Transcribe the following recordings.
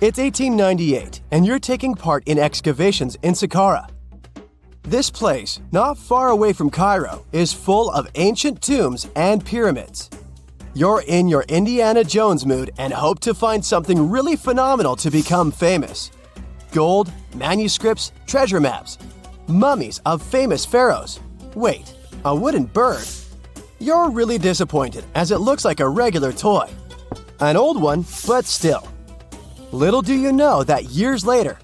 It's 1898, and you're taking part in excavations in Saqqara. This place, not far away from Cairo, is full of ancient tombs and pyramids. You're in your Indiana Jones mood and hope to find something really phenomenal to become famous. Gold, manuscripts, treasure maps, mummies of famous pharaohs. Wait, a wooden bird? You're really disappointed as it looks like a regular toy. An old one, but still. Little do you know that years later,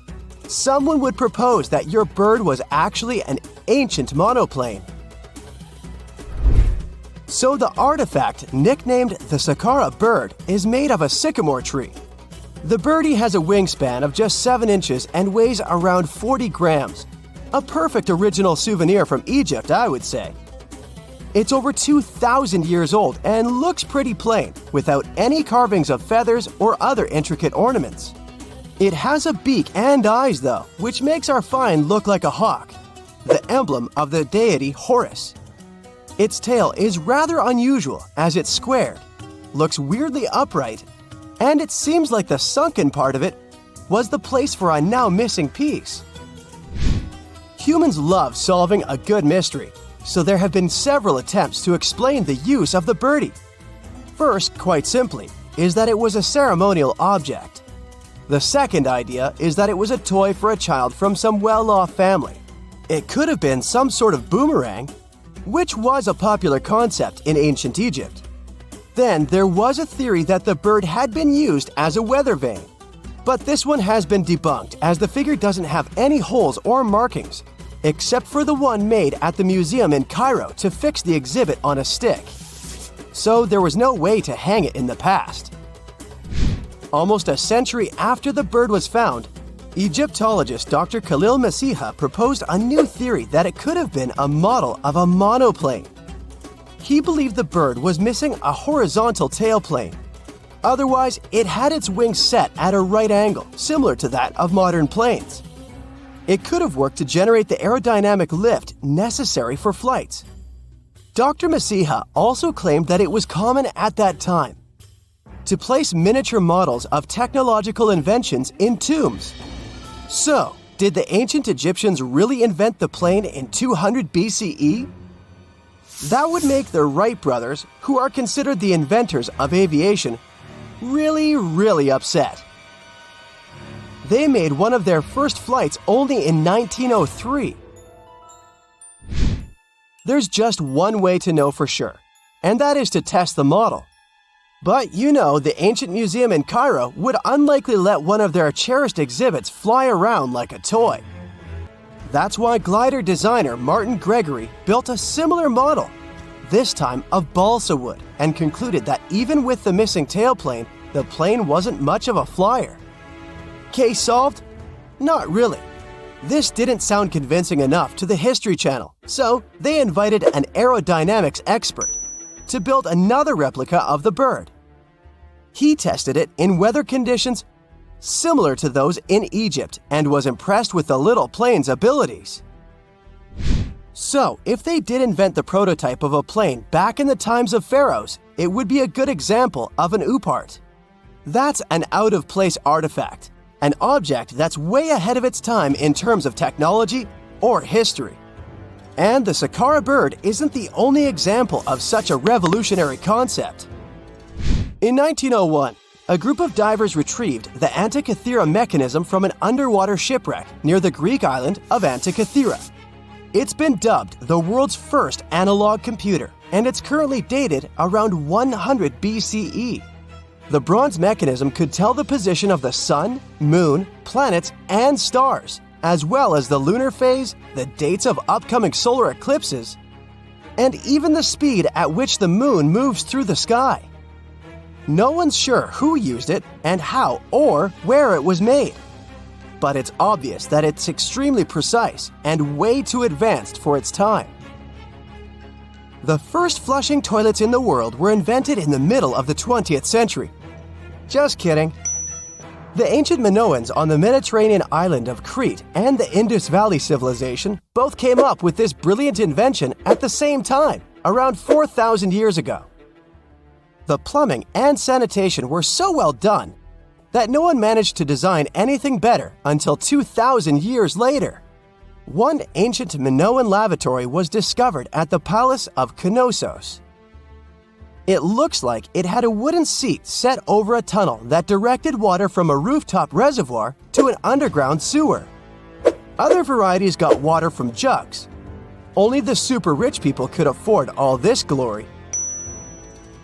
someone would propose that your bird was actually an ancient monoplane. So the artifact, nicknamed the Saqqara bird, is made of a sycamore tree. The birdie has a wingspan of just 7 inches and weighs around 40 grams. A perfect original souvenir from Egypt, I would say. It's over 2,000 years old and looks pretty plain, without any carvings of feathers or other intricate ornaments. It has a beak and eyes though, which makes our find look like a hawk, the emblem of the deity Horus. Its tail is rather unusual as it's squared, looks weirdly upright, and it seems like the sunken part of it was the place for a now missing piece. Humans love solving a good mystery, so there have been several attempts to explain the use of the birdie. First, quite simply, is that it was a ceremonial object. The second idea is that it was a toy for a child from some well-off family. It could have been some sort of boomerang, which was a popular concept in ancient Egypt. Then there was a theory that the bird had been used as a weather vane. But this one has been debunked as the figure doesn't have any holes or markings, except for the one made at the museum in Cairo to fix the exhibit on a stick. So there was no way to hang it in the past. Almost a century after the bird was found, Egyptologist Dr. Khalil Masiha proposed a new theory that it could have been a model of a monoplane. He believed the bird was missing a horizontal tailplane. Otherwise, it had its wings set at a right angle, similar to that of modern planes. It could have worked to generate the aerodynamic lift necessary for flights. Dr. Masiha also claimed that it was common at that time to place miniature models of technological inventions in tombs. So, did the ancient Egyptians really invent the plane in 200 BCE? That would make the Wright brothers, who are considered the inventors of aviation, really upset. They made one of their first flights only in 1903. There's just one way to know for sure, and that is to test the model. But you know, the ancient museum in Cairo would unlikely let one of their cherished exhibits fly around like a toy. That's why glider designer Martin Gregory built a similar model, this time of balsa wood, and concluded that even with the missing tailplane, the plane wasn't much of a flyer. Case solved? Not really. This didn't sound convincing enough to the History Channel, so they invited an aerodynamics expert to build another replica of the bird. He tested it in weather conditions similar to those in Egypt and was impressed with the little plane's abilities. So, if they did invent the prototype of a plane back in the times of pharaohs, it would be a good example of an oupart. That's an out-of-place artifact, an object that's way ahead of its time in terms of technology or history. And the Saqqara bird isn't the only example of such a revolutionary concept. In 1901, a group of divers retrieved the Antikythera mechanism from an underwater shipwreck near the Greek island of Antikythera. It's been dubbed the world's first analog computer, and it's currently dated around 100 BCE. The bronze mechanism could tell the position of the sun, moon, planets, and stars, as well as the lunar phase, the dates of upcoming solar eclipses, and even the speed at which the moon moves through the sky. No one's sure who used it and how or where it was made. But it's obvious that it's extremely precise and way too advanced for its time. The first flushing toilets in the world were invented in the middle of the 20th century. Just kidding. The ancient Minoans on the Mediterranean island of Crete and the Indus Valley civilization both came up with this brilliant invention at the same time, around 4,000 years ago. The plumbing and sanitation were so well done that no one managed to design anything better until 2,000 years later. One ancient Minoan lavatory was discovered at the Palace of Knossos. It looks like it had a wooden seat set over a tunnel that directed water from a rooftop reservoir to an underground sewer. Other varieties got water from jugs. Only the super rich people could afford all this glory.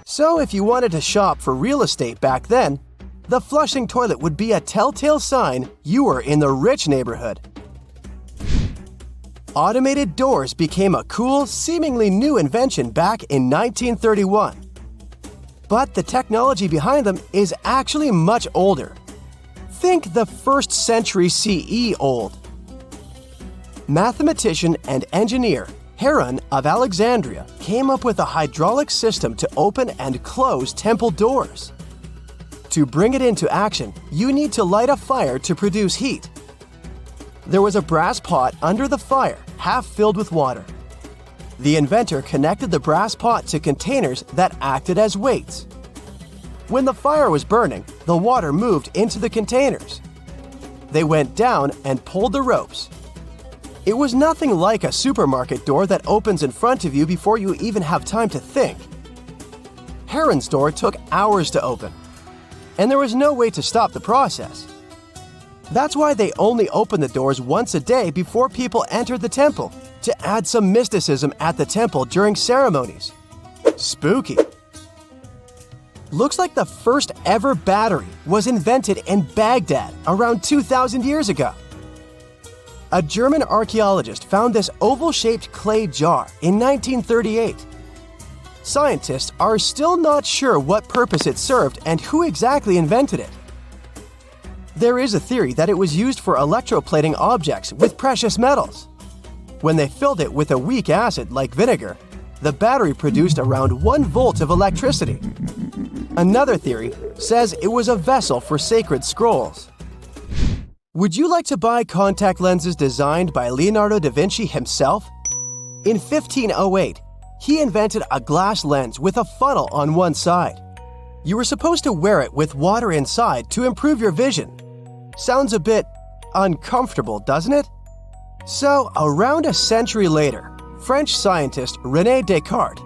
So if you wanted to shop for real estate back then, the flushing toilet would be a telltale sign you were in the rich neighborhood. Automated doors became a cool, seemingly new invention back in 1931. But the technology behind them is actually much older. Think the 1st century CE old. Mathematician and engineer Heron of Alexandria came up with a hydraulic system to open and close temple doors. To bring it into action, you need to light a fire to produce heat. There was a brass pot under the fire, half filled with water. The inventor connected the brass pot to containers that acted as weights. When the fire was burning, the water moved into the containers. They went down and pulled the ropes. It was nothing like a supermarket door that opens in front of you before you even have time to think. Heron's door took hours to open, and there was no way to stop the process. That's why they only opened the doors once a day before people entered the temple, to add some mysticism at the temple during ceremonies. Spooky. Looks like the first ever battery was invented in Baghdad around 2,000 years ago. A German archaeologist found this oval-shaped clay jar in 1938. Scientists are still not sure what purpose it served and who exactly invented it. There is a theory that it was used for electroplating objects with precious metals. When they filled it with a weak acid like vinegar, the battery produced around 1 volt of electricity. Another theory says it was a vessel for sacred scrolls. Would you like to buy contact lenses designed by Leonardo da Vinci himself? In 1508, he invented a glass lens with a funnel on one side. You were supposed to wear it with water inside to improve your vision. Sounds a bit uncomfortable, doesn't it? So, around a century later, French scientist René Descartes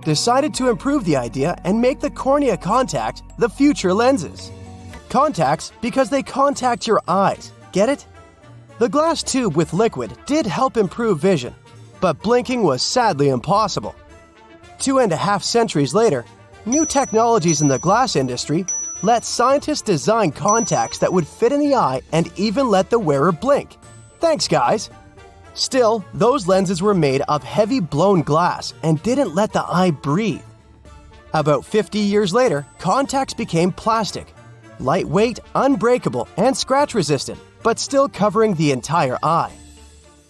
decided to improve the idea and make the cornea contact the future lenses. Contacts because they contact your eyes, get it? The glass tube with liquid did help improve vision, but blinking was sadly impossible. 2.5 centuries later, new technologies in the glass industry let scientists design contacts that would fit in the eye and even let the wearer blink. Thanks, guys! Still, those lenses were made of heavy blown glass and didn't let the eye breathe. About 50 years later, contacts became plastic, lightweight, unbreakable, and scratch-resistant, but still covering the entire eye.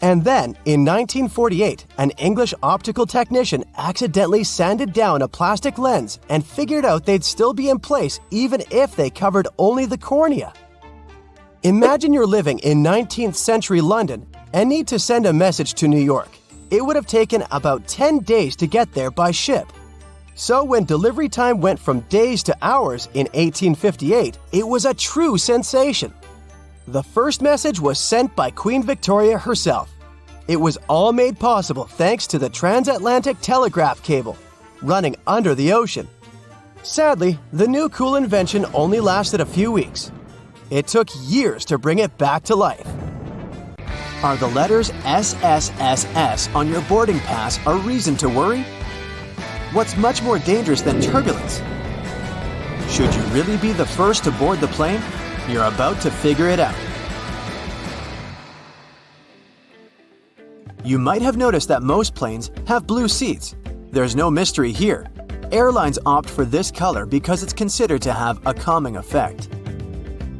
And then, in 1948, an English optical technician accidentally sanded down a plastic lens and figured out they'd still be in place even if they covered only the cornea. Imagine you're living in 19th century London and need to send a message to New York. It would have taken about 10 days to get there by ship. So when delivery time went from days to hours in 1858, it was a true sensation. The first message was sent by Queen Victoria herself. It was all made possible thanks to the transatlantic telegraph cable, running under the ocean. Sadly, the new cool invention only lasted a few weeks. It took years to bring it back to life. Are the letters SSSS on your boarding pass a reason to worry? What's much more dangerous than turbulence? Should you really be the first to board the plane? You're about to figure it out. You might have noticed that most planes have blue seats. There's no mystery here. Airlines opt for this color because it's considered to have a calming effect.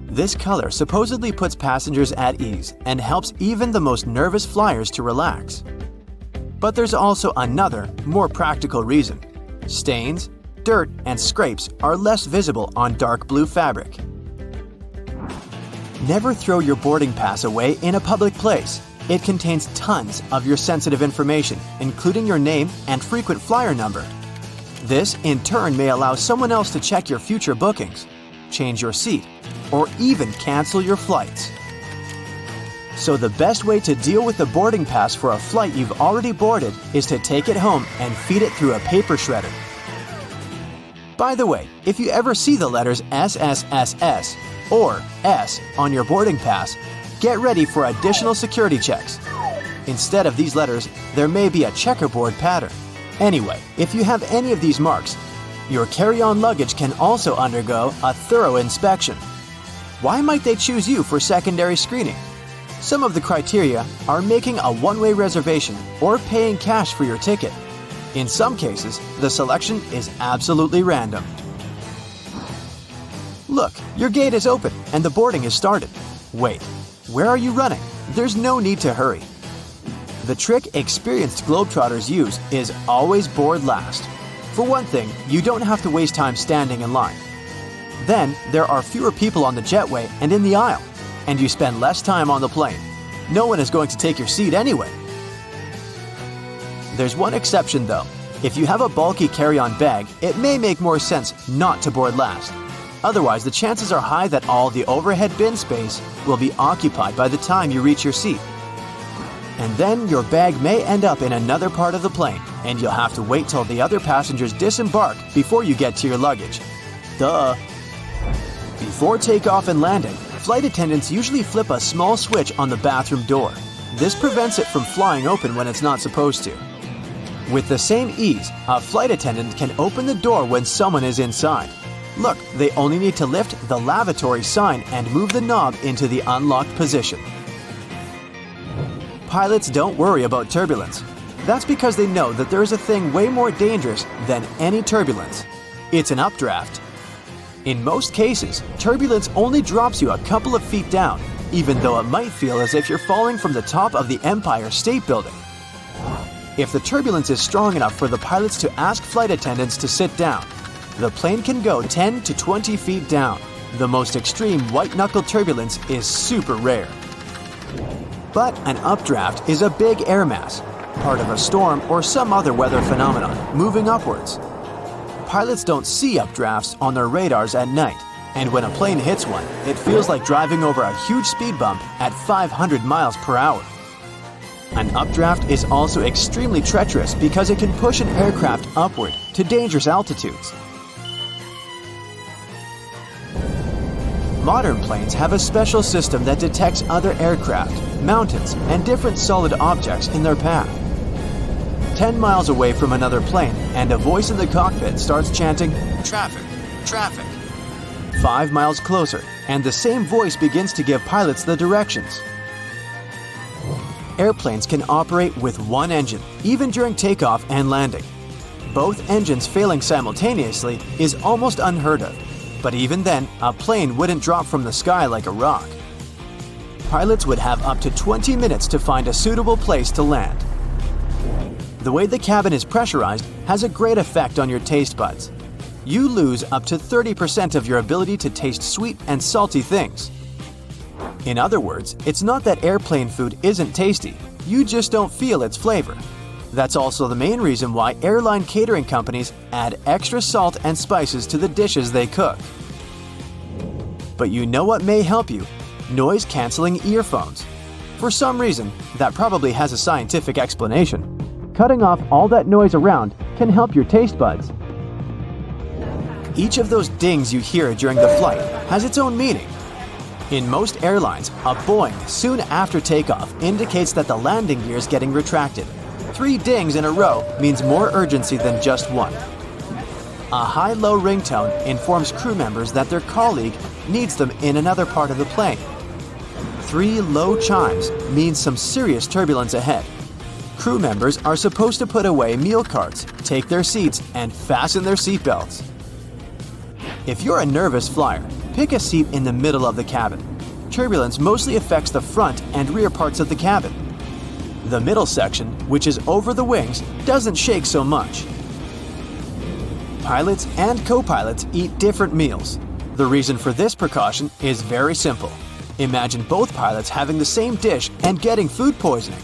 This color supposedly puts passengers at ease and helps even the most nervous flyers to relax. But there's also another, more practical reason. Stains, dirt, and scrapes are less visible on dark blue fabric. Never throw your boarding pass away in a public place. It contains tons of your sensitive information, including your name and frequent flyer number. This, in turn, may allow someone else to check your future bookings, change your seat, or even cancel your flights. So the best way to deal with the boarding pass for a flight you've already boarded is to take it home and feed it through a paper shredder. By the way, if you ever see the letters SSSS or S on your boarding pass, get ready for additional security checks. Instead of these letters, there may be a checkerboard pattern. Anyway, if you have any of these marks, your carry-on luggage can also undergo a thorough inspection. Why might they choose you for secondary screening? Some of the criteria are making a one-way reservation or paying cash for your ticket. In some cases, the selection is absolutely random. Look, your gate is open and the boarding is started. Wait, where are you running? There's no need to hurry. The trick experienced Globetrotters use is always board last. For one thing, you don't have to waste time standing in line. Then, there are fewer people on the jetway and in the aisle, and you spend less time on the plane. No one is going to take your seat anyway. There's one exception though. If you have a bulky carry-on bag, it may make more sense not to board last. Otherwise, the chances are high that all the overhead bin space will be occupied by the time you reach your seat. And then your bag may end up in another part of the plane, and you'll have to wait till the other passengers disembark before you get to your luggage. Duh! Before takeoff and landing, flight attendants usually flip a small switch on the bathroom door. This prevents it from flying open when it's not supposed to. With the same ease, a flight attendant can open the door when someone is inside. Look, they only need to lift the lavatory sign and move the knob into the unlocked position. Pilots don't worry about turbulence. That's because they know that there is a thing way more dangerous than any turbulence. It's an updraft. In most cases, turbulence only drops you a couple of feet down, even though it might feel as if you're falling from the top of the Empire State Building. If the turbulence is strong enough for the pilots to ask flight attendants to sit down, the plane can go 10 to 20 feet down. The most extreme white-knuckle turbulence is super rare. But an updraft is a big air mass, part of a storm or some other weather phenomenon, moving upwards. Pilots don't see updrafts on their radars at night, and when a plane hits one, it feels like driving over a huge speed bump at 500 miles per hour. An updraft is also extremely treacherous because it can push an aircraft upward to dangerous altitudes. Modern planes have a special system that detects other aircraft, mountains, and different solid objects in their path. 10 miles away from another plane, and a voice in the cockpit starts chanting, "Traffic, traffic." 5 miles closer, and the same voice begins to give pilots the directions. Airplanes can operate with one engine, even during takeoff and landing. Both engines failing simultaneously is almost unheard of, but even then, a plane wouldn't drop from the sky like a rock. Pilots would have up to 20 minutes to find a suitable place to land. The way the cabin is pressurized has a great effect on your taste buds. You lose up to 30% of your ability to taste sweet and salty things. In other words, it's not that airplane food isn't tasty, you just don't feel its flavor. That's also the main reason why airline catering companies add extra salt and spices to the dishes they cook. But you know what may help you? Noise-canceling earphones. For some reason, that probably has a scientific explanation. Cutting off all that noise around can help your taste buds. Each of those dings you hear during the flight has its own meaning. In most airlines, a boing soon after takeoff indicates that the landing gear is getting retracted. 3 dings in a row means more urgency than just one. A high-low ringtone informs crew members that their colleague needs them in another part of the plane. 3 low chimes means some serious turbulence ahead. Crew members are supposed to put away meal carts, take their seats, and fasten their seatbelts. If you're a nervous flyer, pick a seat in the middle of the cabin. Turbulence mostly affects the front and rear parts of the cabin. The middle section, which is over the wings, doesn't shake so much. Pilots and co-pilots eat different meals. The reason for this precaution is very simple. Imagine both pilots having the same dish and getting food poisoning.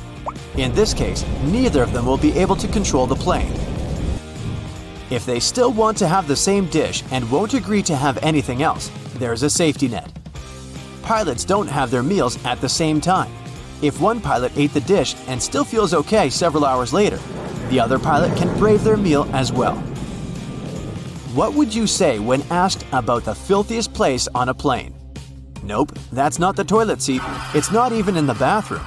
In this case, neither of them will be able to control the plane. If they still want to have the same dish and won't agree to have anything else, there's a safety net. pilots don't have their meals at the same time. If one pilot ate the dish and still feels okay several hours later, the other pilot can brave their meal as well. What would you say when asked about the filthiest place on a plane? Nope, that's not the toilet seat. It's not even in the bathroom.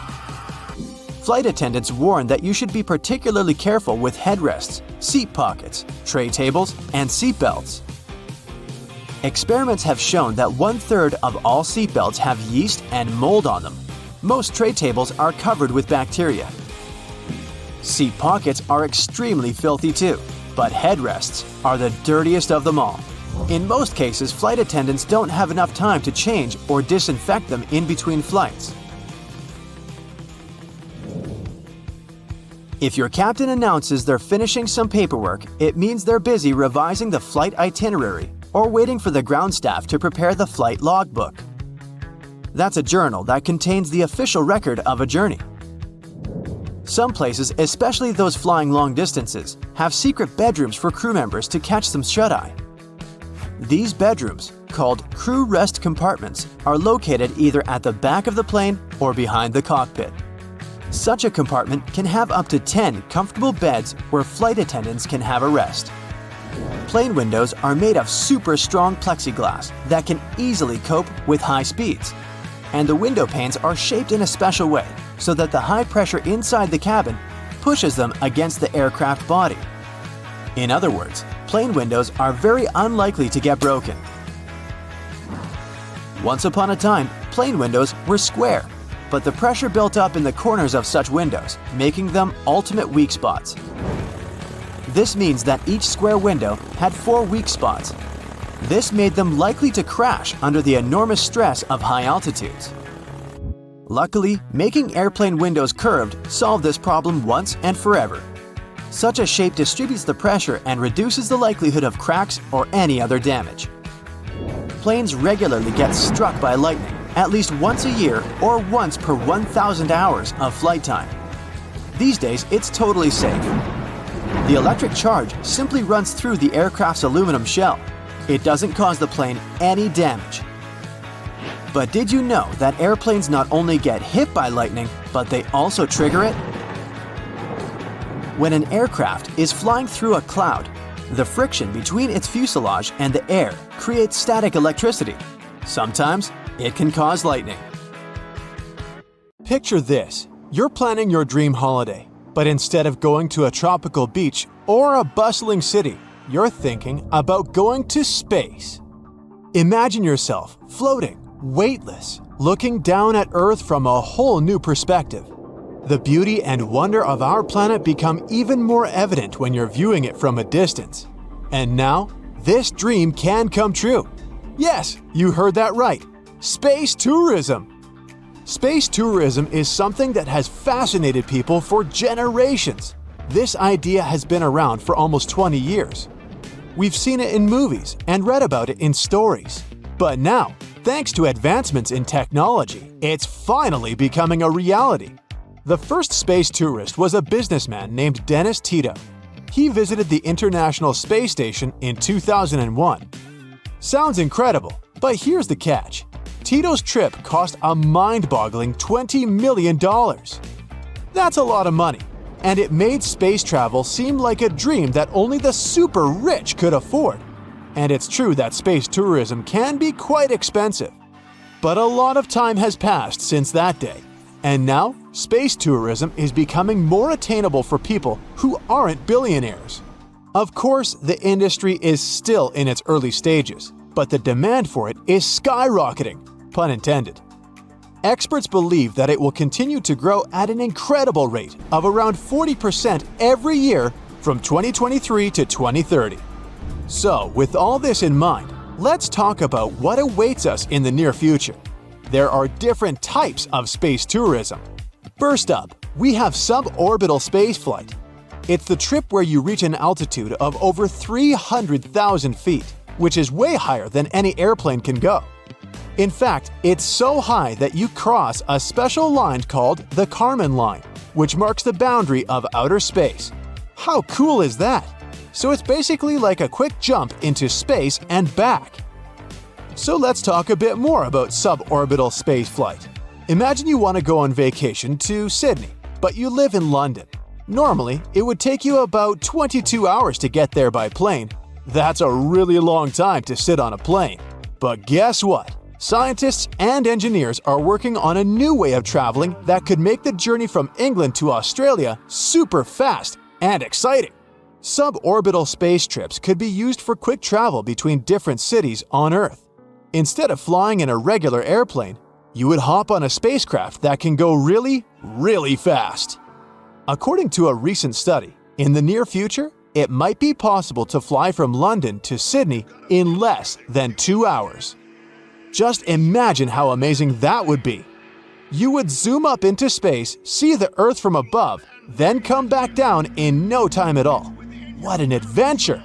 Flight attendants warn that you should be particularly careful with headrests, seat pockets, tray tables, and seat belts. Experiments have shown that 1/3 of all seat belts have yeast and mold on them. Most tray tables are covered with bacteria. Seat pockets are extremely filthy too, but headrests are the dirtiest of them all. In most cases, flight attendants don't have enough time to change or disinfect them in between flights. If your captain announces they're finishing some paperwork, it means they're busy revising the flight itinerary or waiting for the ground staff to prepare the flight logbook. That's a journal that contains the official record of a journey. Some places, especially those flying long distances, have secret bedrooms for crew members to catch some shut-eye. These bedrooms, called crew rest compartments, are located either at the back of the plane or behind the cockpit. Such a compartment can have up to 10 comfortable beds where flight attendants can have a rest. Plane windows are made of super strong plexiglass that can easily cope with high speeds. And the window panes are shaped in a special way so that the high pressure inside the cabin pushes them against the aircraft body. In other words, plane windows are very unlikely to get broken. Once upon a time, plane windows were square, but the pressure built up in the corners of such windows, making them ultimate weak spots. This means that each square window had 4 weak spots. This made them likely to crash under the enormous stress of high altitudes. Luckily, making airplane windows curved solved this problem once and forever. Such a shape distributes the pressure and reduces the likelihood of cracks or any other damage. Planes regularly get struck by lightning, at least once a year or once per 1,000 hours of flight time. These days, it's totally safe. The electric charge simply runs through the aircraft's aluminum shell. It doesn't cause the plane any damage. But did you know that airplanes not only get hit by lightning, but they also trigger it? When an aircraft is flying through a cloud, the friction between its fuselage and the air creates static electricity. Sometimes it can cause lightning. Picture this. You're planning your dream holiday, but instead of going to a tropical beach or a bustling city, you're thinking about going to space. Imagine yourself floating, weightless, looking down at Earth from a whole new perspective. The beauty and wonder of our planet become even more evident when you're viewing it from a distance. And now, this dream can come true. Yes, you heard that right. Space tourism. Space tourism is something that has fascinated people for generations. This idea has been around for almost 20 years. We've seen it in movies and read about it in stories. But now, thanks to advancements in technology, it's finally becoming a reality. The first space tourist was a businessman named Dennis Tito. He visited the International Space Station in 2001. Sounds incredible, but here's the catch. Tito's trip cost a mind-boggling $20 million. That's a lot of money, and it made space travel seem like a dream that only the super rich could afford. And it's true that space tourism can be quite expensive. But a lot of time has passed since that day, and now space tourism is becoming more attainable for people who aren't billionaires. Of course, the industry is still in its early stages, but the demand for it is skyrocketing, pun intended. Experts believe that it will continue to grow at an incredible rate of around 40% every year from 2023 to 2030. So, with all this in mind, let's talk about what awaits us in the near future. There are different types of space tourism. First up, we have suborbital spaceflight. It's the trip where you reach an altitude of over 300,000 feet, which is way higher than any airplane can go. In fact, it's so high that you cross a special line called the Kármán line, which marks the boundary of outer space. How cool is that? So it's basically like a quick jump into space and back. So let's talk a bit more about suborbital spaceflight. Imagine you want to go on vacation to Sydney, but you live in London. Normally, it would take you about 22 hours to get there by plane. That's a really long time to sit on a plane. But guess what? Scientists and engineers are working on a new way of traveling that could make the journey from England to Australia super fast and exciting. Suborbital space trips could be used for quick travel between different cities on Earth. Instead of flying in a regular airplane, you would hop on a spacecraft that can go really, really fast. According to a recent study, in the near future, it might be possible to fly from London to Sydney in less than 2 hours. Just imagine how amazing that would be. You would zoom up into space, see the Earth from above, then come back down in no time at all. What an adventure!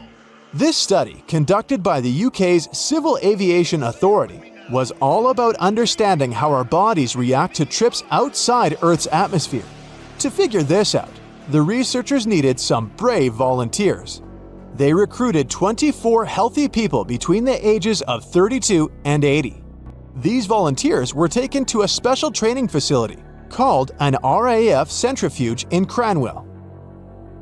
This study, conducted by the UK's Civil Aviation Authority, was all about understanding how our bodies react to trips outside Earth's atmosphere. To figure this out, the researchers needed some brave volunteers. They recruited 24 healthy people between the ages of 32 and 80. These volunteers were taken to a special training facility called an RAF centrifuge in Cranwell.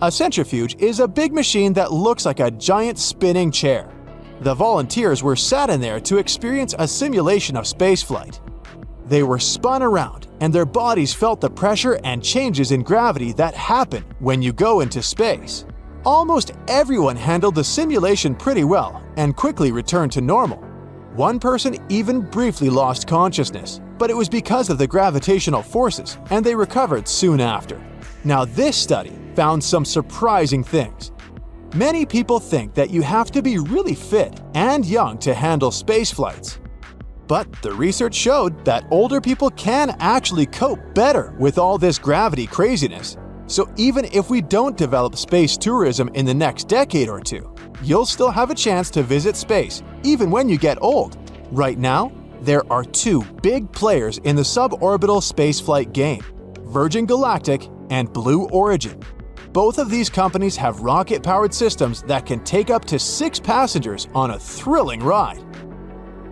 A centrifuge is a big machine that looks like a giant spinning chair. The volunteers were sat in there to experience a simulation of spaceflight. They were spun around, and their bodies felt the pressure and changes in gravity that happen when you go into space. Almost everyone handled the simulation pretty well and quickly returned to normal. One person even briefly lost consciousness, but it was because of the gravitational forces, and they recovered soon after. Now, this study found some surprising things. Many people think that you have to be really fit and young to handle space flights. But the research showed that older people can actually cope better with all this gravity craziness. So even if we don't develop space tourism in the next decade or two, you'll still have a chance to visit space, even when you get old. Right now, there are two big players in the suborbital spaceflight game: Virgin Galactic and Blue Origin. Both of these companies have rocket-powered systems that can take up to 6 passengers on a thrilling ride.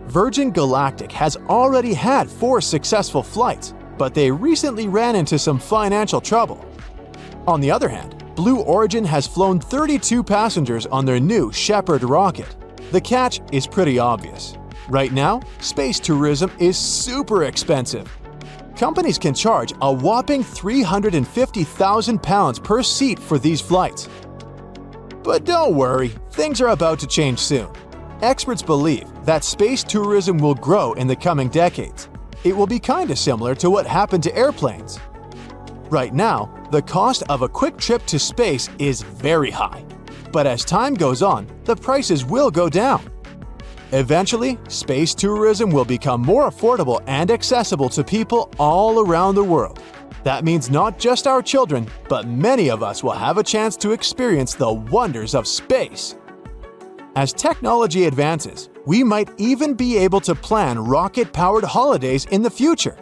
Virgin Galactic has already had 4 successful flights, but they recently ran into some financial trouble. On the other hand, Blue Origin has flown 32 passengers on their new Shepard rocket. The catch is pretty obvious. Right now, space tourism is super expensive. Companies can charge a whopping £350,000 per seat for these flights. But don't worry, things are about to change soon. Experts believe that space tourism will grow in the coming decades. It will be kinda similar to what happened to airplanes. Right now, the cost of a quick trip to space is very high. But as time goes on, the prices will go down. Eventually, space tourism will become more affordable and accessible to people all around the world. That means not just our children, but many of us will have a chance to experience the wonders of space. As technology advances, we might even be able to plan rocket-powered holidays in the future.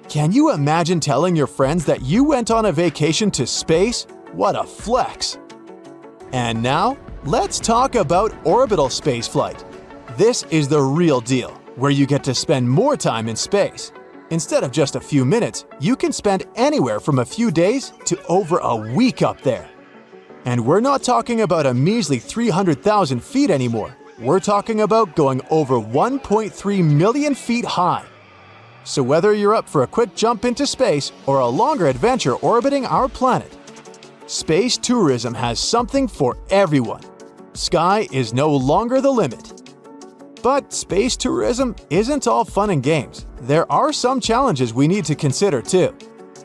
Can you imagine telling your friends that you went on a vacation to space? What a flex! And now, let's talk about orbital spaceflight. This is the real deal, where you get to spend more time in space. Instead of just a few minutes, you can spend anywhere from a few days to over a week up there. And we're not talking about a measly 300,000 feet anymore. We're talking about going over 1.3 million feet high. So whether you're up for a quick jump into space or a longer adventure orbiting our planet, space tourism has something for everyone. Sky is no longer the limit. But space tourism isn't all fun and games. There are some challenges we need to consider too.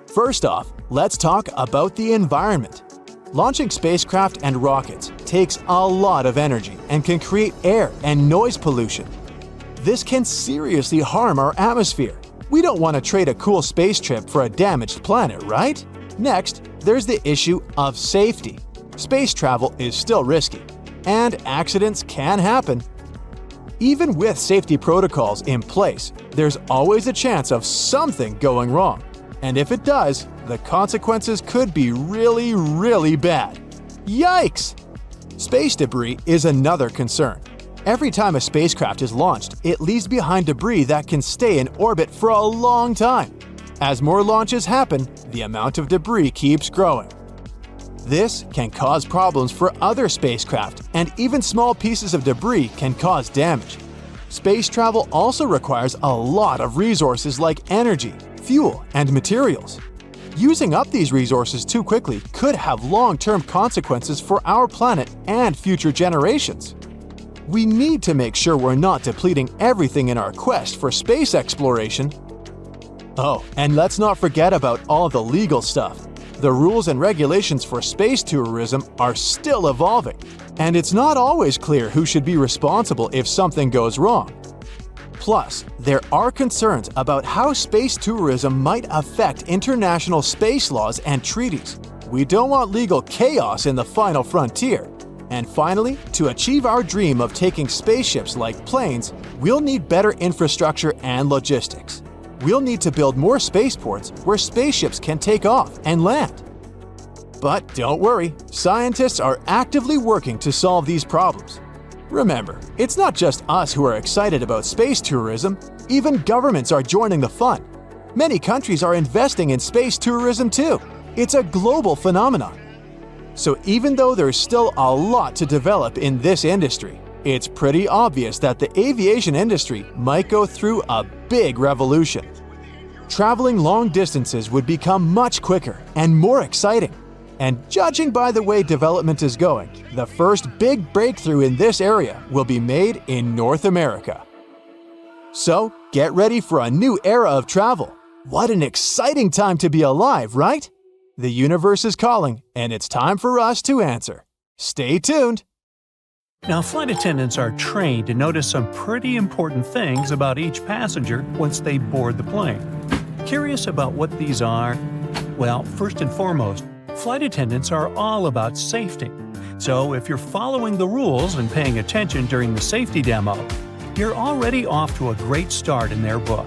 First off, let's talk about the environment. Launching spacecraft and rockets takes a lot of energy and can create air and noise pollution. This can seriously harm our atmosphere. We don't want to trade a cool space trip for a damaged planet, right? Next, there's the issue of safety. Space travel is still risky, and accidents can happen. Even with safety protocols in place, there's always a chance of something going wrong. And if it does, the consequences could be really, really bad. Yikes! Space debris is another concern. Every time a spacecraft is launched, it leaves behind debris that can stay in orbit for a long time. As more launches happen, the amount of debris keeps growing. This can cause problems for other spacecraft, and even small pieces of debris can cause damage. Space travel also requires a lot of resources like energy, fuel, and materials. Using up these resources too quickly could have long-term consequences for our planet and future generations. We need to make sure we're not depleting everything in our quest for space exploration. Oh, and let's not forget about all the legal stuff. The rules and regulations for space tourism are still evolving, and it's not always clear who should be responsible if something goes wrong. Plus, there are concerns about how space tourism might affect international space laws and treaties. We don't want legal chaos in the final frontier. And finally, to achieve our dream of taking spaceships like planes, we'll need better infrastructure and logistics. We'll need to build more spaceports where spaceships can take off and land. But don't worry, scientists are actively working to solve these problems. Remember, it's not just us who are excited about space tourism, even governments are joining the fun. Many countries are investing in space tourism too. It's a global phenomenon. So even though there's still a lot to develop in this industry, it's pretty obvious that the aviation industry might go through a big revolution. Traveling long distances would become much quicker and more exciting. And judging by the way development is going, the first big breakthrough in this area will be made in North America. So, get ready for a new era of travel. What an exciting time to be alive, right? The universe is calling, and it's time for us to answer. Stay tuned! Now, flight attendants are trained to notice some pretty important things about each passenger once they board the plane. Curious about what these are? Well, first and foremost, flight attendants are all about safety. So if you're following the rules and paying attention during the safety demo, you're already off to a great start in their book.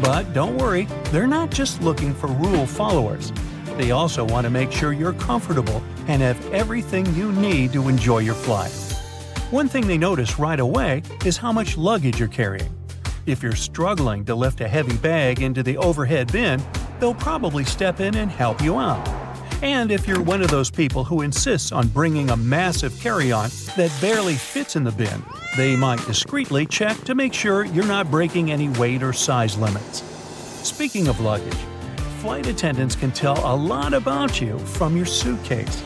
But don't worry, they're not just looking for rule followers. They also want to make sure you're comfortable and have everything you need to enjoy your flight. One thing they notice right away is how much luggage you're carrying. If you're struggling to lift a heavy bag into the overhead bin, they'll probably step in and help you out. And if you're one of those people who insists on bringing a massive carry-on that barely fits in the bin, they might discreetly check to make sure you're not breaking any weight or size limits. Speaking of luggage, flight attendants can tell a lot about you from your suitcase.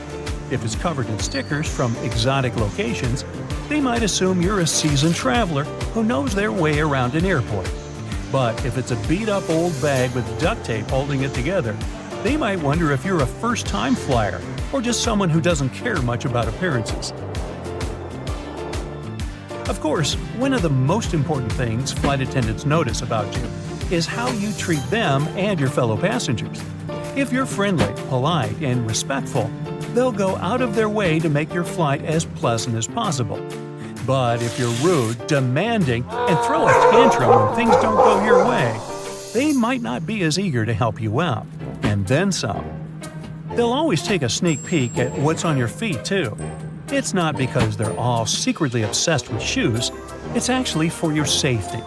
If it's covered in stickers from exotic locations, they might assume you're a seasoned traveler who knows their way around an airport. But if it's a beat-up old bag with duct tape holding it together, they might wonder if you're a first-time flyer or just someone who doesn't care much about appearances. Of course, one of the most important things flight attendants notice about you is how you treat them and your fellow passengers. If you're friendly, polite, and respectful, they'll go out of their way to make your flight as pleasant as possible. But if you're rude, demanding, and throw a tantrum when things don't go your way, they might not be as eager to help you out. And then some. They'll always take a sneak peek at what's on your feet, too. It's not because they're all secretly obsessed with shoes, it's actually for your safety.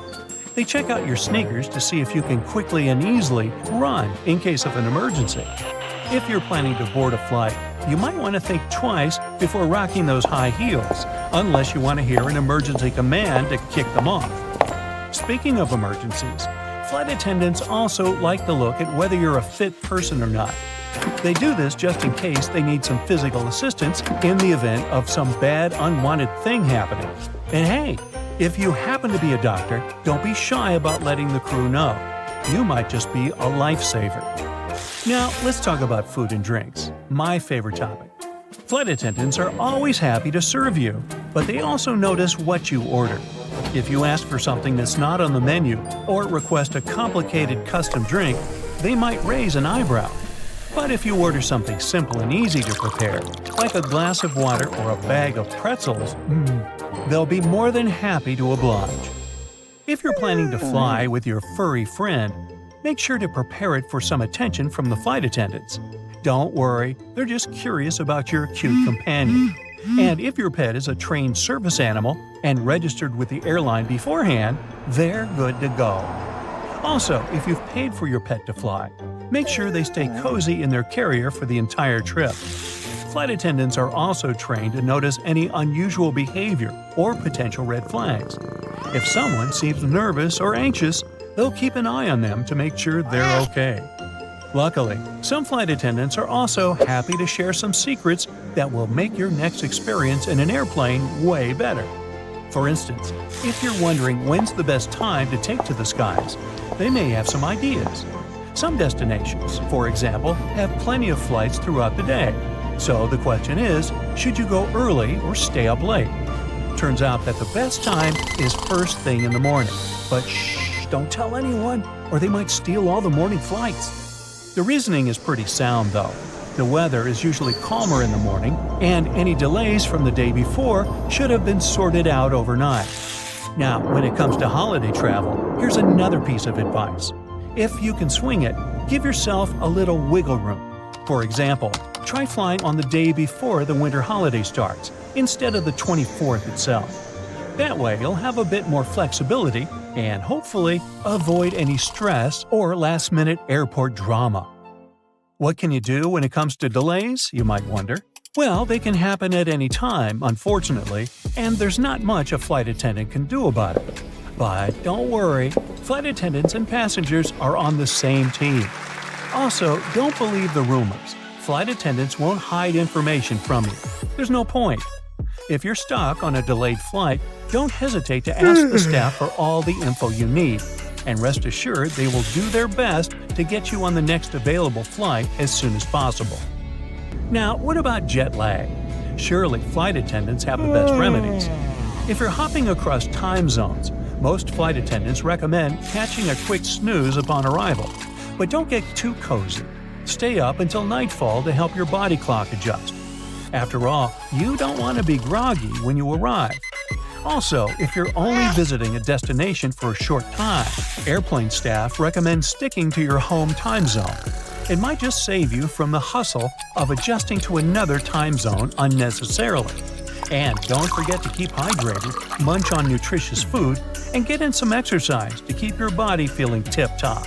They check out your sneakers to see if you can quickly and easily run in case of an emergency. If you're planning to board a flight, you might want to think twice before rocking those high heels, unless you want to hear an emergency command to kick them off. Speaking of emergencies, flight attendants also like to look at whether you're a fit person or not. They do this just in case they need some physical assistance in the event of some bad, unwanted thing happening. And hey, if you happen to be a doctor, don't be shy about letting the crew know. You might just be a lifesaver. Now, let's talk about food and drinks, my favorite topic. Flight attendants are always happy to serve you, but they also notice what you order. If you ask for something that's not on the menu or request a complicated custom drink, they might raise an eyebrow. But if you order something simple and easy to prepare, like a glass of water or a bag of pretzels, they'll be more than happy to oblige. If you're planning to fly with your furry friend, make sure to prepare it for some attention from the flight attendants. Don't worry, they're just curious about your cute companion. And if your pet is a trained service animal, and registered with the airline beforehand, they're good to go. Also, if you've paid for your pet to fly, make sure they stay cozy in their carrier for the entire trip. Flight attendants are also trained to notice any unusual behavior or potential red flags. If someone seems nervous or anxious, they'll keep an eye on them to make sure they're okay. Luckily, some flight attendants are also happy to share some secrets that will make your next experience in an airplane way better. For instance, if you're wondering when's the best time to take to the skies, they may have some ideas. Some destinations, for example, have plenty of flights throughout the day. So the question is, should you go early or stay up late? Turns out that the best time is first thing in the morning. But shh, don't tell anyone, or they might steal all the morning flights. The reasoning is pretty sound, though. The weather is usually calmer in the morning, and any delays from the day before should have been sorted out overnight. Now, when it comes to holiday travel, here's another piece of advice. If you can swing it, give yourself a little wiggle room. For example, try flying on the day before the winter holiday starts, instead of the 24th itself. That way, you'll have a bit more flexibility and hopefully avoid any stress or last-minute airport drama. What can you do when it comes to delays, you might wonder? Well, they can happen at any time, unfortunately, and there's not much a flight attendant can do about it. But don't worry, flight attendants and passengers are on the same team. Also, don't believe the rumors. Flight attendants won't hide information from you. There's no point. If you're stuck on a delayed flight, don't hesitate to ask the staff for all the info you need, and rest assured they will do their best to get you on the next available flight as soon as possible. Now, what about jet lag? Surely flight attendants have the best remedies. If you're hopping across time zones, most flight attendants recommend catching a quick snooze upon arrival. But don't get too cozy. Stay up until nightfall to help your body clock adjust. After all, you don't want to be groggy when you arrive. Also, if you're only visiting a destination for a short time, airplane staff recommend sticking to your home time zone. It might just save you from the hustle of adjusting to another time zone unnecessarily. And don't forget to keep hydrated, munch on nutritious food, and get in some exercise to keep your body feeling tip-top.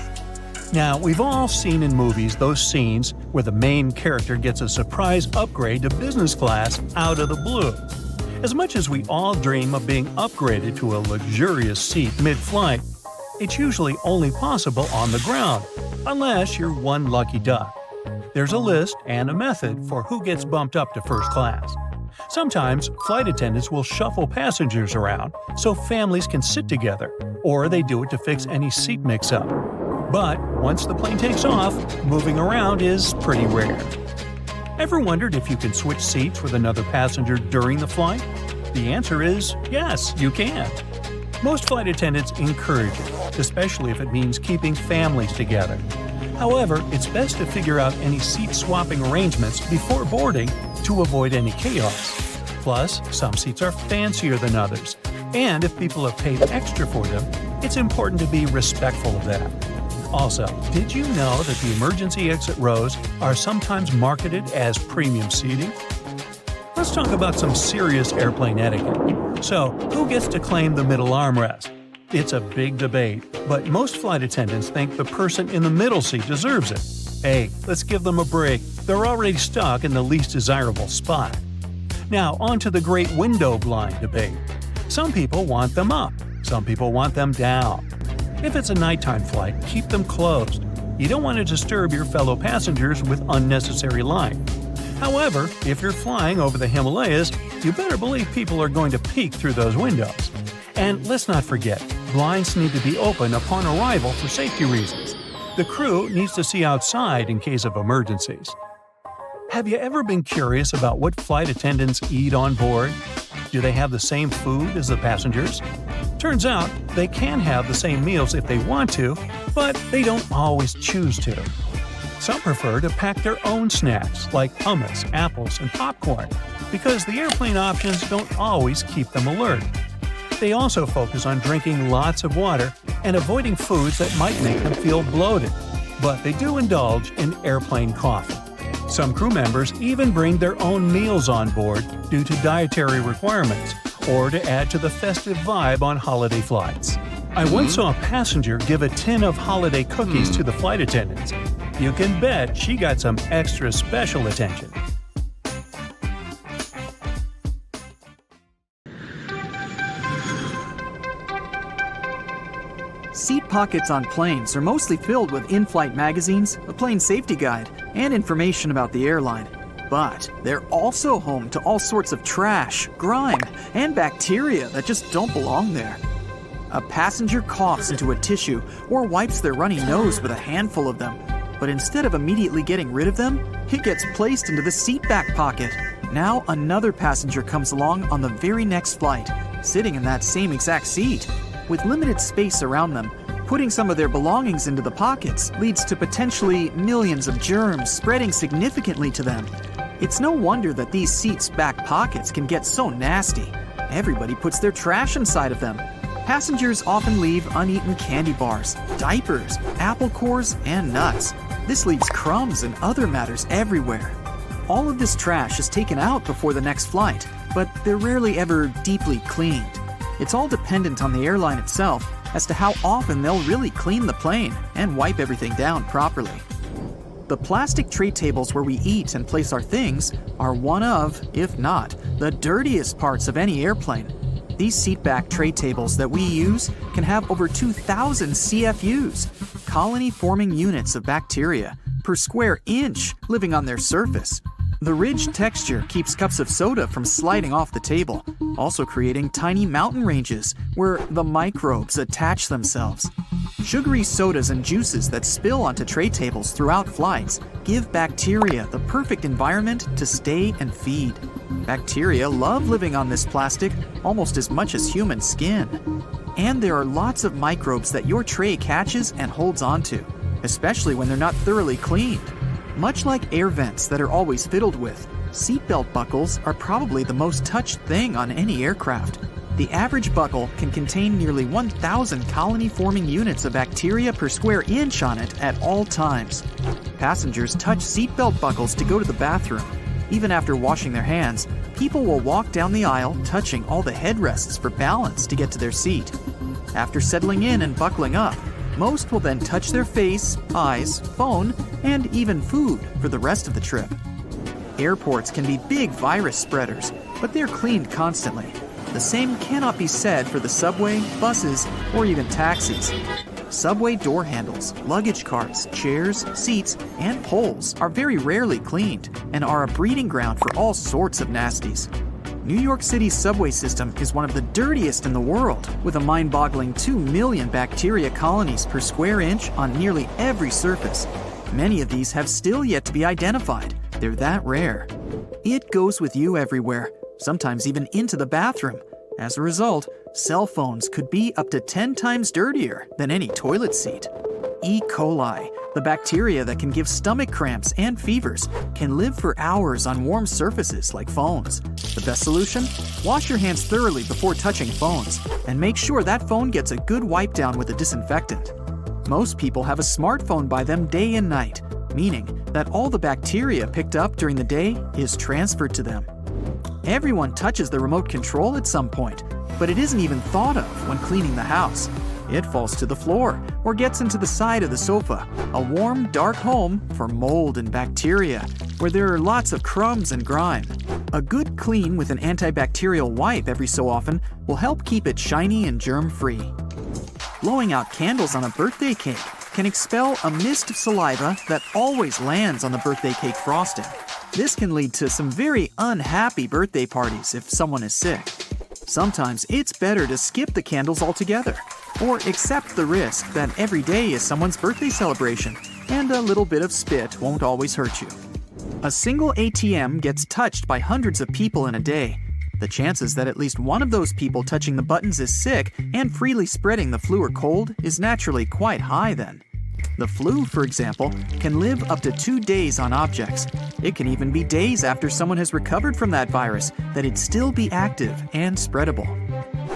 Now, we've all seen in movies those scenes where the main character gets a surprise upgrade to business class out of the blue. As much as we all dream of being upgraded to a luxurious seat mid-flight, it's usually only possible on the ground, unless you're one lucky duck. There's a list and a method for who gets bumped up to first class. Sometimes, flight attendants will shuffle passengers around so families can sit together, or they do it to fix any seat mix-up. But once the plane takes off, moving around is pretty rare. Ever wondered if you can switch seats with another passenger during the flight? The answer is yes, you can. Most flight attendants encourage it, especially if it means keeping families together. However, it's best to figure out any seat-swapping arrangements before boarding to avoid any chaos. Plus, some seats are fancier than others, and if people have paid extra for them, it's important to be respectful of that. Also, did you know that the emergency exit rows are sometimes marketed as premium seating? Let's talk about some serious airplane etiquette. So, who gets to claim the middle armrest? It's a big debate, but most flight attendants think the person in the middle seat deserves it. Hey, let's give them a break. They're already stuck in the least desirable spot. Now, on to the great window blind debate. Some people want them up. Some people want them down. If it's a nighttime flight, keep them closed. You don't want to disturb your fellow passengers with unnecessary light. However, if you're flying over the Himalayas, you better believe people are going to peek through those windows. And let's not forget, blinds need to be open upon arrival for safety reasons. The crew needs to see outside in case of emergencies. Have you ever been curious about what flight attendants eat on board? Do they have the same food as the passengers? Turns out, they can have the same meals if they want to, but they don't always choose to. Some prefer to pack their own snacks, like hummus, apples, and popcorn, because the airplane options don't always keep them alert. They also focus on drinking lots of water and avoiding foods that might make them feel bloated, but they do indulge in airplane coffee. Some crew members even bring their own meals on board due to dietary requirements, or to add to the festive vibe on holiday flights. I once saw a passenger give a tin of holiday cookies to the flight attendants. You can bet she got some extra special attention. Seat pockets on planes are mostly filled with in-flight magazines, a plane safety guide, and information about the airline. But they're also home to all sorts of trash, grime, and bacteria that just don't belong there. A passenger coughs into a tissue or wipes their runny nose with a handful of them. But instead of immediately getting rid of them, it gets placed into the seat back pocket. Now another passenger comes along on the very next flight, sitting in that same exact seat. With limited space around them, putting some of their belongings into the pockets leads to potentially millions of germs spreading significantly to them. It's no wonder that these seats' back pockets can get so nasty. Everybody puts their trash inside of them. Passengers often leave uneaten candy bars, diapers, apple cores, and nuts. This leaves crumbs and other matters everywhere. All of this trash is taken out before the next flight, but they're rarely ever deeply cleaned. It's all dependent on the airline itself as to how often they'll really clean the plane and wipe everything down properly. The plastic tray tables where we eat and place our things are one of, if not, the dirtiest parts of any airplane. These seatback tray tables that we use can have over 2,000 CFUs, colony-forming units of bacteria, per square inch living on their surface. The ridged texture keeps cups of soda from sliding off the table, also creating tiny mountain ranges where the microbes attach themselves. Sugary sodas and juices that spill onto tray tables throughout flights give bacteria the perfect environment to stay and feed. Bacteria love living on this plastic almost as much as human skin. And there are lots of microbes that your tray catches and holds onto, especially when they're not thoroughly cleaned. Much like air vents that are always fiddled with, seatbelt buckles are probably the most touched thing on any aircraft. The average buckle can contain nearly 1,000 colony-forming units of bacteria per square inch on it at all times. Passengers touch seatbelt buckles to go to the bathroom. Even after washing their hands, people will walk down the aisle touching all the headrests for balance to get to their seat. After settling in and buckling up, most will then touch their face, eyes, phone, and even food for the rest of the trip. Airports can be big virus spreaders, but they're cleaned constantly. The same cannot be said for the subway, buses, or even taxis. Subway door handles, luggage carts, chairs, seats, and poles are very rarely cleaned and are a breeding ground for all sorts of nasties. New York City's subway system is one of the dirtiest in the world, with a mind-boggling 2 million bacteria colonies per square inch on nearly every surface. Many of these have still yet to be identified. They're that rare. It goes with you everywhere, sometimes even into the bathroom. As a result, cell phones could be up to 10 times dirtier than any toilet seat. E. coli, the bacteria that can give stomach cramps and fevers, can live for hours on warm surfaces like phones. The best solution? Wash your hands thoroughly before touching phones, and make sure that phone gets a good wipe down with a disinfectant. Most people have a smartphone by them day and night, meaning that all the bacteria picked up during the day is transferred to them. Everyone touches the remote control at some point, but it isn't even thought of when cleaning the house. It falls to the floor or gets into the side of the sofa, a warm, dark home for mold and bacteria, where there are lots of crumbs and grime. A good clean with an antibacterial wipe every so often will help keep it shiny and germ-free. Blowing out candles on a birthday cake can expel a mist of saliva that always lands on the birthday cake frosting. This can lead to some very unhappy birthday parties if someone is sick. Sometimes it's better to skip the candles altogether, or accept the risk that every day is someone's birthday celebration, and a little bit of spit won't always hurt you. A single ATM gets touched by hundreds of people in a day. The chances that at least one of those people touching the buttons is sick and freely spreading the flu or cold is naturally quite high then. The flu, for example, can live up to 2 days on objects. It can even be days after someone has recovered from that virus that it'd still be active and spreadable.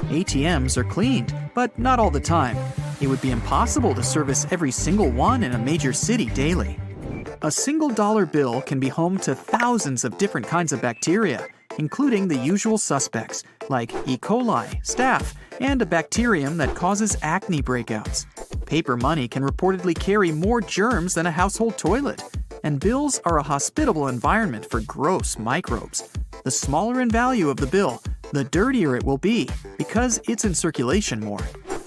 ATMs are cleaned, but not all the time. It would be impossible to service every single one in a major city daily. A single dollar bill can be home to thousands of different kinds of bacteria, including the usual suspects like E. coli, staph, and a bacterium that causes acne breakouts. Paper money can reportedly carry more germs than a household toilet, and bills are a hospitable environment for gross microbes. The smaller in value of the bill, the dirtier it will be because it's in circulation more.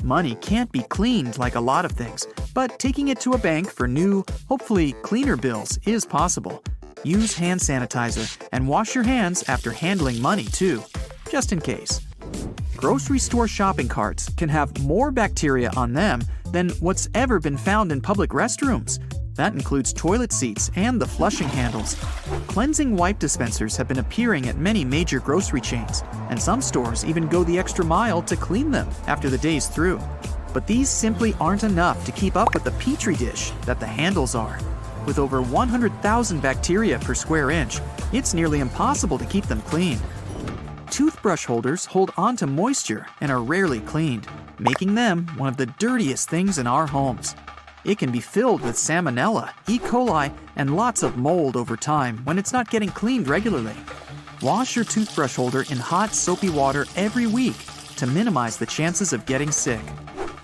Money can't be cleaned like a lot of things, but taking it to a bank for new, hopefully cleaner bills is possible. Use hand sanitizer and wash your hands after handling money too, just in case. Grocery store shopping carts can have more bacteria on them than what's ever been found in public restrooms. That includes toilet seats and the flushing handles. Cleansing wipe dispensers have been appearing at many major grocery chains, and some stores even go the extra mile to clean them after the day's through. But these simply aren't enough to keep up with the petri dish that the handles are. With over 100,000 bacteria per square inch, it's nearly impossible to keep them clean. Toothbrush holders hold onto moisture and are rarely cleaned, making them one of the dirtiest things in our homes. It can be filled with salmonella, E. coli, and lots of mold over time when it's not getting cleaned regularly. Wash your toothbrush holder in hot, soapy water every week to minimize the chances of getting sick.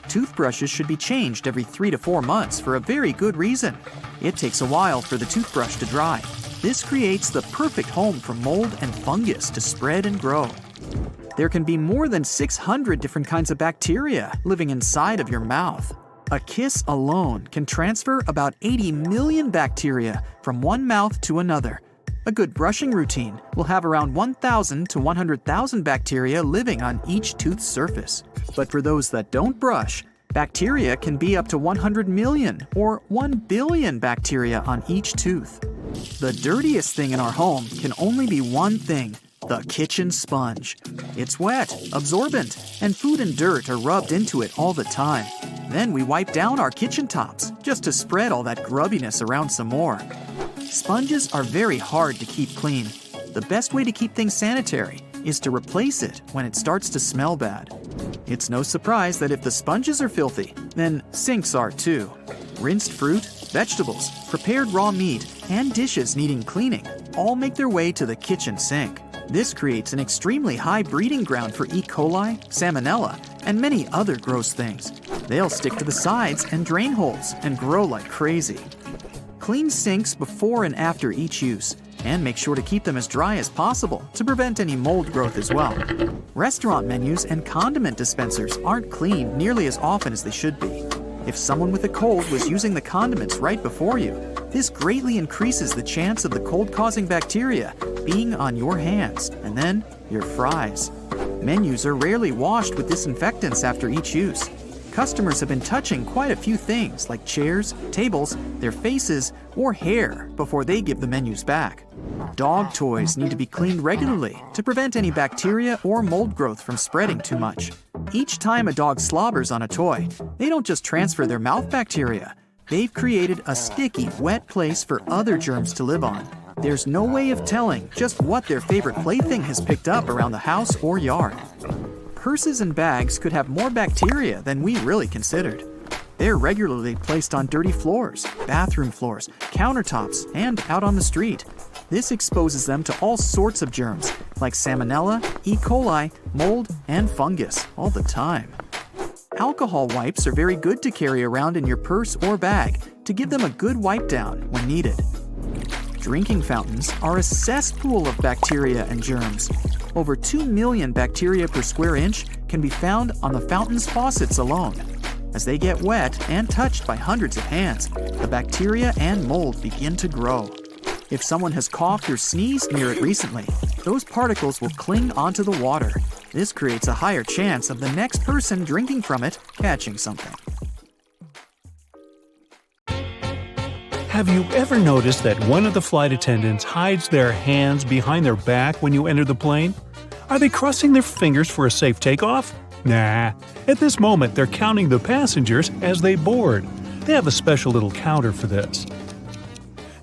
Toothbrushes should be changed every 3 to 4 months for a very good reason. It takes a while for the toothbrush to dry. This creates the perfect home for mold and fungus to spread and grow. There can be more than 600 different kinds of bacteria living inside of your mouth. A kiss alone can transfer about 80 million bacteria from one mouth to another. A good brushing routine will have around 1,000 to 100,000 bacteria living on each tooth's surface. But for those that don't brush, bacteria can be up to 100 million or 1 billion bacteria on each tooth. The dirtiest thing in our home can only be one thing: the kitchen sponge. It's wet, absorbent, and food and dirt are rubbed into it all the time. Then we wipe down our kitchen tops just to spread all that grubbiness around some more. Sponges are very hard to keep clean. The best way to keep things sanitary is to replace it when it starts to smell bad. It's no surprise that if the sponges are filthy, then sinks are too. Rinsed fruit, vegetables, prepared raw meat, and dishes needing cleaning all make their way to the kitchen sink. This creates an extremely high breeding ground for E. coli, salmonella, and many other gross things. They'll stick to the sides and drain holes and grow like crazy. Clean sinks before and after each use, and make sure to keep them as dry as possible to prevent any mold growth as well. Restaurant menus and condiment dispensers aren't cleaned nearly as often as they should be. If someone with a cold was using the condiments right before you, this greatly increases the chance of the cold-causing bacteria being on your hands and then your fries. Menus are rarely washed with disinfectants after each use. Customers have been touching quite a few things like chairs, tables, their faces, or hair before they give the menus back. Dog toys need to be cleaned regularly to prevent any bacteria or mold growth from spreading too much. Each time a dog slobbers on a toy, they don't just transfer their mouth bacteria. They've created a sticky, wet place for other germs to live on. There's no way of telling just what their favorite plaything has picked up around the house or yard. Purses and bags could have more bacteria than we really considered. They're regularly placed on dirty floors, bathroom floors, countertops, and out on the street. This exposes them to all sorts of germs, like salmonella, E. coli, mold, and fungus, all the time. Alcohol wipes are very good to carry around in your purse or bag to give them a good wipe down when needed. Drinking fountains are a cesspool of bacteria and germs. Over 2 million bacteria per square inch can be found on the fountain's faucets alone. As they get wet and touched by hundreds of hands, the bacteria and mold begin to grow. If someone has coughed or sneezed near it recently, those particles will cling onto the water. This creates a higher chance of the next person drinking from it catching something. Have you ever noticed that one of the flight attendants hides their hands behind their back when you enter the plane? Are they crossing their fingers for a safe takeoff? Nah. At this moment, they're counting the passengers as they board. They have a special little counter for this.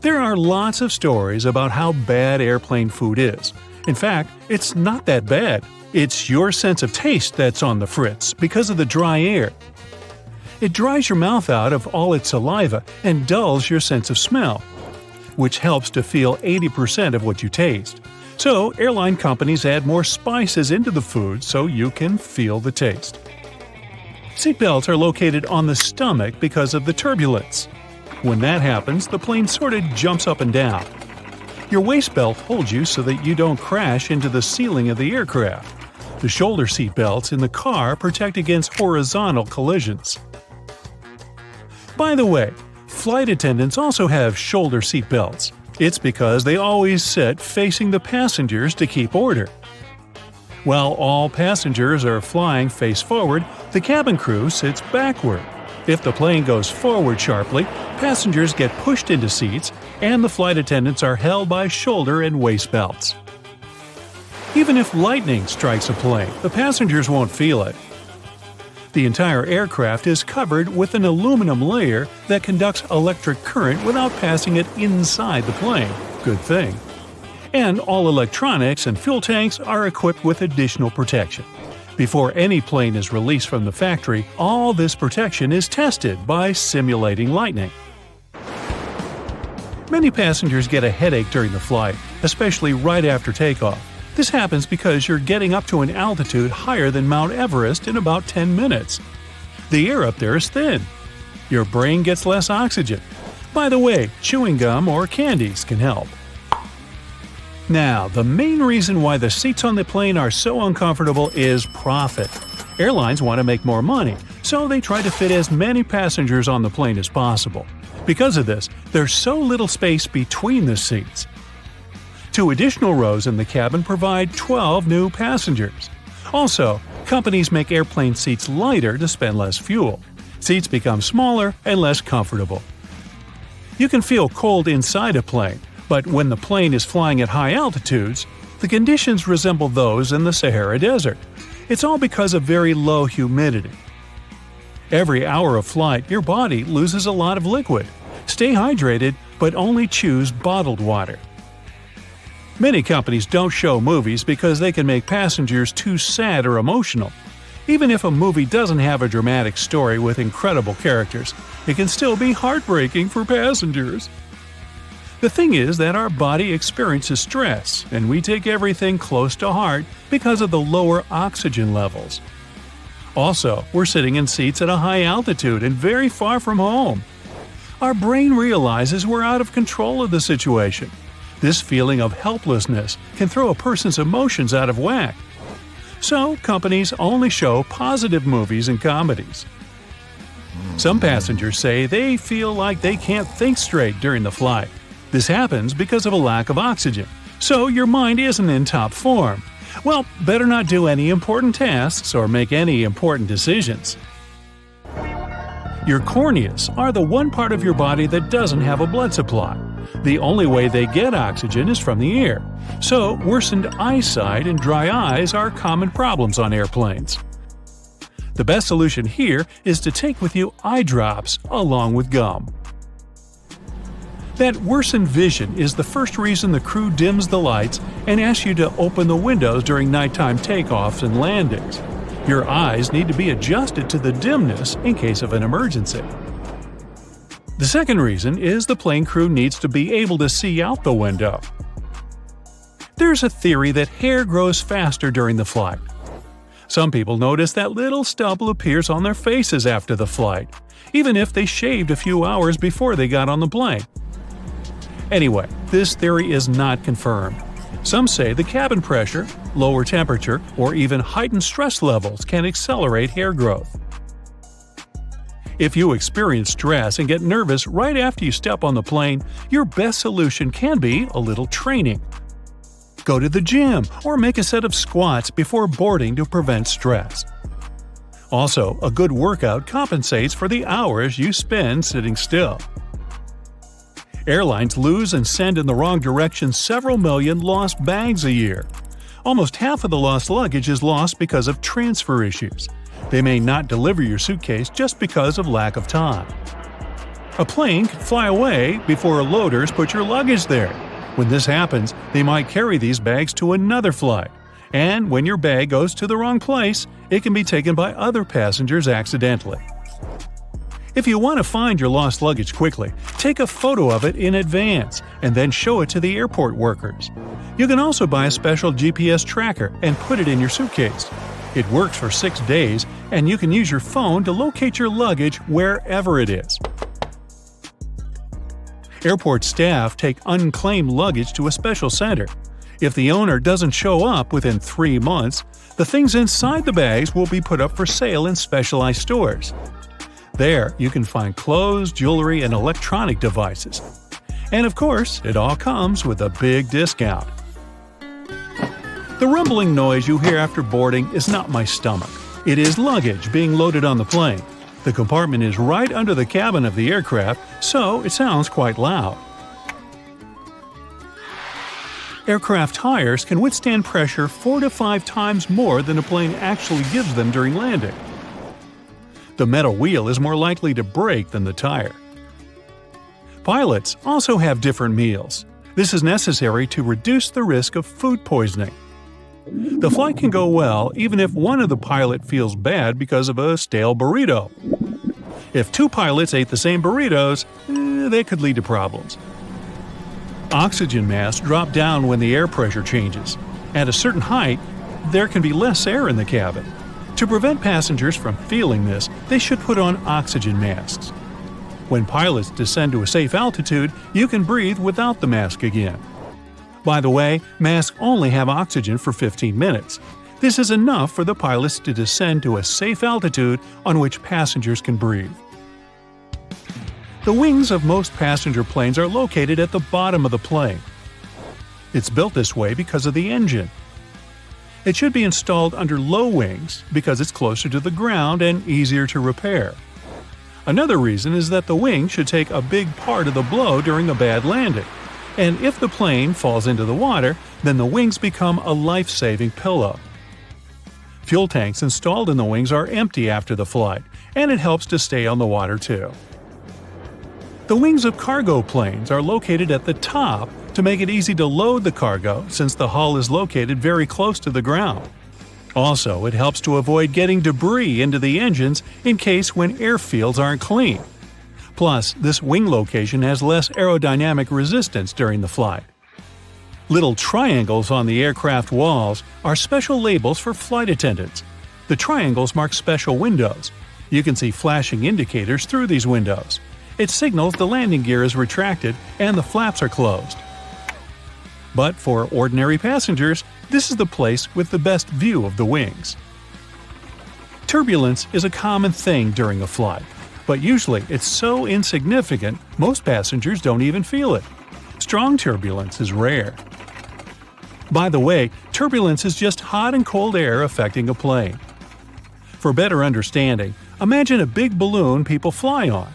There are lots of stories about how bad airplane food is. In fact, it's not that bad. It's your sense of taste that's on the fritz because of the dry air. It dries your mouth out of all its saliva and dulls your sense of smell, which helps to feel 80% of what you taste. So, airline companies add more spices into the food so you can feel the taste. Seatbelts are located on the stomach because of the turbulence. When that happens, the plane sort of jumps up and down. Your waist belt holds you so that you don't crash into the ceiling of the aircraft. The shoulder seat belts in the car protect against horizontal collisions. By the way, flight attendants also have shoulder seat belts. It's because they always sit facing the passengers to keep order. While all passengers are flying face forward, the cabin crew sits backward. If the plane goes forward sharply, passengers get pushed into seats, and the flight attendants are held by shoulder and waist belts. Even if lightning strikes a plane, the passengers won't feel it. The entire aircraft is covered with an aluminum layer that conducts electric current without passing it inside the plane. Good thing. And all electronics and fuel tanks are equipped with additional protection. Before any plane is released from the factory, all this protection is tested by simulating lightning. Many passengers get a headache during the flight, especially right after takeoff. This happens because you're getting up to an altitude higher than Mount Everest in about 10 minutes. The air up there is thin. Your brain gets less oxygen. By the way, chewing gum or candies can help. Now, the main reason why the seats on the plane are so uncomfortable is profit. Airlines want to make more money, so they try to fit as many passengers on the plane as possible. Because of this, there's so little space between the seats. 2 additional rows in the cabin provide 12 new passengers. Also, companies make airplane seats lighter to spend less fuel. Seats become smaller and less comfortable. You can feel cold inside a plane, but when the plane is flying at high altitudes, the conditions resemble those in the Sahara Desert. It's all because of very low humidity. Every hour of flight, your body loses a lot of liquid. Stay hydrated, but only choose bottled water. Many companies don't show movies because they can make passengers too sad or emotional. Even if a movie doesn't have a dramatic story with incredible characters, it can still be heartbreaking for passengers. The thing is that our body experiences stress, and we take everything close to heart because of the lower oxygen levels. Also, we're sitting in seats at a high altitude and very far from home. Our brain realizes we're out of control of the situation. This feeling of helplessness can throw a person's emotions out of whack. So, companies only show positive movies and comedies. Some passengers say they feel like they can't think straight during the flight. This happens because of a lack of oxygen, so your mind isn't in top form. Well, better not do any important tasks or make any important decisions. Your corneas are the one part of your body that doesn't have a blood supply. The only way they get oxygen is from the air. So, worsened eyesight and dry eyes are common problems on airplanes. The best solution here is to take with you eye drops along with gum. That worsened vision is the first reason the crew dims the lights and asks you to open the windows during nighttime takeoffs and landings. Your eyes need to be adjusted to the dimness in case of an emergency. The second reason is the plane crew needs to be able to see out the window. There's a theory that hair grows faster during the flight. Some people notice that little stubble appears on their faces after the flight, even if they shaved a few hours before they got on the plane. Anyway, this theory is not confirmed. Some say the cabin pressure, lower temperature, or even heightened stress levels can accelerate hair growth. If you experience stress and get nervous right after you step on the plane, your best solution can be a little training. Go to the gym or make a set of squats before boarding to prevent stress. Also, a good workout compensates for the hours you spend sitting still. Airlines lose and send in the wrong direction several million lost bags a year. Almost half of the lost luggage is lost because of transfer issues. They may not deliver your suitcase just because of lack of time. A plane can fly away before loaders put your luggage there. When this happens, they might carry these bags to another flight. And when your bag goes to the wrong place, it can be taken by other passengers accidentally. If you want to find your lost luggage quickly, take a photo of it in advance and then show it to the airport workers. You can also buy a special GPS tracker and put it in your suitcase. It works for 6 days, and you can use your phone to locate your luggage wherever it is. Airport staff take unclaimed luggage to a special center. If the owner doesn't show up within 3 months, the things inside the bags will be put up for sale in specialized stores. There, you can find clothes, jewelry, and electronic devices. And of course, it all comes with a big discount. The rumbling noise you hear after boarding is not my stomach. It is luggage being loaded on the plane. The compartment is right under the cabin of the aircraft, so it sounds quite loud. Aircraft tires can withstand pressure 4 to 5 times more than a plane actually gives them during landing. The metal wheel is more likely to break than the tire. Pilots also have different meals. This is necessary to reduce the risk of food poisoning. The flight can go well even if one of the pilot feels bad because of a stale burrito. If 2 pilots ate the same burritos, they could lead to problems. Oxygen masks drop down when the air pressure changes. At a certain height, there can be less air in the cabin. To prevent passengers from feeling this, they should put on oxygen masks. When pilots descend to a safe altitude, you can breathe without the mask again. By the way, masks only have oxygen for 15 minutes. This is enough for the pilots to descend to a safe altitude on which passengers can breathe. The wings of most passenger planes are located at the bottom of the plane. It's built this way because of the engine. It should be installed under low wings because it's closer to the ground and easier to repair. Another reason is that the wing should take a big part of the blow during a bad landing. And if the plane falls into the water, then the wings become a life-saving pillow. Fuel tanks installed in the wings are empty after the flight, and it helps to stay on the water too. The wings of cargo planes are located at the top to make it easy to load the cargo since the hull is located very close to the ground. Also, it helps to avoid getting debris into the engines in case when airfields aren't clean. Plus, this wing location has less aerodynamic resistance during the flight. Little triangles on the aircraft walls are special labels for flight attendants. The triangles mark special windows. You can see flashing indicators through these windows. It signals the landing gear is retracted and the flaps are closed. But for ordinary passengers, this is the place with the best view of the wings. Turbulence is a common thing during a flight, but usually it's so insignificant most passengers don't even feel it. Strong turbulence is rare. By the way, turbulence is just hot and cold air affecting a plane. For better understanding, imagine a big balloon people fly on.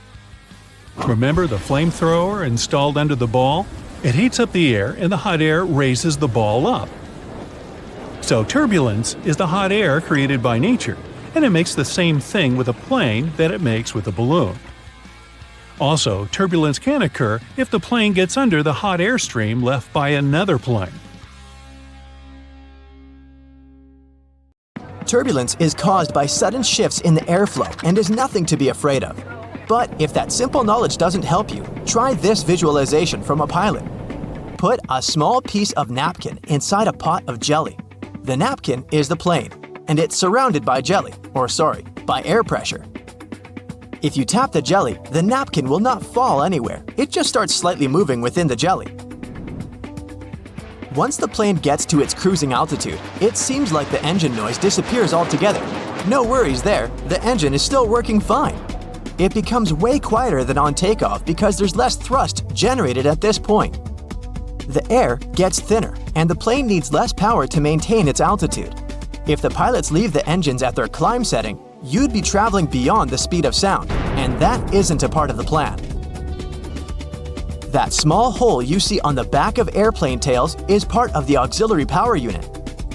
Remember the flamethrower installed under the ball? It heats up the air and the hot air raises the ball up. So turbulence is the hot air created by nature, and it makes the same thing with a plane that it makes with a balloon. Also, turbulence can occur if the plane gets under the hot air stream left by another plane. Turbulence is caused by sudden shifts in the airflow and is nothing to be afraid of. But if that simple knowledge doesn't help you, try this visualization from a pilot. Put a small piece of napkin inside a pot of jelly. The napkin is the plane, and it's surrounded by by air pressure. If you tap the jelly, the napkin will not fall anywhere. It just starts slightly moving within the jelly. Once the plane gets to its cruising altitude, it seems like the engine noise disappears altogether. No worries there, the engine is still working fine. It becomes way quieter than on takeoff because there's less thrust generated at this point. The air gets thinner, and the plane needs less power to maintain its altitude. If the pilots leave the engines at their climb setting, you'd be traveling beyond the speed of sound, and that isn't a part of the plan. That small hole you see on the back of airplane tails is part of the auxiliary power unit.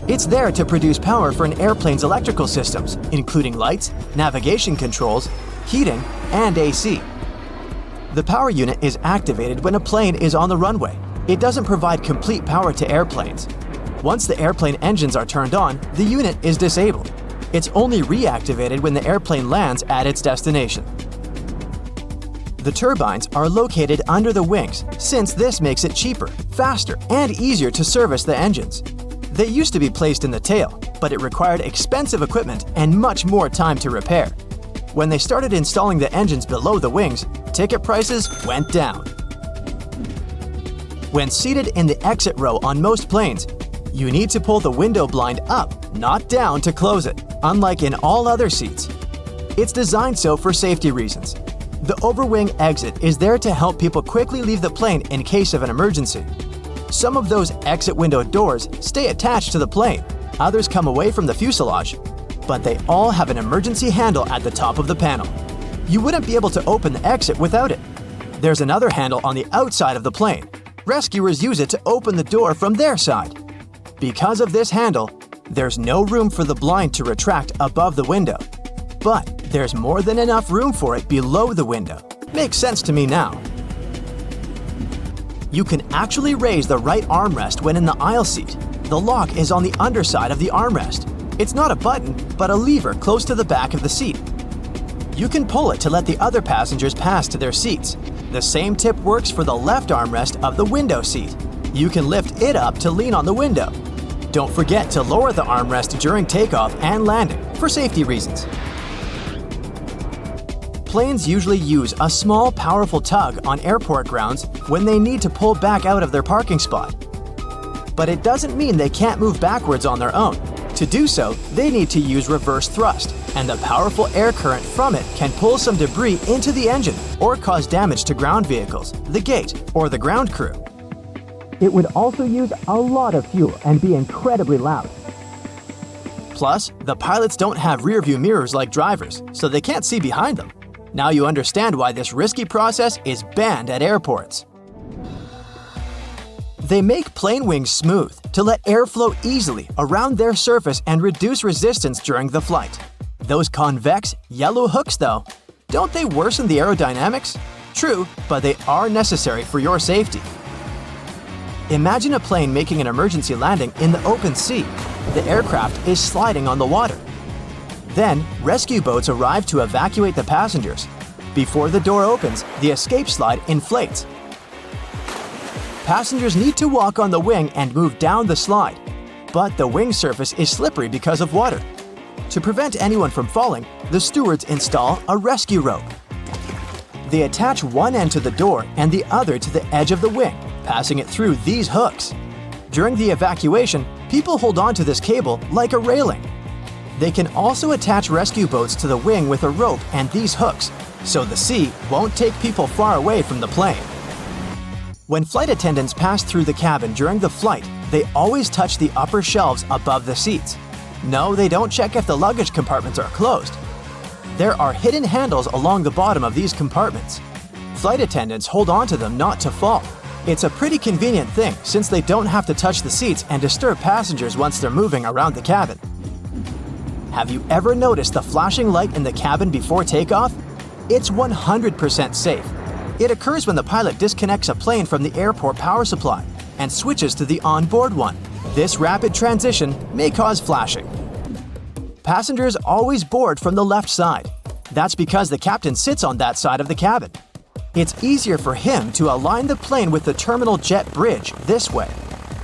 It's there to produce power for an airplane's electrical systems, including lights, navigation controls, heating, and AC. The power unit is activated when a plane is on the runway. It doesn't provide complete power to airplanes. Once the airplane engines are turned on, the unit is disabled. It's only reactivated when the airplane lands at its destination. The turbines are located under the wings since this makes it cheaper, faster, and easier to service the engines. They used to be placed in the tail, but it required expensive equipment and much more time to repair. When they started installing the engines below the wings, ticket prices went down. When seated in the exit row on most planes, you need to pull the window blind up, not down, to close it, unlike in all other seats. It's designed so for safety reasons. The overwing exit is there to help people quickly leave the plane in case of an emergency. Some of those exit window doors stay attached to the plane, others come away from the fuselage, but they all have an emergency handle at the top of the panel. You wouldn't be able to open the exit without it. There's another handle on the outside of the plane. Rescuers use it to open the door from their side. Because of this handle, there's no room for the blind to retract above the window. But there's more than enough room for it below the window. Makes sense to me now. You can actually raise the right armrest when in the aisle seat. The lock is on the underside of the armrest. It's not a button, but a lever close to the back of the seat. You can pull it to let the other passengers pass to their seats. The same tip works for the left armrest of the window seat. You can lift it up to lean on the window. Don't forget to lower the armrest during takeoff and landing for safety reasons. Planes usually use a small, powerful tug on airport grounds when they need to pull back out of their parking spot. But it doesn't mean they can't move backwards on their own. To do so, they need to use reverse thrust, and the powerful air current from it can pull some debris into the engine or cause damage to ground vehicles, the gate, or the ground crew. It would also use a lot of fuel and be incredibly loud. Plus, the pilots don't have rear-view mirrors like drivers, so they can't see behind them. Now you understand why this risky process is banned at airports. They make plane wings smooth to let air flow easily around their surface and reduce resistance during the flight. Those convex, yellow hooks, though, don't they worsen the aerodynamics? True, but they are necessary for your safety. Imagine a plane making an emergency landing in the open sea. The aircraft is sliding on the water. Then, rescue boats arrive to evacuate the passengers. Before the door opens, the escape slide inflates. Passengers need to walk on the wing and move down the slide, but the wing surface is slippery because of water. To prevent anyone from falling, the stewards install a rescue rope. They attach one end to the door and the other to the edge of the wing, passing it through these hooks. During the evacuation, people hold on to this cable like a railing. They can also attach rescue boats to the wing with a rope and these hooks, so the sea won't take people far away from the plane. When flight attendants pass through the cabin during the flight, they always touch the upper shelves above the seats. No, they don't check if the luggage compartments are closed. There are hidden handles along the bottom of these compartments. Flight attendants hold on to them not to fall. It's a pretty convenient thing since they don't have to touch the seats and disturb passengers once they're moving around the cabin. Have you ever noticed the flashing light in the cabin before takeoff? It's 100% safe. It occurs when the pilot disconnects a plane from the airport power supply and switches to the onboard one. This rapid transition may cause flashing. Passengers always board from the left side. That's because the captain sits on that side of the cabin. It's easier for him to align the plane with the terminal jet bridge this way.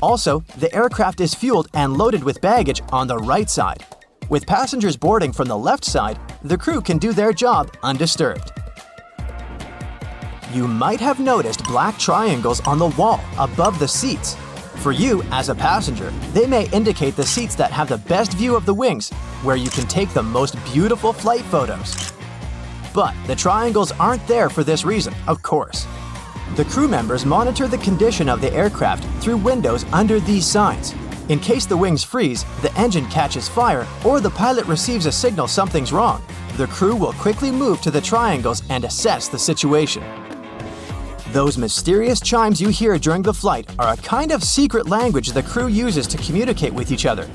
Also, the aircraft is fueled and loaded with baggage on the right side. With passengers boarding from the left side, the crew can do their job undisturbed. You might have noticed black triangles on the wall above the seats. For you, as a passenger, they may indicate the seats that have the best view of the wings, where you can take the most beautiful flight photos. But the triangles aren't there for this reason, of course. The crew members monitor the condition of the aircraft through windows under these signs. In case the wings freeze, the engine catches fire, or the pilot receives a signal something's wrong, the crew will quickly move to the triangles and assess the situation. Those mysterious chimes you hear during the flight are a kind of secret language the crew uses to communicate with each other.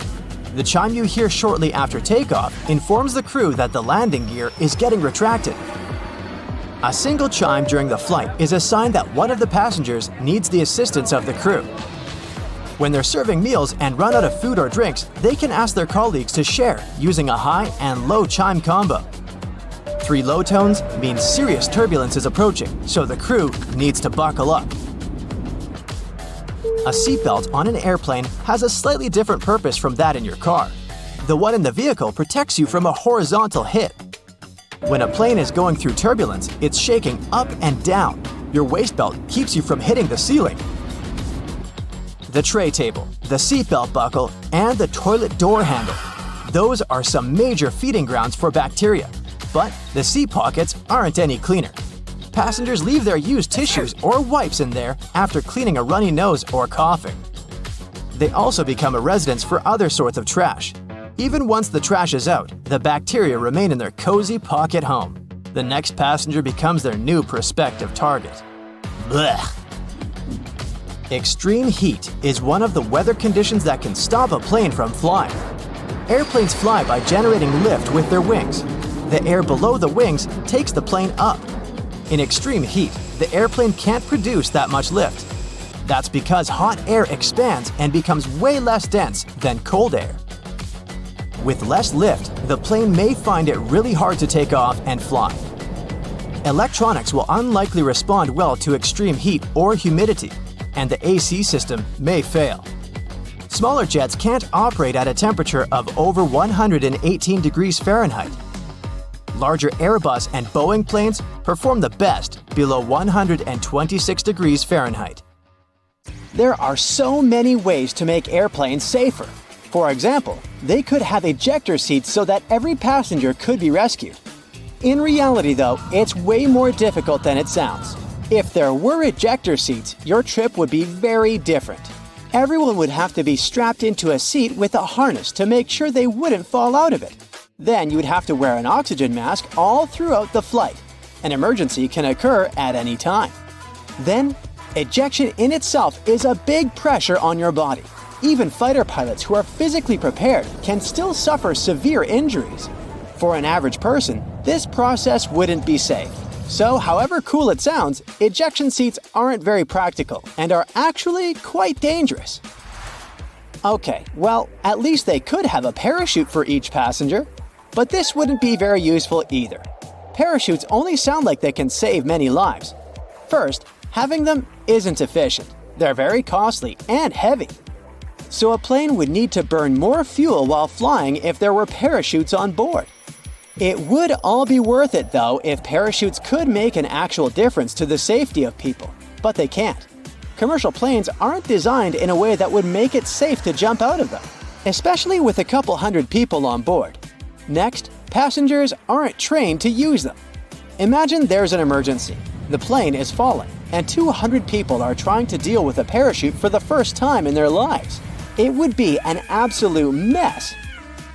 The chime you hear shortly after takeoff informs the crew that the landing gear is getting retracted. A single chime during the flight is a sign that one of the passengers needs the assistance of the crew. When they're serving meals and run out of food or drinks, they can ask their colleagues to share using a high and low chime combo. 3 low tones mean serious turbulence is approaching, so the crew needs to buckle up. A seatbelt on an airplane has a slightly different purpose from that in your car. The one in the vehicle protects you from a horizontal hit. When a plane is going through turbulence, it's shaking up and down. Your waist belt keeps you from hitting the ceiling. The tray table, the seatbelt buckle, and the toilet door handle. Those are some major feeding grounds for bacteria. But the seat pockets aren't any cleaner. Passengers leave their used tissues or wipes in there after cleaning a runny nose or coughing. They also become a residence for other sorts of trash. Even once the trash is out, the bacteria remain in their cozy pocket home. The next passenger becomes their new prospective target. Blech. Extreme heat is one of the weather conditions that can stop a plane from flying. Airplanes fly by generating lift with their wings. The air below the wings takes the plane up. In extreme heat, the airplane can't produce that much lift. That's because hot air expands and becomes way less dense than cold air. With less lift, the plane may find it really hard to take off and fly. Electronics will unlikely respond well to extreme heat or humidity, and the AC system may fail. Smaller jets can't operate at a temperature of over 118 degrees Fahrenheit. Larger Airbus and Boeing planes perform the best below 126 degrees Fahrenheit. There are so many ways to make airplanes safer. For example, they could have ejector seats so that every passenger could be rescued. In reality, though, it's way more difficult than it sounds. If there were ejector seats, your trip would be very different. Everyone would have to be strapped into a seat with a harness to make sure they wouldn't fall out of it. Then you would have to wear an oxygen mask all throughout the flight. An emergency can occur at any time. Then, ejection in itself is a big pressure on your body. Even fighter pilots who are physically prepared can still suffer severe injuries. For an average person, this process wouldn't be safe. So, however cool it sounds, ejection seats aren't very practical and are actually quite dangerous. Okay, well, at least they could have a parachute for each passenger. But this wouldn't be very useful either. Parachutes only sound like they can save many lives. First, having them isn't efficient. They're very costly and heavy. So a plane would need to burn more fuel while flying if there were parachutes on board. It would all be worth it, though, if parachutes could make an actual difference to the safety of people, but they can't. Commercial planes aren't designed in a way that would make it safe to jump out of them, especially with a couple hundred people on board. Next, passengers aren't trained to use them. Imagine there's an emergency. The plane is falling, and 200 people are trying to deal with a parachute for the first time in their lives. It would be an absolute mess.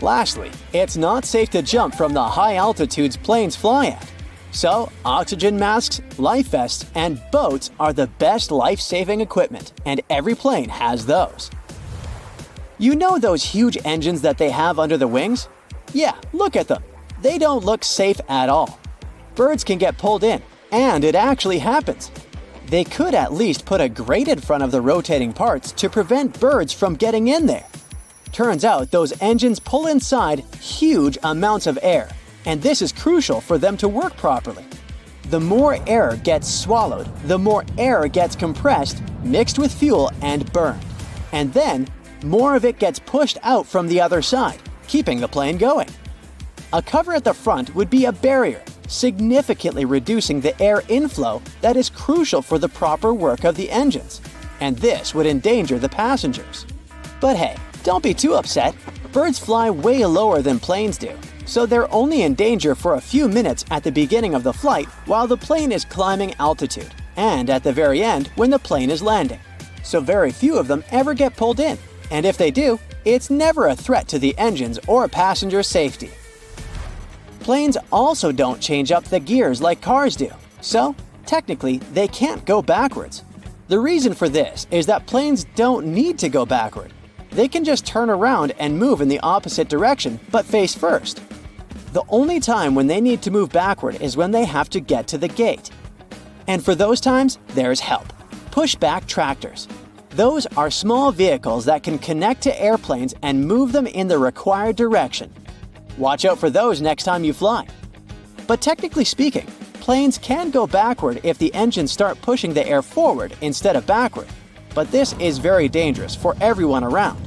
Lastly, it's not safe to jump from the high altitudes planes fly at. So, oxygen masks, life vests, and boats are the best life-saving equipment, and every plane has those. You know those huge engines that they have under the wings? Yeah, look at them. They don't look safe at all. Birds can get pulled in, and it actually happens. They could at least put a grate in front of the rotating parts to prevent birds from getting in there. Turns out those engines pull inside huge amounts of air, and this is crucial for them to work properly. The more air gets swallowed, the more air gets compressed, mixed with fuel, and burned. And then, more of it gets pushed out from the other side, keeping the plane going. A cover at the front would be a barrier, significantly reducing the air inflow that is crucial for the proper work of the engines, and this would endanger the passengers. But hey, don't be too upset. Birds fly way lower than planes do, so they're only in danger for a few minutes at the beginning of the flight while the plane is climbing altitude, and at the very end when the plane is landing. So very few of them ever get pulled in, and if they do, it's never a threat to the engines or passenger safety. Planes also don't change up the gears like cars do, so technically they can't go backwards. The reason for this is that planes don't need to go backward. They can just turn around and move in the opposite direction, but face first. The only time when they need to move backward is when they have to get to the gate. And for those times, there's help. Pushback tractors. Those are small vehicles that can connect to airplanes and move them in the required direction. Watch out for those next time you fly. But technically speaking, planes can go backward if the engines start pushing the air forward instead of backward, but this is very dangerous for everyone around.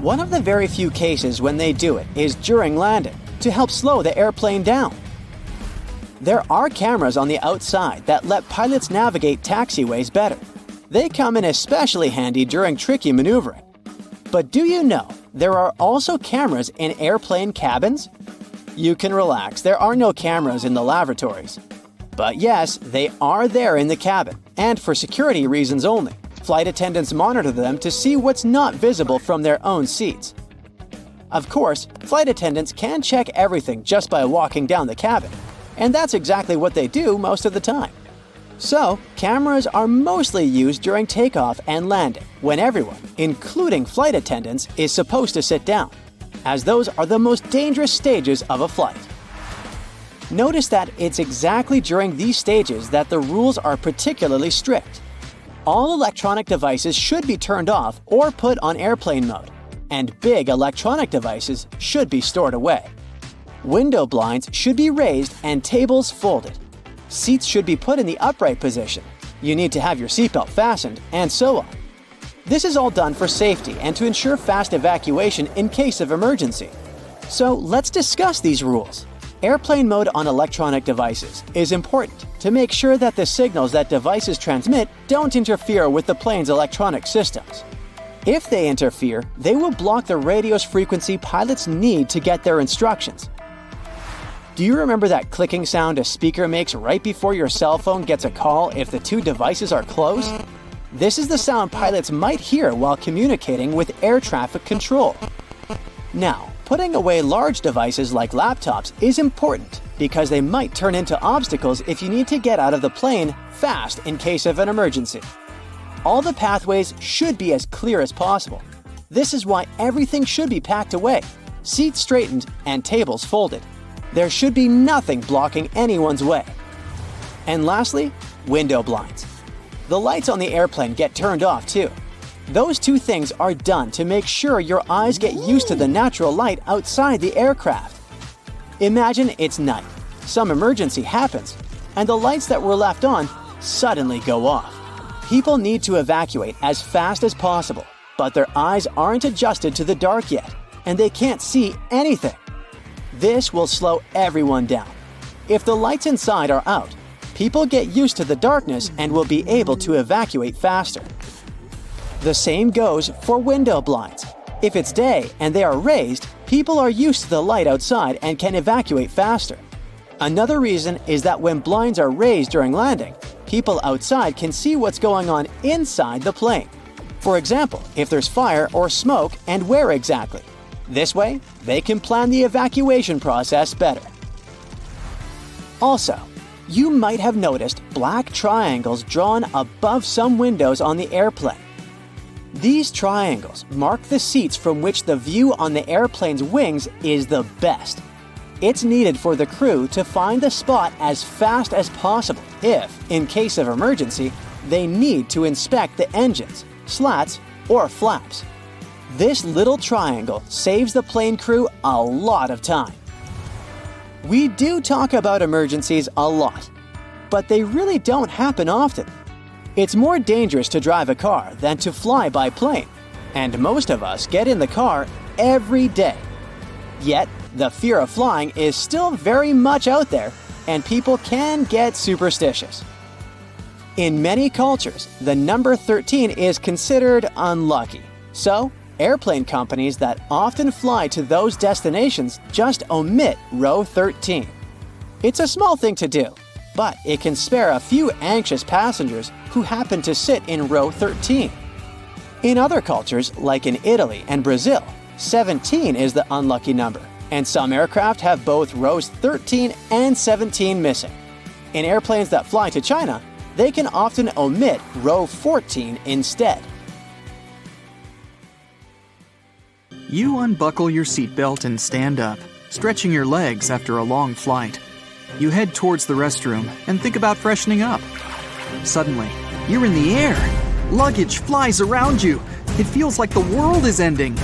One of the very few cases when they do it is during landing, to help slow the airplane down. There are cameras on the outside that let pilots navigate taxiways better. They come in especially handy during tricky maneuvering. But do you know there are also cameras in airplane cabins? You can relax, there are no cameras in the lavatories. But yes, they are there in the cabin, and for security reasons only. Flight attendants monitor them to see what's not visible from their own seats. Of course, flight attendants can check everything just by walking down the cabin, and that's exactly what they do most of the time. So, cameras are mostly used during takeoff and landing, when everyone, including flight attendants, is supposed to sit down, as those are the most dangerous stages of a flight. Notice that it's exactly during these stages that the rules are particularly strict. All electronic devices should be turned off or put on airplane mode, and big electronic devices should be stored away. Window blinds should be raised and tables folded. Seats should be put in the upright position. You need to have your seatbelt fastened, and so on. This is all done for safety and to ensure fast evacuation in case of emergency. So let's discuss these rules. Airplane mode on electronic devices is important to make sure that the signals that devices transmit don't interfere with the plane's electronic systems. If they interfere, they will block the radio's frequency pilots need to get their instructions. Do you remember that clicking sound a speaker makes right before your cell phone gets a call if the two devices are close? This is the sound pilots might hear while communicating with air traffic control. Now, putting away large devices like laptops is important because they might turn into obstacles if you need to get out of the plane fast in case of an emergency. All the pathways should be as clear as possible. This is why everything should be packed away, seats straightened, and tables folded. There should be nothing blocking anyone's way. And lastly, window blinds. The lights on the airplane get turned off too. Those two things are done to make sure your eyes get used to the natural light outside the aircraft. Imagine it's night, some emergency happens, and the lights that were left on suddenly go off. People need to evacuate as fast as possible, but their eyes aren't adjusted to the dark yet, and they can't see anything. This will slow everyone down. If the lights inside are out, people get used to the darkness and will be able to evacuate faster. The same goes for window blinds. If it's day and they are raised, people are used to the light outside and can evacuate faster. Another reason is that when blinds are raised during landing, people outside can see what's going on inside the plane. For example, if there's fire or smoke and where exactly. This way, they can plan the evacuation process better. Also, you might have noticed black triangles drawn above some windows on the airplane. These triangles mark the seats from which the view on the airplane's wings is the best. It's needed for the crew to find the spot as fast as possible if, in case of emergency, they need to inspect the engines, slats, or flaps. This little triangle saves the plane crew a lot of time. We do talk about emergencies a lot, but they really don't happen often. It's more dangerous to drive a car than to fly by plane, and most of us get in the car every day. Yet, the fear of flying is still very much out there, and people can get superstitious. In many cultures, the number 13 is considered unlucky, so airplane companies that often fly to those destinations just omit row 13. It's a small thing to do, but it can spare a few anxious passengers who happen to sit in row 13. In other cultures, like in Italy and Brazil, 17 is the unlucky number, and some aircraft have both rows 13 and 17 missing. In airplanes that fly to China, they can often omit row 14 instead. You unbuckle your seatbelt and stand up, stretching your legs after a long flight. You head towards the restroom and think about freshening up. Suddenly, you're in the air. Luggage flies around you. It feels like the world is ending.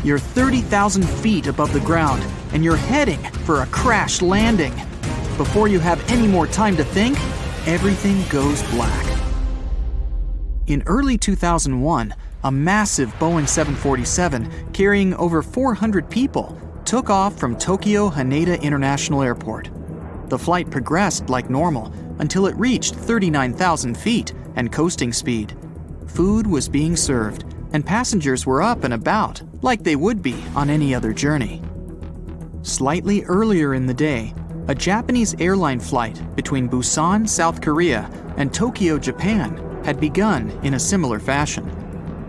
You're 30,000 feet above the ground, and you're heading for a crash landing. before you have any more time to think, everything goes black. In early 2001, a massive Boeing 747 carrying over 400 people took off from Tokyo Haneda International Airport. The flight progressed like normal until it reached 39,000 feet and coasting speed. Food was being served, and passengers were up and about like they would be on any other journey. Slightly earlier in the day, a Japanese airline flight between Busan, South Korea, and Tokyo, Japan, had begun in a similar fashion.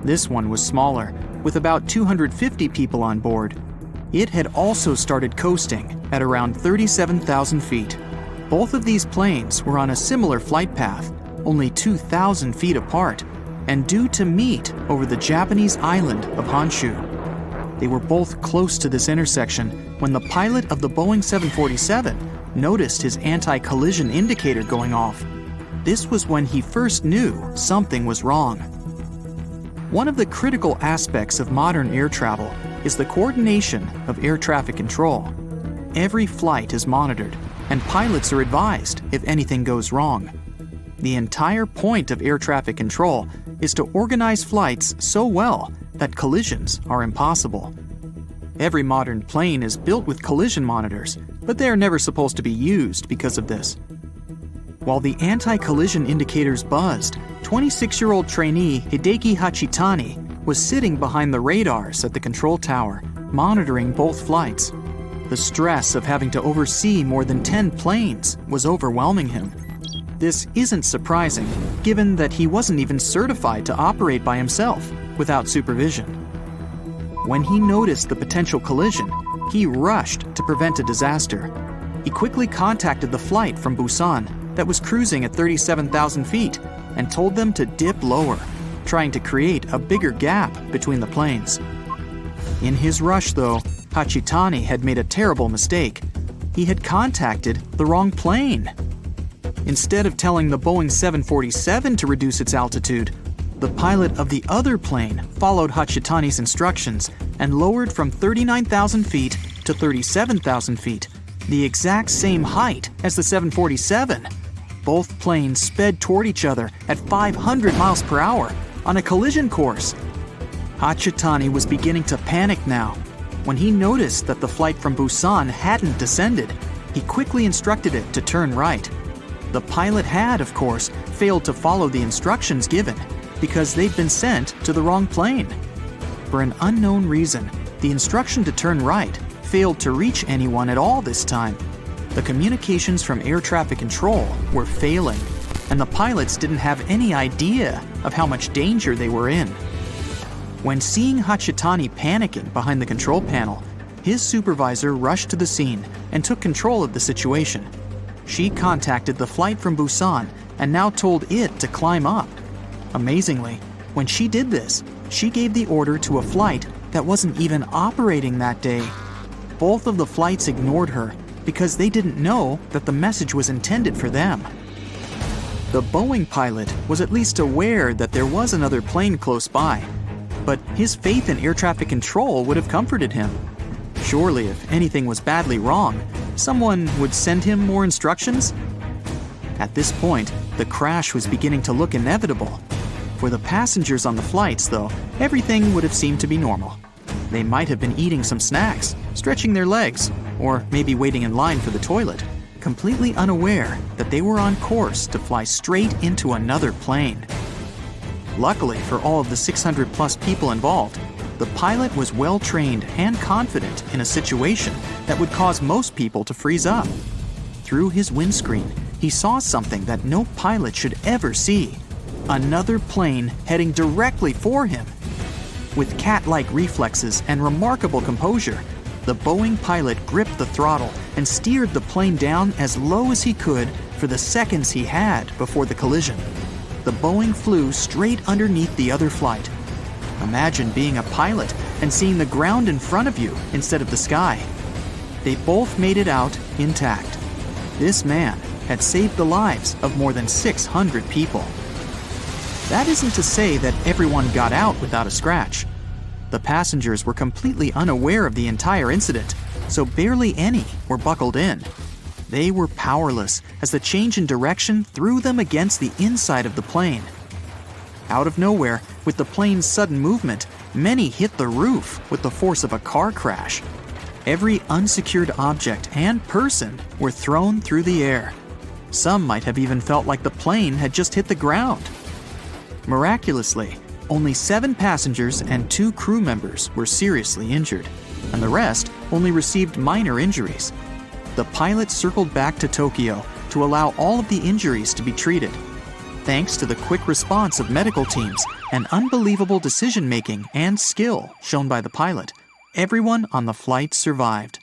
This one was smaller, with about 250 people on board. It had also started coasting at around 37,000 feet. Both of these planes were on a similar flight path, only 2,000 feet apart, and due to meet over the Japanese island of Honshu. They were both close to this intersection when the pilot of the Boeing 747 noticed his anti-collision indicator going off. This was when he first knew something was wrong. One of the critical aspects of modern air travel is the coordination of air traffic control. Every flight is monitored, and pilots are advised if anything goes wrong. The entire point of air traffic control is to organize flights so well that collisions are impossible. Every modern plane is built with collision monitors, but they are never supposed to be used because of this. While the anti-collision indicators buzzed, 26-year-old trainee Hideki Hachitani was sitting behind the radars at the control tower, monitoring both flights. The stress of having to oversee more than 10 planes was overwhelming him. This isn't surprising, given that he wasn't even certified to operate by himself without supervision. When he noticed the potential collision, he rushed to prevent a disaster. He quickly contacted the flight from Busan that was cruising at 37,000 feet and told them to dip lower, trying to create a bigger gap between the planes. In his rush, though, Hachitani had made a terrible mistake. He had contacted the wrong plane. Instead of telling the Boeing 747 to reduce its altitude, the pilot of the other plane followed Hachitani's instructions and lowered from 39,000 feet to 37,000 feet, the exact same height as the 747. Both planes sped toward each other at 500 miles per hour on a collision course. Hachitani was beginning to panic now. When he noticed that the flight from Busan hadn't descended, he quickly instructed it to turn right. The pilot had, of course, failed to follow the instructions given because they'd been sent to the wrong plane. For an unknown reason, the instruction to turn right failed to reach anyone at all this time. The communications from air traffic control were failing, and the pilots didn't have any idea of how much danger they were in. When seeing Hachitani panicking behind the control panel, his supervisor rushed to the scene and took control of the situation. She contacted the flight from Busan and now told it to climb up. Amazingly, when she did this, she gave the order to a flight that wasn't even operating that day. Both of the flights ignored her because they didn't know that the message was intended for them. The Boeing pilot was at least aware that there was another plane close by, but his faith in air traffic control would have comforted him. Surely, if anything was badly wrong, someone would send him more instructions? At this point, the crash was beginning to look inevitable. For the passengers on the flights, though, everything would have seemed to be normal. They might have been eating some snacks, stretching their legs, or maybe waiting in line for the toilet, completely unaware that they were on course to fly straight into another plane. Luckily for all of the 600-plus people involved, the pilot was well-trained and confident in a situation that would cause most people to freeze up. Through his windscreen, he saw something that no pilot should ever see: another plane heading directly for him. With cat-like reflexes and remarkable composure, the Boeing pilot gripped the throttle and steered the plane down as low as he could for the seconds he had before the collision. The Boeing flew straight underneath the other flight. Imagine being a pilot and seeing the ground in front of you instead of the sky. They both made it out intact. This man had saved the lives of more than 600 people. That isn't to say that everyone got out without a scratch. The passengers were completely unaware of the entire incident, so barely any were buckled in. They were powerless as the change in direction threw them against the inside of the plane. Out of nowhere, with the plane's sudden movement, many hit the roof with the force of a car crash. Every unsecured object and person were thrown through the air. Some might have even felt like the plane had just hit the ground. Miraculously, only 7 passengers and 2 crew members were seriously injured, and the rest only received minor injuries. The pilot circled back to Tokyo to allow all of the injuries to be treated. Thanks to the quick response of medical teams and unbelievable decision-making and skill shown by the pilot, everyone on the flight survived.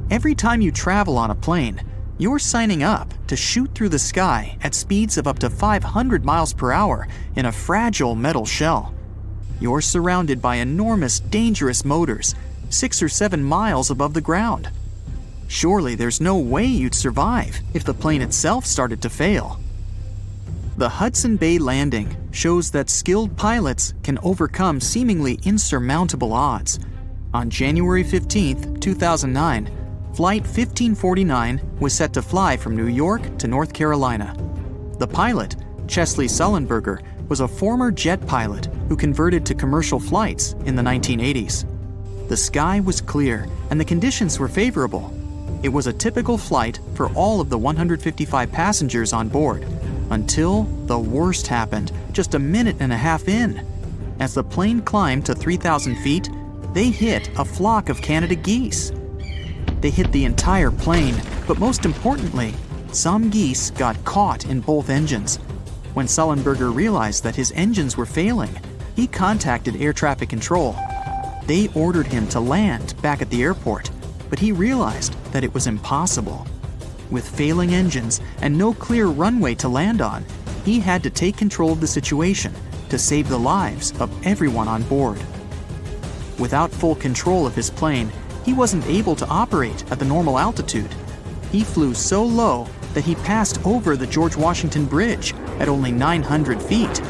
Every time you travel on a plane, you're signing up to shoot through the sky at speeds of up to 500 miles per hour in a fragile metal shell. You're surrounded by enormous, dangerous motors, 6 or 7 miles above the ground. Surely there's no way you'd survive if the plane itself started to fail. The Hudson Bay landing shows that skilled pilots can overcome seemingly insurmountable odds. On January 15, 2009, Flight 1549 was set to fly from New York to North Carolina. The pilot, Chesley Sullenberger, was a former jet pilot who converted to commercial flights in the 1980s. The sky was clear and the conditions were favorable. It was a typical flight for all of the 155 passengers on board, until the worst happened just a minute and a half in. As the plane climbed to 3,000 feet, they hit a flock of Canada geese. They hit the entire plane, but most importantly, some geese got caught in both engines. When Sullenberger realized that his engines were failing, he contacted air traffic control. They ordered him to land back at the airport, but he realized that it was impossible. With failing engines and no clear runway to land on, he had to take control of the situation to save the lives of everyone on board. Without full control of his plane, he wasn't able to operate at the normal altitude. He flew so low that he passed over the George Washington Bridge at only 900 feet.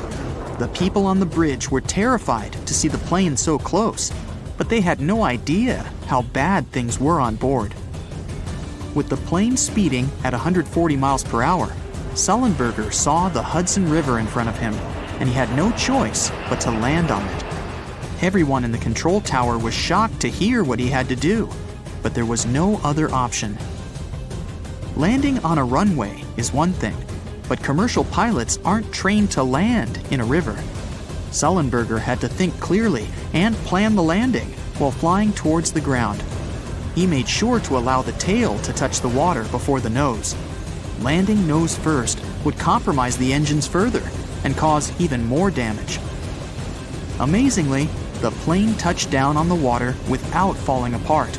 The people on the bridge were terrified to see the plane so close, but they had no idea how bad things were on board. With the plane speeding at 140 miles per hour, Sullenberger saw the Hudson River in front of him, and he had no choice but to land on it. Everyone in the control tower was shocked to hear what he had to do, but there was no other option. Landing on a runway is one thing, but commercial pilots aren't trained to land in a river. Sullenberger had to think clearly and plan the landing while flying towards the ground. He made sure to allow the tail to touch the water before the nose. Landing nose first would compromise the engines further and cause even more damage. Amazingly, the plane touched down on the water without falling apart.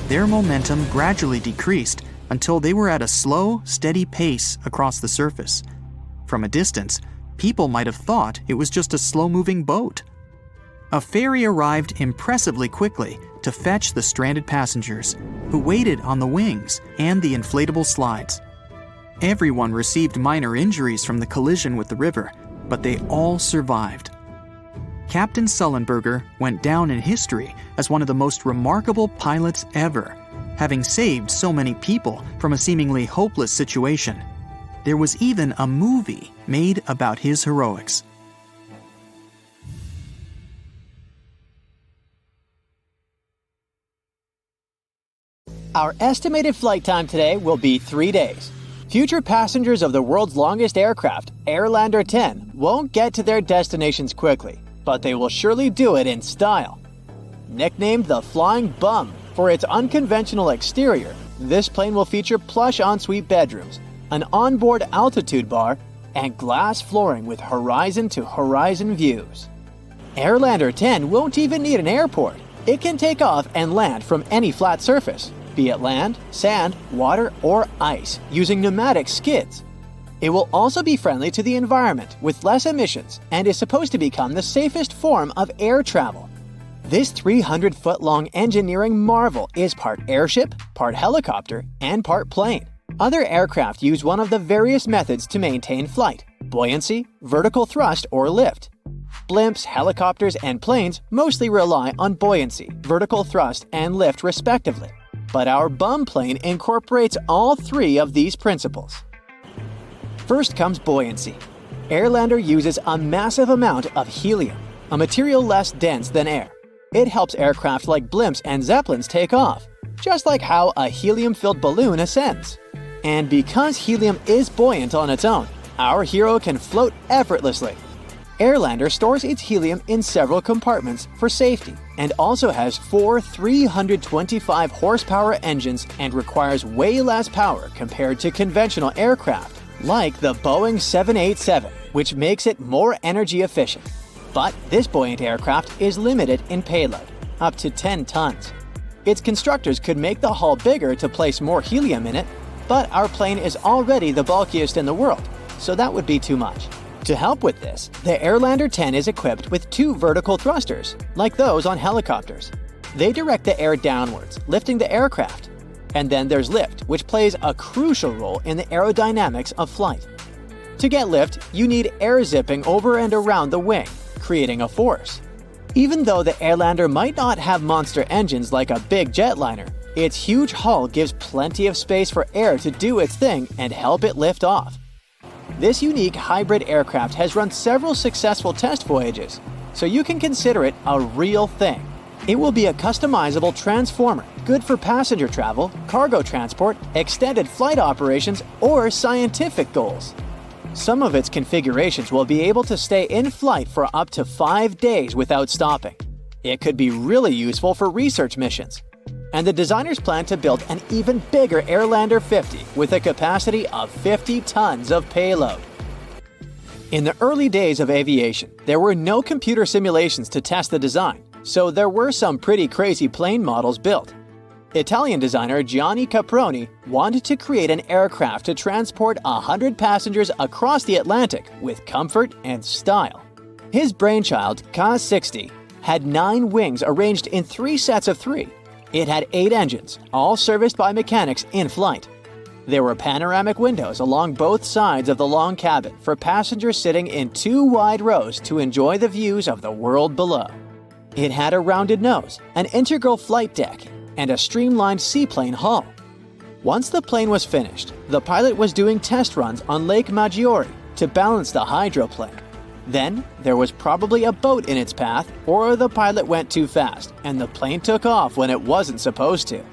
Their momentum gradually decreased until they were at a slow, steady pace across the surface. From a distance, people might have thought it was just a slow-moving boat. A ferry arrived impressively quickly to fetch the stranded passengers, who waited on the wings and the inflatable slides. Everyone received minor injuries from the collision with the river, but they all survived. Captain Sullenberger went down in history as one of the most remarkable pilots ever, having saved so many people from a seemingly hopeless situation. There was even a movie made about his heroics. Our estimated flight time today will be 3 days. Future passengers of the world's longest aircraft, Airlander 10, won't get to their destinations quickly, but they will surely do it in style. Nicknamed the Flying Bum for its unconventional exterior, this plane will feature plush ensuite bedrooms, an onboard altitude bar, and glass flooring with horizon-to-horizon views. Airlander 10 won't even need an airport. It can take off and land from any flat surface, be it land, sand, water, or ice, using pneumatic skids. It will also be friendly to the environment with less emissions and is supposed to become the safest form of air travel. This 300-foot-long engineering marvel is part airship, part helicopter, and part plane. Other aircraft use one of the various methods to maintain flight: buoyancy, vertical thrust, or lift. Blimps, helicopters, and planes mostly rely on buoyancy, vertical thrust, and lift respectively. but our bum plane incorporates all three of these principles. First comes buoyancy. Airlander uses a massive amount of helium, a material less dense than air. It helps aircraft like blimps and zeppelins take off, just like how a helium-filled balloon ascends. And because helium is buoyant on its own, our hero can float effortlessly. Airlander stores its helium in several compartments for safety and also has 4 325 horsepower engines and requires way less power compared to conventional aircraft, like the Boeing 787, which makes it more energy efficient. But this buoyant aircraft is limited in payload, up to 10 tons. Its constructors could make the hull bigger to place more helium in it, but our plane is already the bulkiest in the world, so that would be too much. To help with this, the Airlander 10 is equipped with 2 vertical thrusters, like those on helicopters. They direct the air downwards, lifting the aircraft. And then there's lift, which plays a crucial role in the aerodynamics of flight. To get lift, you need air zipping over and around the wing, creating a force. Even though the Airlander might not have monster engines like a big jetliner, its huge hull gives plenty of space for air to do its thing and help it lift off. This unique hybrid aircraft has run several successful test voyages, so you can consider it a real thing. It will be a customizable transformer, good for passenger travel, cargo transport, extended flight operations, or scientific goals. Some of its configurations will be able to stay in flight for up to 5 days without stopping. It could be really useful for research missions. And the designers plan to build an even bigger Airlander 50 with a capacity of 50 tons of payload. In the early days of aviation, there were no computer simulations to test the design, so there were some pretty crazy plane models built. Italian designer Gianni Caproni wanted to create an aircraft to transport 100 passengers across the Atlantic with comfort and style. His brainchild, Ka-60, had 9 wings arranged in 3 sets of 3. It had 8 engines, all serviced by mechanics in flight. There were panoramic windows along both sides of the long cabin for passengers sitting in 2 wide rows to enjoy the views of the world below. It had a rounded nose, an integral flight deck, and a streamlined seaplane hull. Once the plane was finished, the pilot was doing test runs on Lake Maggiore to balance the hydroplane. Then, there was probably a boat in its path, or the pilot went too fast, and the plane took off when it wasn't supposed to.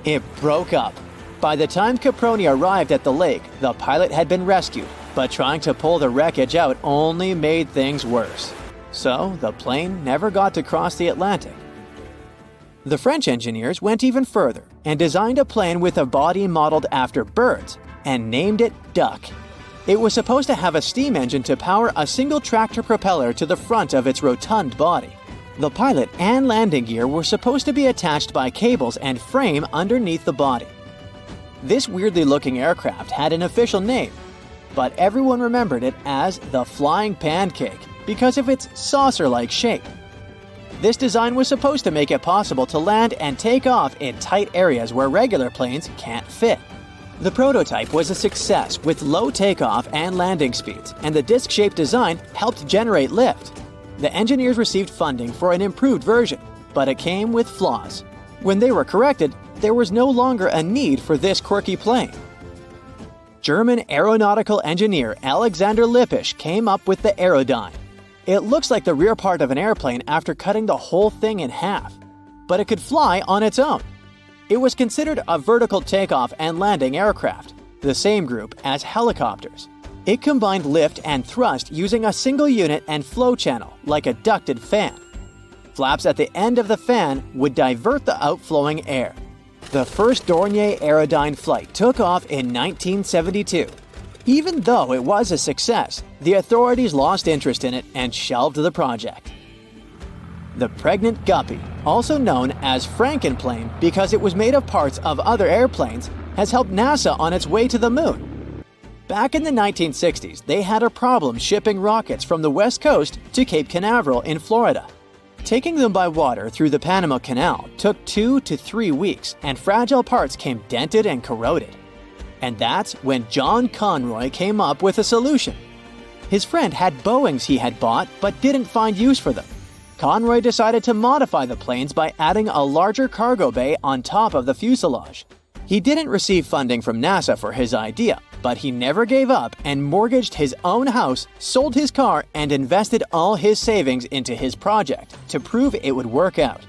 It broke up. By the time Caproni arrived at the lake, the pilot had been rescued, but trying to pull the wreckage out only made things worse. So, the plane never got to cross the Atlantic. The French engineers went even further and designed a plane with a body modeled after birds and named it Duck. It was supposed to have a steam engine to power a single tractor propeller to the front of its rotund body. The pilot and landing gear were supposed to be attached by cables and frame underneath the body. This weirdly looking aircraft had an official name, but everyone remembered it as the Flying Pancake because of its saucer-like shape. This design was supposed to make it possible to land and take off in tight areas where regular planes can't fit. The prototype was a success with low takeoff and landing speeds, and the disc-shaped design helped generate lift. The engineers received funding for an improved version, but it came with flaws. When they were corrected, there was no longer a need for this quirky plane. German aeronautical engineer Alexander Lippisch came up with the Aerodyne. It looks like the rear part of an airplane after cutting the whole thing in half, but it could fly on its own. It was considered a vertical takeoff and landing aircraft, the same group as helicopters. It combined lift and thrust using a single unit and flow channel, like a ducted fan. Flaps at the end of the fan would divert the outflowing air. The first Dornier Aerodyne flight took off in 1972. Even though it was a success, the authorities lost interest in it and shelved the project. The Pregnant Guppy, also known as Frankenplane because it was made of parts of other airplanes, has helped NASA on its way to the moon. Back in the 1960s, they had a problem shipping rockets from the West Coast to Cape Canaveral in Florida. Taking them by water through the Panama Canal took 2 to 3 weeks, and fragile parts came dented and corroded. And that's when John Conroy came up with a solution. His friend had Boeings he had bought but didn't find use for them. Conroy decided to modify the planes by adding a larger cargo bay on top of the fuselage. He didn't receive funding from NASA for his idea, but he never gave up and mortgaged his own house, sold his car, and invested all his savings into his project to prove it would work out.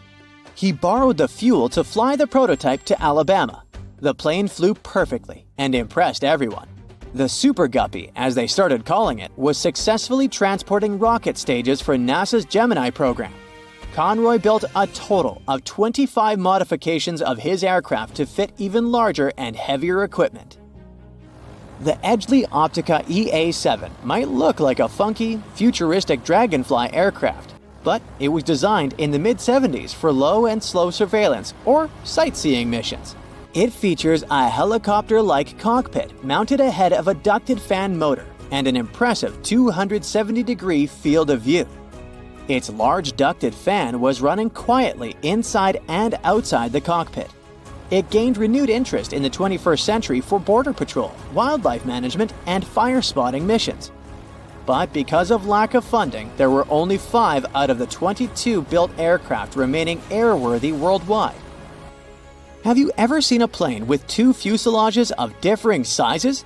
He borrowed the fuel to fly the prototype to Alabama. The plane flew perfectly and impressed everyone. The Super Guppy, as they started calling it, was successfully transporting rocket stages for NASA's Gemini program. Conroy built a total of 25 modifications of his aircraft to fit even larger and heavier equipment. The Edgeley Optica EA-7 might look like a funky, futuristic Dragonfly aircraft, but it was designed in the mid-70s for low and slow surveillance or sightseeing missions. It features a helicopter-like cockpit mounted ahead of a ducted fan motor and an impressive 270-degree field of view. Its large ducted fan was running quietly inside and outside the cockpit. It gained renewed interest in the 21st century for border patrol, wildlife management, and fire spotting missions. But because of lack of funding, there were only 5 out of the 22 built aircraft remaining airworthy worldwide. Have you ever seen a plane with 2 fuselages of differing sizes?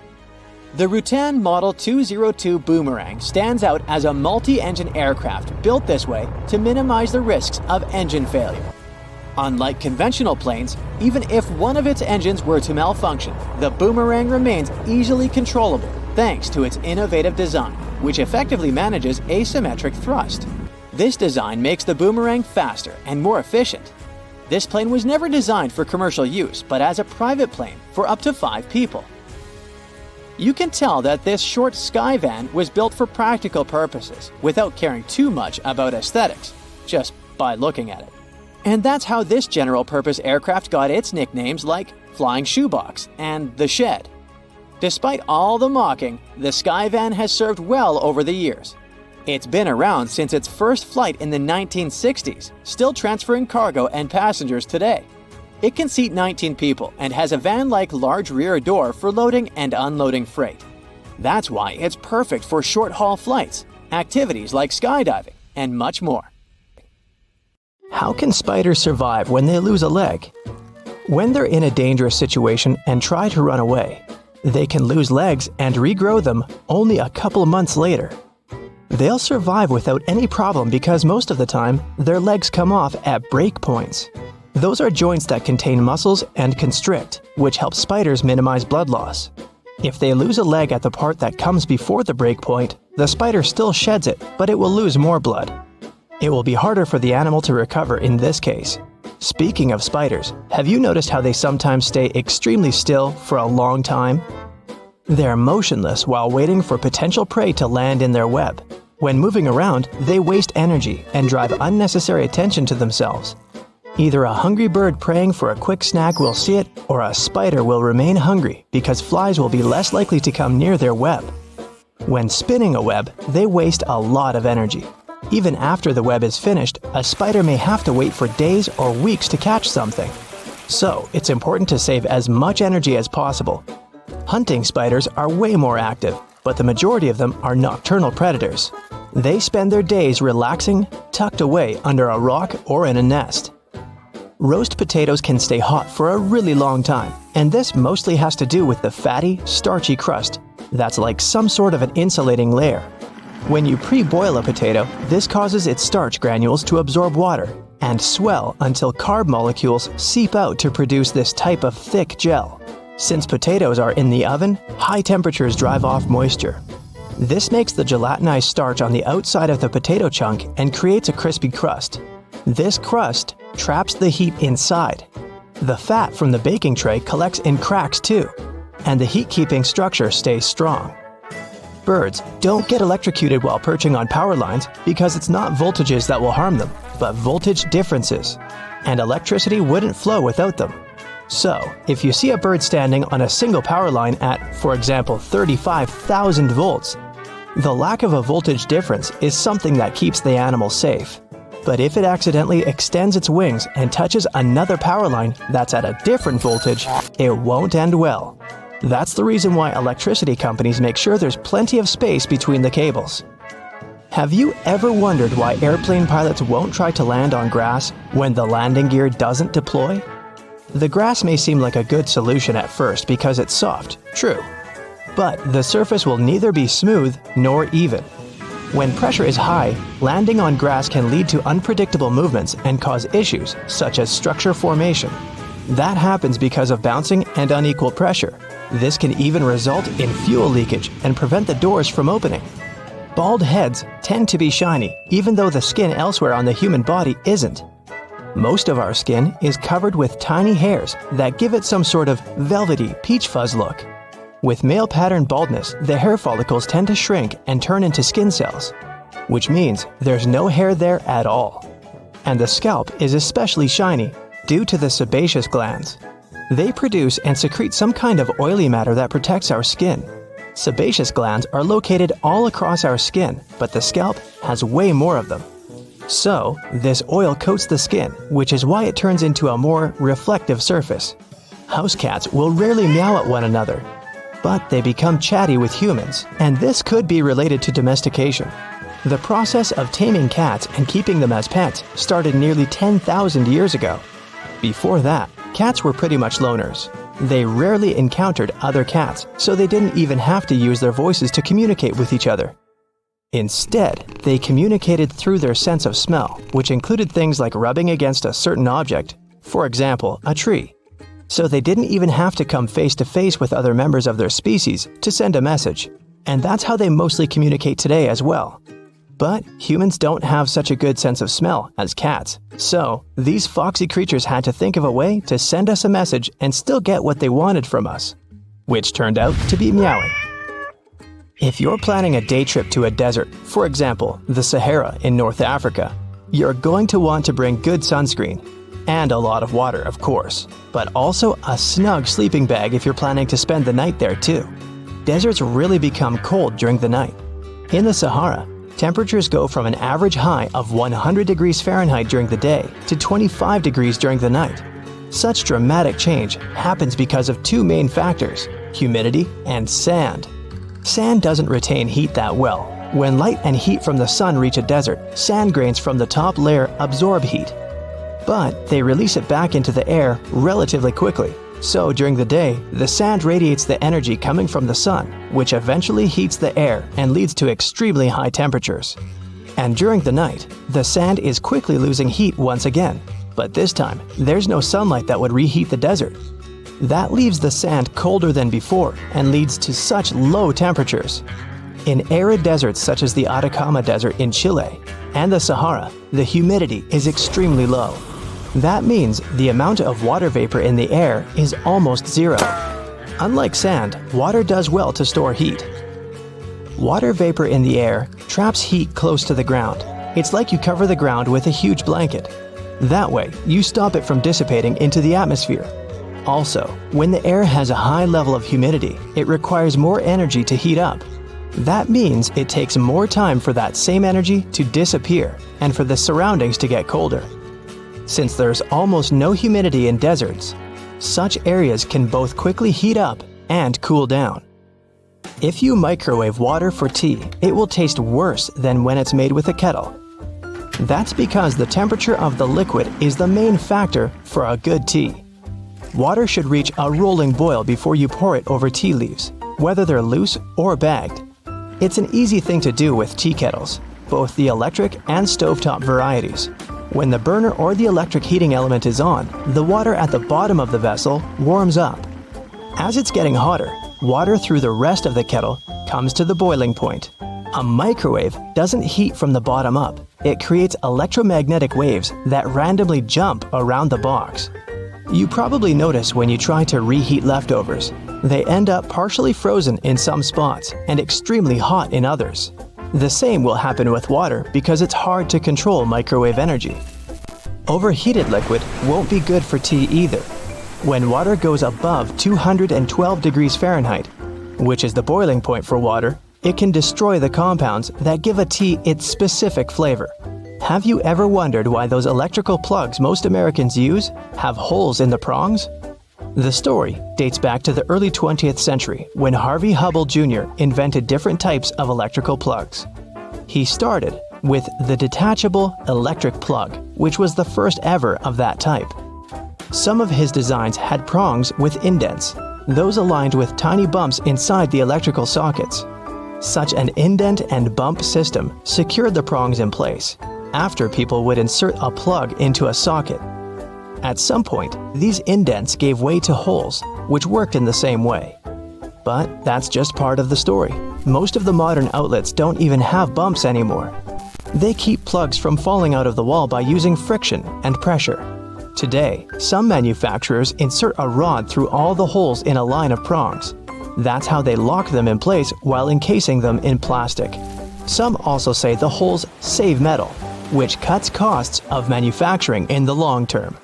The Rutan Model 202 Boomerang stands out as a multi-engine aircraft built this way to minimize the risks of engine failure. Unlike conventional planes, even if one of its engines were to malfunction, the Boomerang remains easily controllable thanks to its innovative design, which effectively manages asymmetric thrust. This design makes the Boomerang faster and more efficient. This plane was never designed for commercial use, but as a private plane for up to 5 people. You can tell that this short Skyvan was built for practical purposes without caring too much about aesthetics, just by looking at it. And that's how this general-purpose aircraft got its nicknames like Flying Shoebox and The Shed. Despite all the mocking, the Skyvan has served well over the years. It's been around since its first flight in the 1960s, still transferring cargo and passengers today. It can seat 19 people and has a van-like large rear door for loading and unloading freight. That's why it's perfect for short-haul flights, activities like skydiving, and much more. How can spiders survive when they lose a leg? When they're in a dangerous situation and try to run away, they can lose legs and regrow them only a couple months later. They'll survive without any problem because most of the time, their legs come off at break points. Those are joints that contain muscles and constrict, which helps spiders minimize blood loss. If they lose a leg at the part that comes before the break point, the spider still sheds it, but it will lose more blood. It will be harder for the animal to recover in this case. Speaking of spiders, have you noticed how they sometimes stay extremely still for a long time? They're motionless while waiting for potential prey to land in their web. When moving around, they waste energy and drive unnecessary attention to themselves. Either a hungry bird praying for a quick snack will see it, or a spider will remain hungry because flies will be less likely to come near their web. When spinning a web, they waste a lot of energy. Even after the web is finished, a spider may have to wait for days or weeks to catch something. So, it's important to save as much energy as possible. Hunting spiders are way more active, but the majority of them are nocturnal predators. They spend their days relaxing, tucked away under a rock or in a nest. Roast potatoes can stay hot for a really long time, and this mostly has to do with the fatty, starchy crust that's like some sort of an insulating layer. When you pre-boil a potato, this causes its starch granules to absorb water and swell until carb molecules seep out to produce this type of thick gel. Since potatoes are in the oven, high temperatures drive off moisture. This makes the gelatinized starch on the outside of the potato chunk and creates a crispy crust. This crust traps the heat inside. The fat from the baking tray collects in cracks too, and the heat-keeping structure stays strong. Birds don't get electrocuted while perching on power lines because it's not voltages that will harm them, but voltage differences, and electricity wouldn't flow without them. So, if you see a bird standing on a single power line at, for example, 35,000 volts, the lack of a voltage difference is something that keeps the animal safe. But if it accidentally extends its wings and touches another power line that's at a different voltage, it won't end well. That's the reason why electricity companies make sure there's plenty of space between the cables. Have you ever wondered why airplane pilots won't try to land on grass when the landing gear doesn't deploy? The grass may seem like a good solution at first because it's soft, true. But the surface will neither be smooth nor even. When pressure is high, landing on grass can lead to unpredictable movements and cause issues such as structure formation. That happens because of bouncing and unequal pressure. This can even result in fuel leakage and prevent the doors from opening. Bald heads tend to be shiny, even though the skin elsewhere on the human body isn't. Most of our skin is covered with tiny hairs that give it some sort of velvety peach fuzz look. With male pattern baldness, the hair follicles tend to shrink and turn into skin cells, which means there's no hair there at all. And the scalp is especially shiny due to the sebaceous glands. They produce and secrete some kind of oily matter that protects our skin. Sebaceous glands are located all across our skin, but the scalp has way more of them. So, this oil coats the skin, which is why it turns into a more reflective surface. House cats will rarely meow at one another, but they become chatty with humans, and this could be related to domestication. The process of taming cats and keeping them as pets started nearly 10,000 years ago. Before that, cats were pretty much loners. They rarely encountered other cats, so they didn't even have to use their voices to communicate with each other. Instead, they communicated through their sense of smell, which included things like rubbing against a certain object, for example, a tree. So they didn't even have to come face to face with other members of their species to send a message. And that's how they mostly communicate today as well. But humans don't have such a good sense of smell as cats, so these foxy creatures had to think of a way to send us a message and still get what they wanted from us, which turned out to be meowing. If you're planning a day trip to a desert, for example, the Sahara in North Africa, you're going to want to bring good sunscreen, and a lot of water, of course, but also a snug sleeping bag if you're planning to spend the night there too. Deserts really become cold during the night. In the Sahara, temperatures go from an average high of 100 degrees Fahrenheit during the day to 25 degrees during the night. Such dramatic change happens because of two main factors: humidity and sand. Sand doesn't retain heat that well. When light and heat from the sun reach a desert, sand grains from the top layer absorb heat. But they release it back into the air relatively quickly. So during the day, the sand radiates the energy coming from the sun, which eventually heats the air and leads to extremely high temperatures. And during the night, the sand is quickly losing heat once again. But this time, there's no sunlight that would reheat the desert. That leaves the sand colder than before and leads to such low temperatures. In arid deserts such as the Atacama Desert in Chile and the Sahara, the humidity is extremely low. That means the amount of water vapor in the air is almost zero. Unlike sand, water does well to store heat. Water vapor in the air traps heat close to the ground. It's like you cover the ground with a huge blanket. That way, you stop it from dissipating into the atmosphere. Also, when the air has a high level of humidity, it requires more energy to heat up. That means it takes more time for that same energy to disappear and for the surroundings to get colder. Since there's almost no humidity in deserts, such areas can both quickly heat up and cool down. If you microwave water for tea, it will taste worse than when it's made with a kettle. That's because the temperature of the liquid is the main factor for a good tea. Water should reach a rolling boil before you pour it over tea leaves, whether they're loose or bagged. It's an easy thing to do with tea kettles, both the electric and stovetop varieties. When the burner or the electric heating element is on, the water at the bottom of the vessel warms up. As it's getting hotter, water through the rest of the kettle comes to the boiling point. A microwave doesn't heat from the bottom up. It creates electromagnetic waves that randomly jump around the box. You probably notice when you try to reheat leftovers. They end up partially frozen in some spots and extremely hot in others. The same will happen with water because it's hard to control microwave energy. Overheated liquid won't be good for tea either. When water goes above 212 degrees Fahrenheit, which is the boiling point for water, it can destroy the compounds that give a tea its specific flavor. Have you ever wondered why those electrical plugs most Americans use have holes in the prongs? The story dates back to the early 20th century when Harvey Hubble Jr. invented different types of electrical plugs. He started with the detachable electric plug, which was the first ever of that type. Some of his designs had prongs with indents, those aligned with tiny bumps inside the electrical sockets. Such an indent and bump system secured the prongs in place after people would insert a plug into a socket. At some point, these indents gave way to holes, which worked in the same way. But that's just part of the story. Most of the modern outlets don't even have bumps anymore. They keep plugs from falling out of the wall by using friction and pressure. Today, some manufacturers insert a rod through all the holes in a line of prongs. That's how they lock them in place while encasing them in plastic. Some also say the holes save metal, which cuts costs of manufacturing in the long term.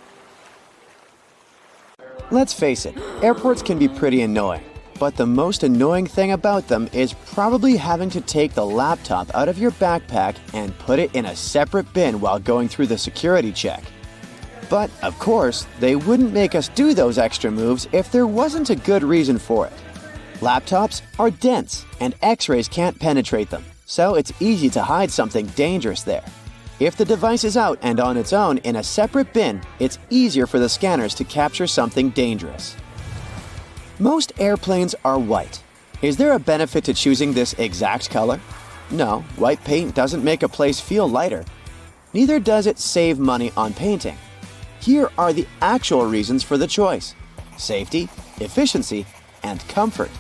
Let's face it, airports can be pretty annoying. But the most annoying thing about them is probably having to take the laptop out of your backpack and put it in a separate bin while going through the security check. But, of course, they wouldn't make us do those extra moves if there wasn't a good reason for it. Laptops are dense, and X-rays can't penetrate them, so it's easy to hide something dangerous there. If the device is out and on its own in a separate bin, it's easier for the scanners to capture something dangerous. Most airplanes are white. Is there a benefit to choosing this exact color? No, white paint doesn't make a place feel lighter. Neither does it save money on painting. Here are the actual reasons for the choice: safety, efficiency, and comfort.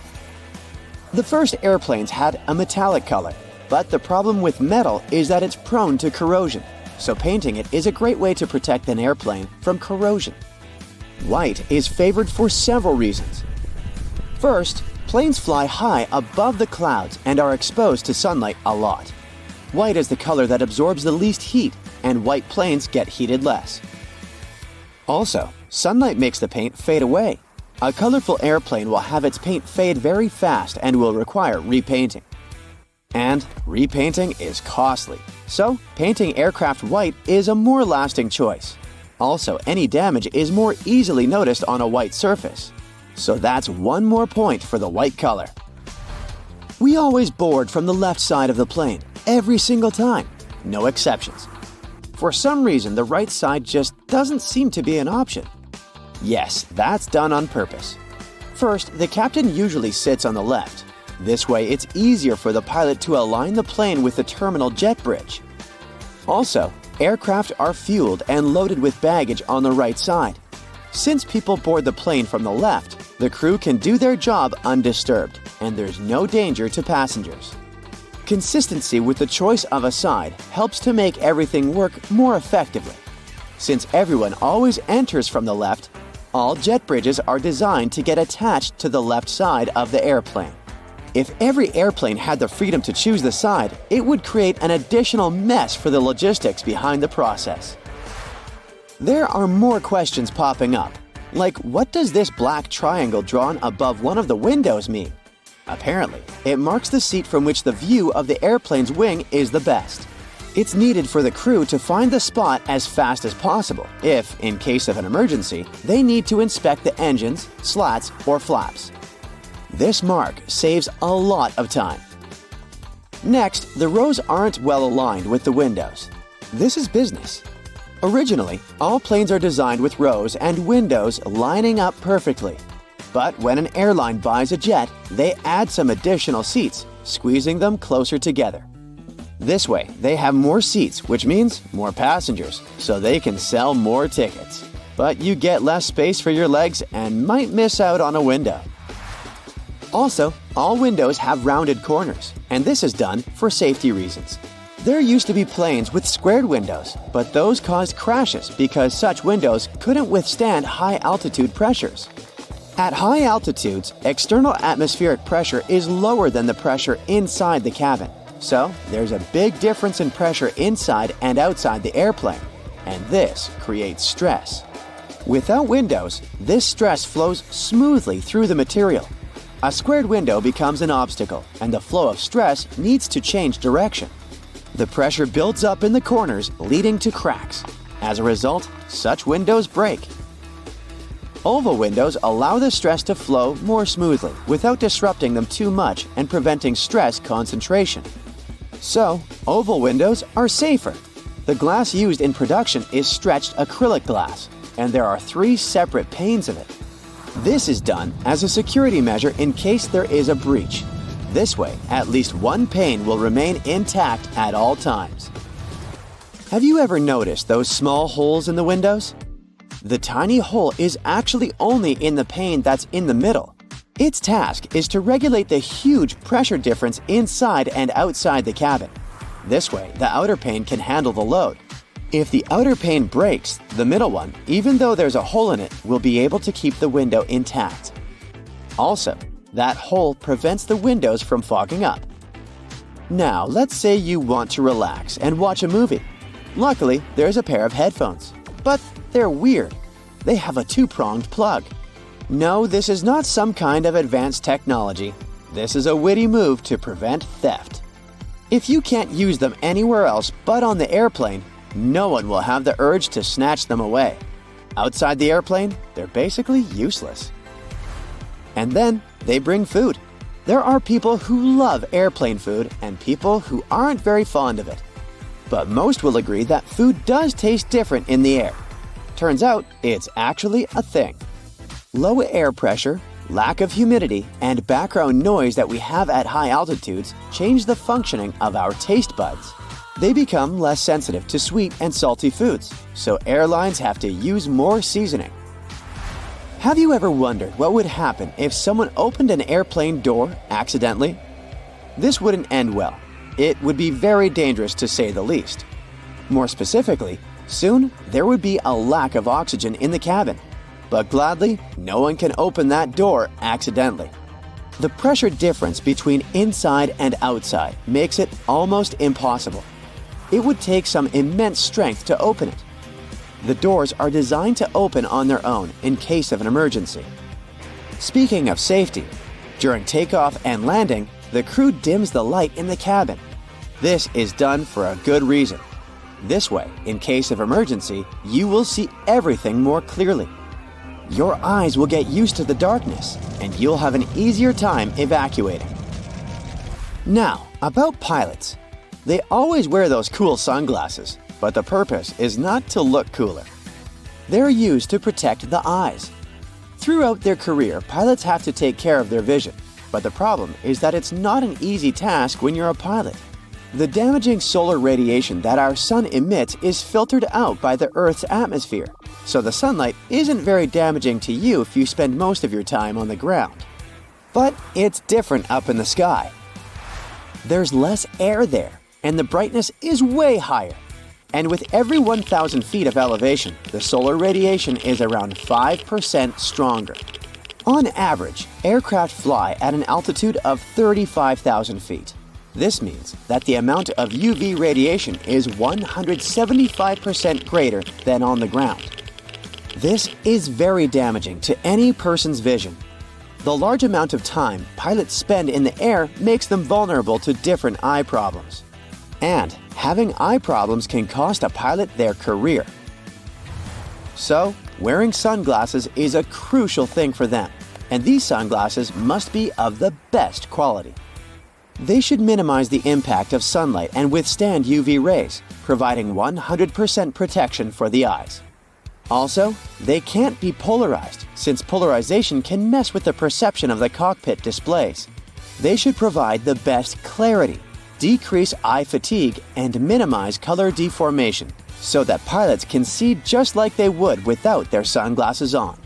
The first airplanes had a metallic color, but the problem with metal is that it's prone to corrosion, so painting it is a great way to protect an airplane from corrosion. White is favored for several reasons. First, planes fly high above the clouds and are exposed to sunlight a lot. White is the color that absorbs the least heat, and white planes get heated less. Also, sunlight makes the paint fade away. A colorful airplane will have its paint fade very fast and will require repainting. And repainting is costly, so painting aircraft white is a more lasting choice. Also, any damage is more easily noticed on a white surface. So that's one more point for the white color. We always board from the left side of the plane, every single time, no exceptions. For some reason, the right side just doesn't seem to be an option. Yes, that's done on purpose. First, the captain usually sits on the left. This way, it's easier for the pilot to align the plane with the terminal jet bridge. Also, aircraft are fueled and loaded with baggage on the right side. Since people board the plane from the left, the crew can do their job undisturbed, and there's no danger to passengers. Consistency with the choice of a side helps to make everything work more effectively. Since everyone always enters from the left, all jet bridges are designed to get attached to the left side of the airplane. If every airplane had the freedom to choose the side, it would create an additional mess for the logistics behind the process. There are more questions popping up, like what does this black triangle drawn above one of the windows mean? Apparently, it marks the seat from which the view of the airplane's wing is the best. It's needed for the crew to find the spot as fast as possible if, in case of an emergency, they need to inspect the engines, slats, or flaps. This mark saves a lot of time. Next, the rows aren't well aligned with the windows. This is business. Originally, all planes are designed with rows and windows lining up perfectly. But when an airline buys a jet, they add some additional seats, squeezing them closer together. This way, they have more seats, which means more passengers, so they can sell more tickets. But you get less space for your legs and might miss out on a window. Also, all windows have rounded corners, and this is done for safety reasons. There used to be planes with squared windows, but those caused crashes because such windows couldn't withstand high-altitude pressures. At high altitudes, external atmospheric pressure is lower than the pressure inside the cabin. So, there's a big difference in pressure inside and outside the airplane, and this creates stress. Without windows, this stress flows smoothly through the material. A squared window becomes an obstacle, and the flow of stress needs to change direction. The pressure builds up in the corners, leading to cracks. As a result, such windows break. Oval windows allow the stress to flow more smoothly without disrupting them too much and preventing stress concentration. So, oval windows are safer. The glass used in production is stretched acrylic glass, and there are 3 separate panes of it. This is done as a security measure in case there is a breach. This way, at least one pane will remain intact at all times. Have you ever noticed those small holes in the windows? The tiny hole is actually only in the pane that's in the middle. Its task is to regulate the huge pressure difference inside and outside the cabin. This way, the outer pane can handle the load. If the outer pane breaks, the middle one, even though there's a hole in it, will be able to keep the window intact. Also, that hole prevents the windows from fogging up. Now, let's say you want to relax and watch a movie. Luckily, there's a pair of headphones. But they're weird. They have a 2-pronged plug. No, this is not some kind of advanced technology. This is a witty move to prevent theft. If you can't use them anywhere else but on the airplane, no one will have the urge to snatch them away. Outside the airplane, they're basically useless. And then they bring food. There are people who love airplane food and people who aren't very fond of it. But most will agree that food does taste different in the air. Turns out, it's actually a thing. Low air pressure, lack of humidity, and background noise that we have at high altitudes change the functioning of our taste buds. They become less sensitive to sweet and salty foods, so airlines have to use more seasoning. Have you ever wondered what would happen if someone opened an airplane door accidentally? This wouldn't end well. It would be very dangerous to say the least. More specifically, soon there would be a lack of oxygen in the cabin. But gladly, no one can open that door accidentally. The pressure difference between inside and outside makes it almost impossible. It would take some immense strength to open it. The doors are designed to open on their own in case of an emergency. Speaking of safety, during takeoff and landing, the crew dims the light in the cabin. This is done for a good reason. This way, in case of emergency, you will see everything more clearly. Your eyes will get used to the darkness, and you'll have an easier time evacuating. Now, about pilots. They always wear those cool sunglasses, but the purpose is not to look cooler. They're used to protect the eyes. Throughout their career, pilots have to take care of their vision, but the problem is that it's not an easy task when you're a pilot. The damaging solar radiation that our sun emits is filtered out by the Earth's atmosphere, so the sunlight isn't very damaging to you if you spend most of your time on the ground. But it's different up in the sky. There's less air there, and the brightness is way higher. And with every 1,000 feet of elevation, the solar radiation is around 5% stronger. On average, aircraft fly at an altitude of 35,000 feet. This means that the amount of UV radiation is 175% greater than on the ground. This is very damaging to any person's vision. The large amount of time pilots spend in the air makes them vulnerable to different eye problems. And having eye problems can cost a pilot their career. So, wearing sunglasses is a crucial thing for them, and these sunglasses must be of the best quality. They should minimize the impact of sunlight and withstand UV rays, providing 100% protection for the eyes. Also, they can't be polarized, since polarization can mess with the perception of the cockpit displays. They should provide the best clarity, decrease eye fatigue, and minimize color deformation, so that pilots can see just like they would without their sunglasses on.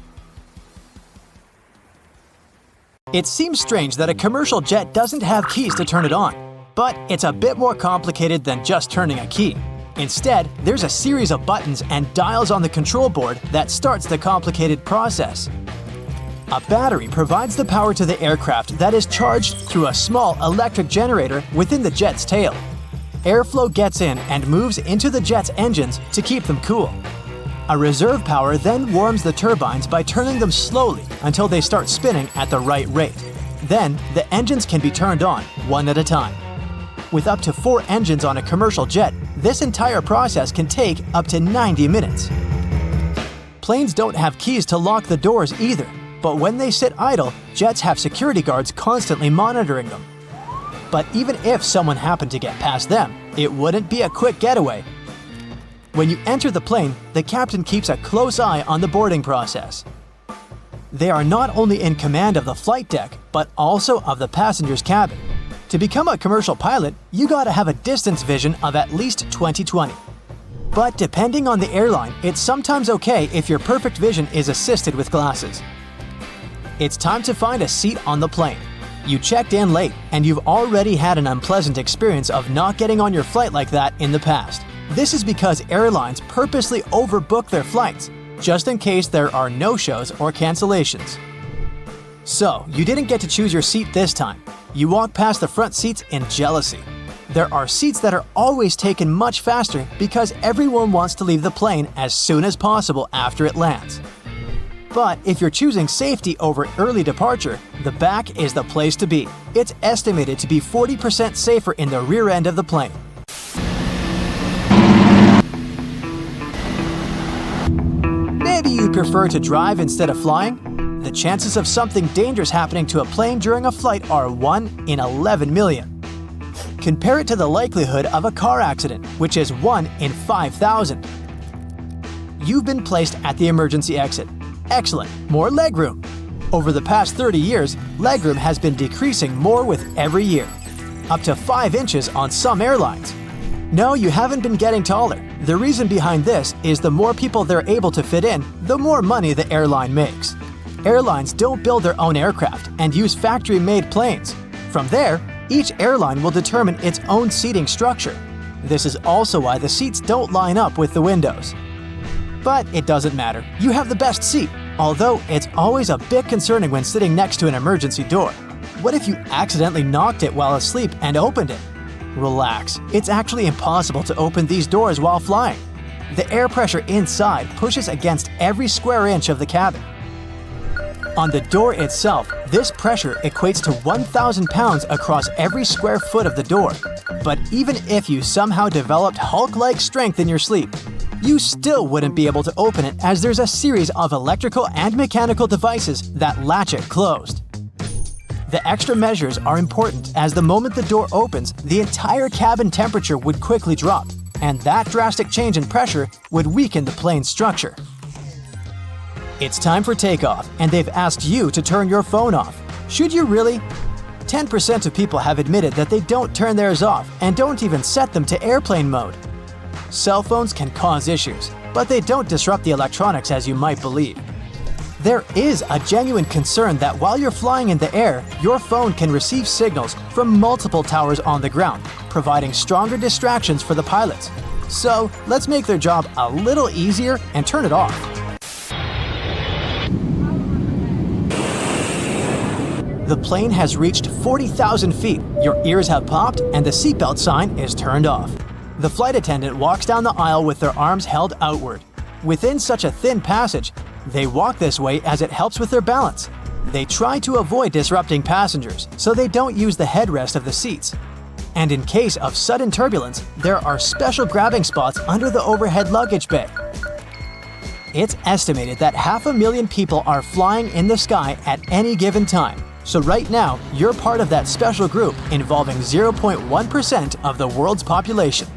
It seems strange that a commercial jet doesn't have keys to turn it on, but it's a bit more complicated than just turning a key. Instead, there's a series of buttons and dials on the control board that starts the complicated process. A battery provides the power to the aircraft that is charged through a small electric generator within the jet's tail. Airflow gets in and moves into the jet's engines to keep them cool. A reserve power then warms the turbines by turning them slowly until they start spinning at the right rate. Then, the engines can be turned on, one at a time. With up to 4 engines on a commercial jet, this entire process can take up to 90 minutes. Planes don't have keys to lock the doors either, but when they sit idle, jets have security guards constantly monitoring them. but even if someone happened to get past them, it wouldn't be a quick getaway. When you enter the plane, the captain keeps a close eye on the boarding process. They are not only in command of the flight deck, but also of the passenger's cabin. To become a commercial pilot, you gotta have a distance vision of at least 20/20. But depending on the airline, it's sometimes okay if your perfect vision is assisted with glasses. It's time to find a seat on the plane. You checked in late, and you've already had an unpleasant experience of not getting on your flight like that in the past. This is because airlines purposely overbook their flights, just in case there are no-shows or cancellations. So, you didn't get to choose your seat this time. You walk past the front seats in jealousy. There are seats that are always taken much faster because everyone wants to leave the plane as soon as possible after it lands. But if you're choosing safety over early departure, the back is the place to be. It's estimated to be 40% safer in the rear end of the plane. Maybe you'd prefer to drive instead of flying? The chances of something dangerous happening to a plane during a flight are 1 in 11 million. Compare it to the likelihood of a car accident, which is 1 in 5,000. You've been placed at the emergency exit. Excellent, more legroom. Over the past 30 years, legroom has been decreasing more with every year. Up to 5 inches on some airlines. No, you haven't been getting taller. The reason behind this is the more people they're able to fit in, the more money the airline makes. Airlines don't build their own aircraft and use factory-made planes. From there, each airline will determine its own seating structure. This is also why the seats don't line up with the windows. But it doesn't matter. You have the best seat, although it's always a bit concerning when sitting next to an emergency door. What if you accidentally knocked it while asleep and opened it? Relax. It's actually impossible to open these doors while flying. The air pressure inside pushes against every square inch of the cabin. On the door itself, this pressure equates to 1,000 pounds across every square foot of the door. But even if you somehow developed Hulk-like strength in your sleep, you still wouldn't be able to open it as there's a series of electrical and mechanical devices that latch it closed. The extra measures are important as the moment the door opens, the entire cabin temperature would quickly drop, and that drastic change in pressure would weaken the plane's structure. It's time for takeoff, and they've asked you to turn your phone off. Should you really? 10% of people have admitted that they don't turn theirs off and don't even set them to airplane mode. Cell phones can cause issues, but they don't disrupt the electronics as you might believe. There is a genuine concern that while you're flying in the air, your phone can receive signals from multiple towers on the ground, providing stronger distractions for the pilots. So let's make their job a little easier and turn it off. The plane has reached 40,000 feet, your ears have popped, and the seatbelt sign is turned off. The flight attendant walks down the aisle with their arms held outward. Within such a thin passage, they walk this way as it helps with their balance. They try to avoid disrupting passengers, so they don't use the headrest of the seats. And in case of sudden turbulence, there are special grabbing spots under the overhead luggage bay. It's estimated that 500,000 people are flying in the sky at any given time. So right now, you're part of that special group involving 0.1% of the world's population.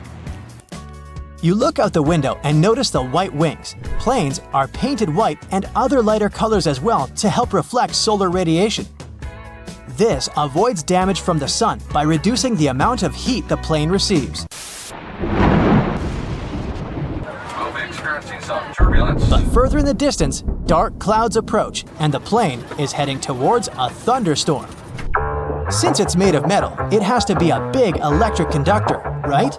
You look out the window and notice the white wings. Planes are painted white and other lighter colors as well to help reflect solar radiation. This avoids damage from the sun by reducing the amount of heat the plane receives. We'll be experiencing some turbulence. But further in the distance, dark clouds approach and the plane is heading towards a thunderstorm. Since it's made of metal, it has to be a big electric conductor, right?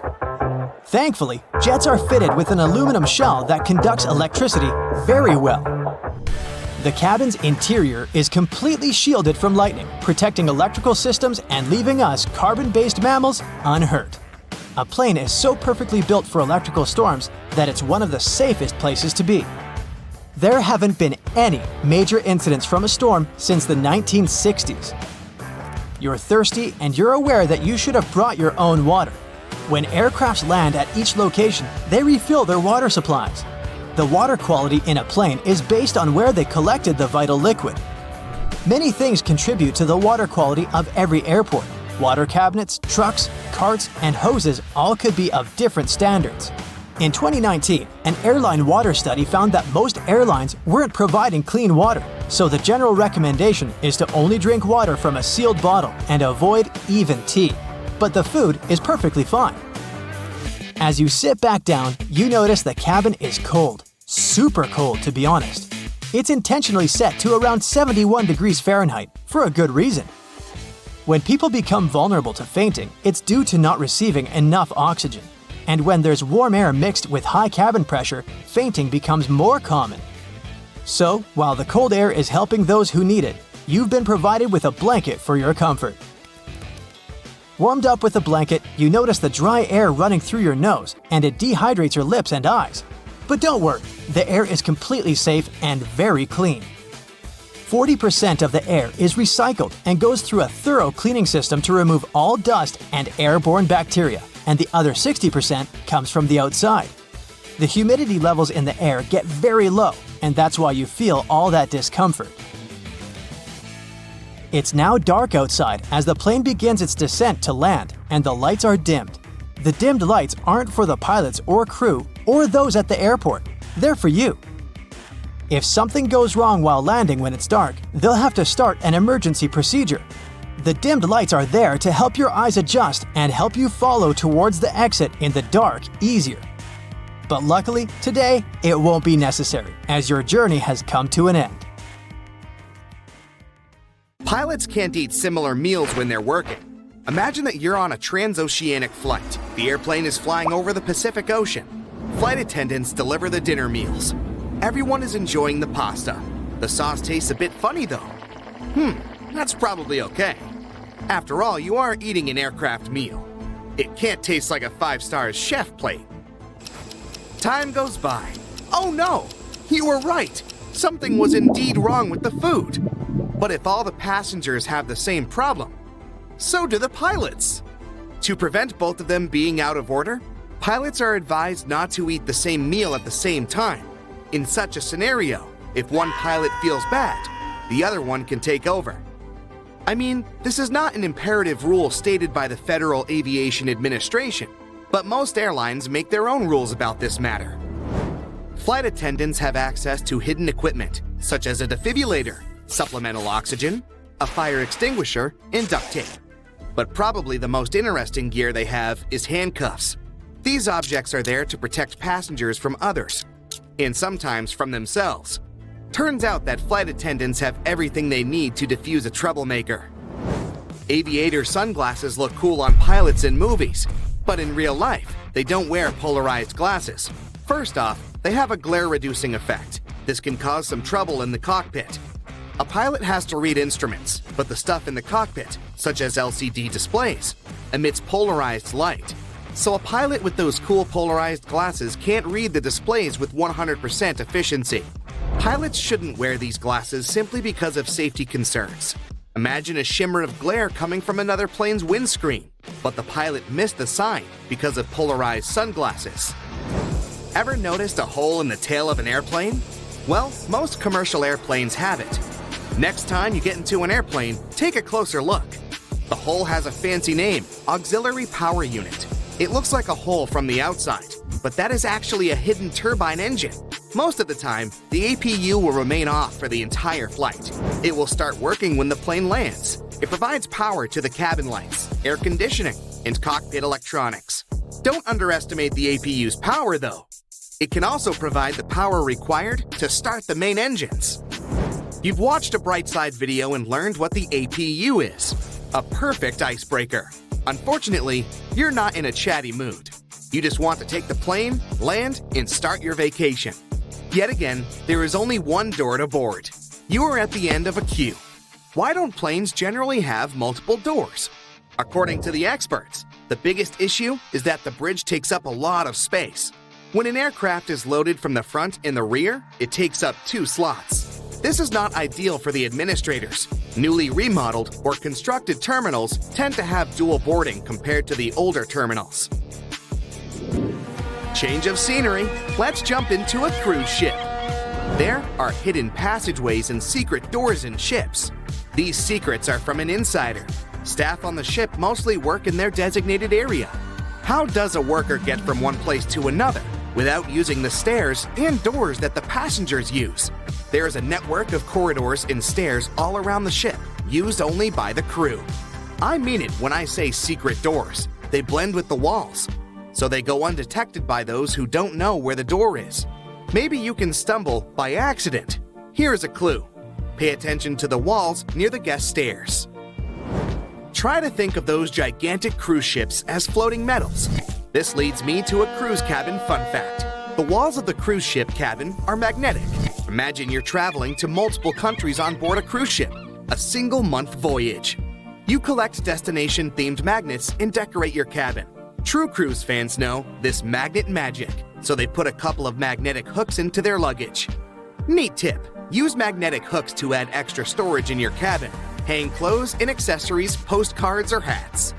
Thankfully, jets are fitted with an aluminum shell that conducts electricity very well. The cabin's interior is completely shielded from lightning, protecting electrical systems and leaving us carbon-based mammals unhurt. A plane is so perfectly built for electrical storms that it's one of the safest places to be. There haven't been any major incidents from a storm since the 1960s. You're thirsty and you're aware that you should have brought your own water. When aircrafts land at each location, they refill their water supplies. The water quality in a plane is based on where they collected the vital liquid. Many things contribute to the water quality of every airport. Water cabinets, trucks, carts, and hoses all could be of different standards. In 2019, an airline water study found that most airlines weren't providing clean water, so the general recommendation is to only drink water from a sealed bottle and avoid even tea. But the food is perfectly fine. As you sit back down, you notice the cabin is cold. Super cold, to be honest. It's intentionally set to around 71 degrees Fahrenheit for a good reason. When people become vulnerable to fainting, it's due to not receiving enough oxygen. And when there's warm air mixed with high cabin pressure, fainting becomes more common. So, while the cold air is helping those who need it, you've been provided with a blanket for your comfort. Warmed up with a blanket, you notice the dry air running through your nose, and it dehydrates your lips and eyes. But don't worry, the air is completely safe and very clean. 40% of the air is recycled and goes through a thorough cleaning system to remove all dust and airborne bacteria, and the other 60% comes from the outside. The humidity levels in the air get very low, and that's why you feel all that discomfort. It's now dark outside as the plane begins its descent to land, and the lights are dimmed. The dimmed lights aren't for the pilots or crew or those at the airport. They're for you. If something goes wrong while landing when it's dark, they'll have to start an emergency procedure. The dimmed lights are there to help your eyes adjust and help you follow towards the exit in the dark easier. But luckily, today, it won't be necessary, as your journey has come to an end. Pilots can't eat similar meals when they're working. Imagine that you're on a transoceanic flight. The airplane is flying over the Pacific Ocean. Flight attendants deliver the dinner meals. Everyone is enjoying the pasta. The sauce tastes a bit funny though. That's probably okay. After all, you are eating an aircraft meal. It can't taste like a 5-star chef plate. Time goes by. Oh no! You were right! Something was indeed wrong with the food. But if all the passengers have the same problem, so do the pilots. To prevent both of them being out of order, pilots are advised not to eat the same meal at the same time. In such a scenario, if one pilot feels bad, the other one can take over. I mean, this is not an imperative rule stated by the Federal Aviation Administration, but most airlines make their own rules about this matter. Flight attendants have access to hidden equipment, such as a defibrillator, supplemental oxygen, a fire extinguisher, and duct tape. But probably the most interesting gear they have is handcuffs. These objects are there to protect passengers from others, and sometimes from themselves. Turns out that flight attendants have everything they need to defuse a troublemaker. Aviator sunglasses look cool on pilots in movies, but in real life, they don't wear polarized glasses. First off, they have a glare-reducing effect. This can cause some trouble in the cockpit. A pilot has to read instruments, but the stuff in the cockpit, such as LCD displays, emits polarized light. So a pilot with those cool polarized glasses can't read the displays with 100% efficiency. Pilots shouldn't wear these glasses simply because of safety concerns. Imagine a shimmer of glare coming from another plane's windscreen, but the pilot missed the sign because of polarized sunglasses. Ever noticed a hole in the tail of an airplane? Well, most commercial airplanes have it. Next time you get into an airplane, take a closer look. The hole has a fancy name, Auxiliary Power Unit. It looks like a hole from the outside, but that is actually a hidden turbine engine. Most of the time, the APU will remain off for the entire flight. It will start working when the plane lands. It provides power to the cabin lights, air conditioning, and cockpit electronics. Don't underestimate the APU's power though. It can also provide the power required to start the main engines. You've watched a Brightside video and learned what the APU is. A perfect icebreaker. Unfortunately, you're not in a chatty mood. You just want to take the plane, land, and start your vacation. Yet again, there is only one door to board. You are at the end of a queue. Why don't planes generally have multiple doors? According to the experts, the biggest issue is that the bridge takes up a lot of space. When an aircraft is loaded from the front and the rear, it takes up 2 slots. This is not ideal for the administrators. Newly remodeled or constructed terminals tend to have dual boarding compared to the older terminals. Change of scenery, let's jump into a cruise ship. There are hidden passageways and secret doors in ships. These secrets are from an insider. Staff on the ship mostly work in their designated area. How does a worker get from one place to another without using the stairs and doors that the passengers use? There is a network of corridors and stairs all around the ship, used only by the crew. I mean it when I say secret doors. They blend with the walls, so they go undetected by those who don't know where the door is. Maybe you can stumble by accident. Here is a clue. Pay attention to the walls near the guest stairs. Try to think of those gigantic cruise ships as floating metals. This leads me to a cruise cabin fun fact. The walls of the cruise ship cabin are magnetic. Imagine you're traveling to multiple countries on board a cruise ship, a single-month voyage. You collect destination-themed magnets and decorate your cabin. True cruise fans know this magnet magic, so they put a couple of magnetic hooks into their luggage. Neat tip. Use magnetic hooks to add extra storage in your cabin. Hang clothes and accessories, postcards, or hats.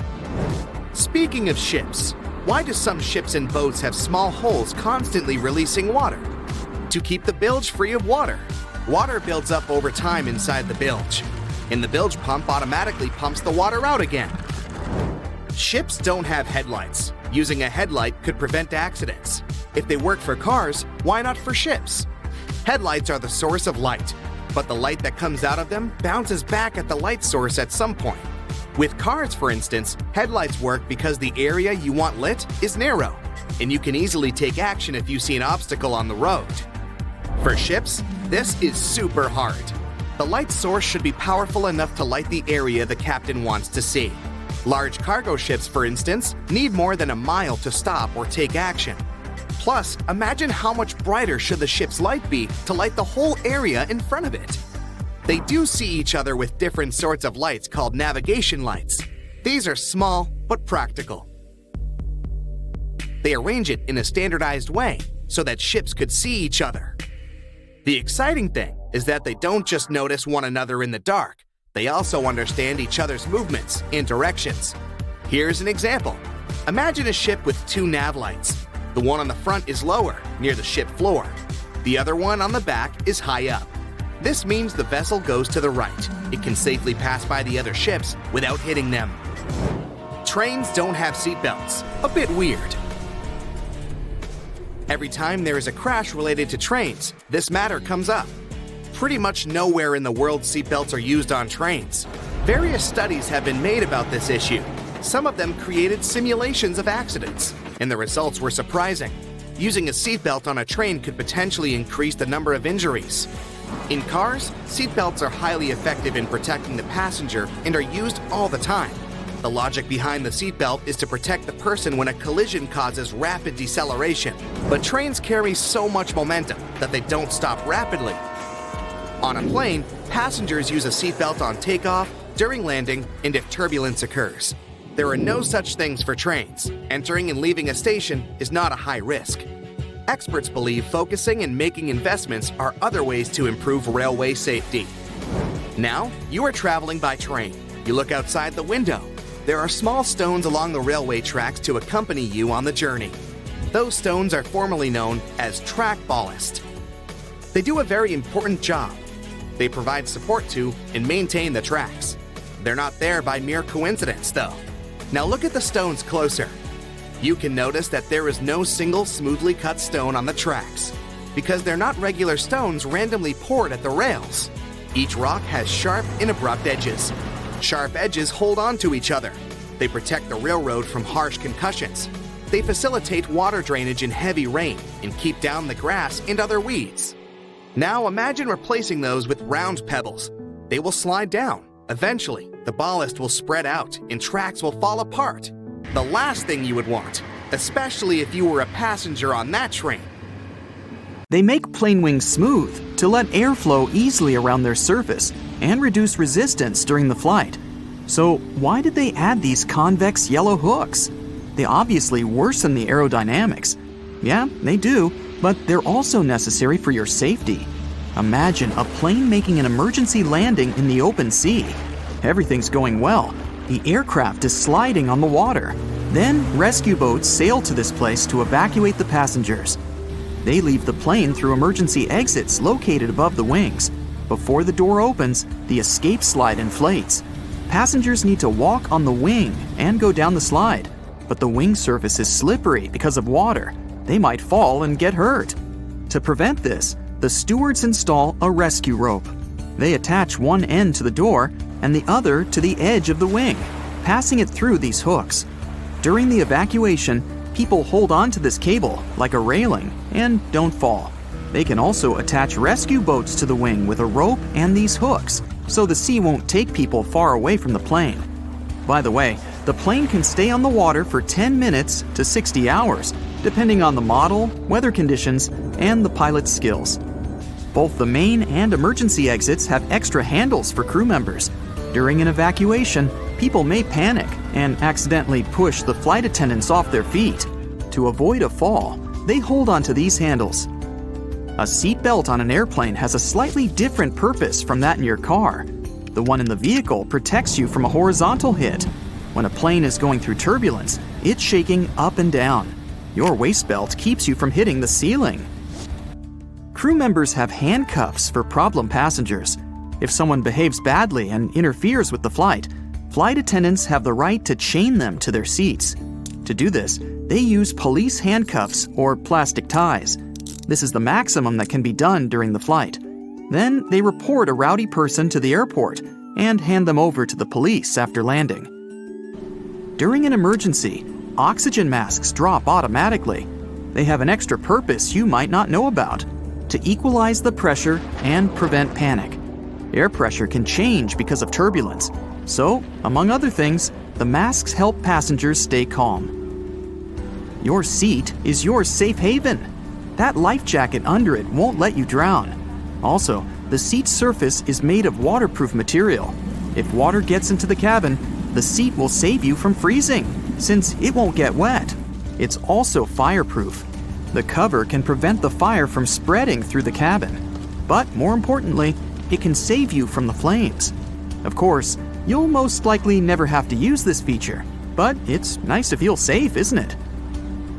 Speaking of ships, why do some ships and boats have small holes constantly releasing water? To keep the bilge free of water. Water builds up over time inside the bilge, and the bilge pump automatically pumps the water out again. Ships don't have headlights. Using a headlight could prevent accidents. If they work for cars, why not for ships? Headlights are the source of light, but the light that comes out of them bounces back at the light source at some point. With cars, for instance, headlights work because the area you want lit is narrow, and you can easily take action if you see an obstacle on the road. For ships, this is super hard. The light source should be powerful enough to light the area the captain wants to see. Large cargo ships, for instance, need more than a mile to stop or take action. Plus, imagine how much brighter should the ship's light be to light the whole area in front of it. They do see each other with different sorts of lights called navigation lights. These are small but practical. They arrange it in a standardized way so that ships could see each other. The exciting thing is that they don't just notice one another in the dark, they also understand each other's movements and directions. Here's an example. Imagine a ship with two nav lights. The one on the front is lower, near the ship floor. The other one on the back is high up. This means the vessel goes to the right. It can safely pass by the other ships without hitting them. Trains don't have seatbelts. A bit weird. Every time there is a crash related to trains, this matter comes up. Pretty much nowhere in the world seatbelts are used on trains. Various studies have been made about this issue. Some of them created simulations of accidents, and the results were surprising. Using a seatbelt on a train could potentially increase the number of injuries. In cars, seatbelts are highly effective in protecting the passenger and are used all the time. The logic behind the seatbelt is to protect the person when a collision causes rapid deceleration. But trains carry so much momentum that they don't stop rapidly. On a plane, passengers use a seatbelt on takeoff, during landing, and if turbulence occurs. There are no such things for trains. Entering and leaving a station is not a high risk. Experts believe focusing and making investments are other ways to improve railway safety. Now, you are traveling by train. You look outside the window. There are small stones along the railway tracks to accompany you on the journey. Those stones are formally known as track ballast. They do a very important job. They provide support to and maintain the tracks. They're not there by mere coincidence, though. Now look at the stones closer. You can notice that there is no single smoothly cut stone on the tracks, because they're not regular stones randomly poured at the rails. Each rock has sharp and abrupt edges. Sharp edges hold on to each other. They protect the railroad from harsh concussions. They facilitate water drainage in heavy rain and keep down the grass and other weeds. Now imagine replacing those with round pebbles. They will slide down. Eventually, the ballast will spread out and tracks will fall apart. The last thing you would want, especially if you were a passenger on that train. They make plane wings smooth to let air flow easily around their surface and reduce resistance during the flight. So why did they add these convex yellow hooks? They obviously worsen the aerodynamics. Yeah, they do, but they're also necessary for your safety. Imagine a plane making an emergency landing in the open sea. Everything's going well. The aircraft is sliding on the water. Then rescue boats sail to this place to evacuate the passengers. They leave the plane through emergency exits located above the wings. Before the door opens, the escape slide inflates. Passengers need to walk on the wing and go down the slide, but the wing surface is slippery because of water. They might fall and get hurt. To prevent this, the stewards install a rescue rope. They attach one end to the door and the other to the edge of the wing, passing it through these hooks. During the evacuation, people hold on to this cable like a railing and don't fall. They can also attach rescue boats to the wing with a rope and these hooks, so the sea won't take people far away from the plane. By the way, the plane can stay on the water for 10 minutes to 60 hours, depending on the model, weather conditions, and the pilot's skills. Both the main and emergency exits have extra handles for crew members. During an evacuation, people may panic and accidentally push the flight attendants off their feet. To avoid a fall, they hold onto these handles. A seat belt on an airplane has a slightly different purpose from that in your car. The one in the vehicle protects you from a horizontal hit. When a plane is going through turbulence, it's shaking up and down. Your waist belt keeps you from hitting the ceiling. Crew members have handcuffs for problem passengers. If someone behaves badly and interferes with the flight attendants have the right to chain them to their seats. To do this, they use police handcuffs or plastic ties. This is the maximum that can be done during the flight. Then they report a rowdy person to the airport and hand them over to the police after landing. During an emergency, oxygen masks drop automatically. They have an extra purpose you might not know about: to equalize the pressure and prevent panic. Air pressure can change because of turbulence, so, among other things, the masks help passengers stay calm. Your seat is your safe haven. That life jacket under it won't let you drown. Also, the seat's surface is made of waterproof material. If water gets into the cabin, the seat will save you from freezing, since it won't get wet. It's also fireproof. The cover can prevent the fire from spreading through the cabin. But more importantly, it can save you from the flames. Of course, you'll most likely never have to use this feature, but it's nice to feel safe, isn't it?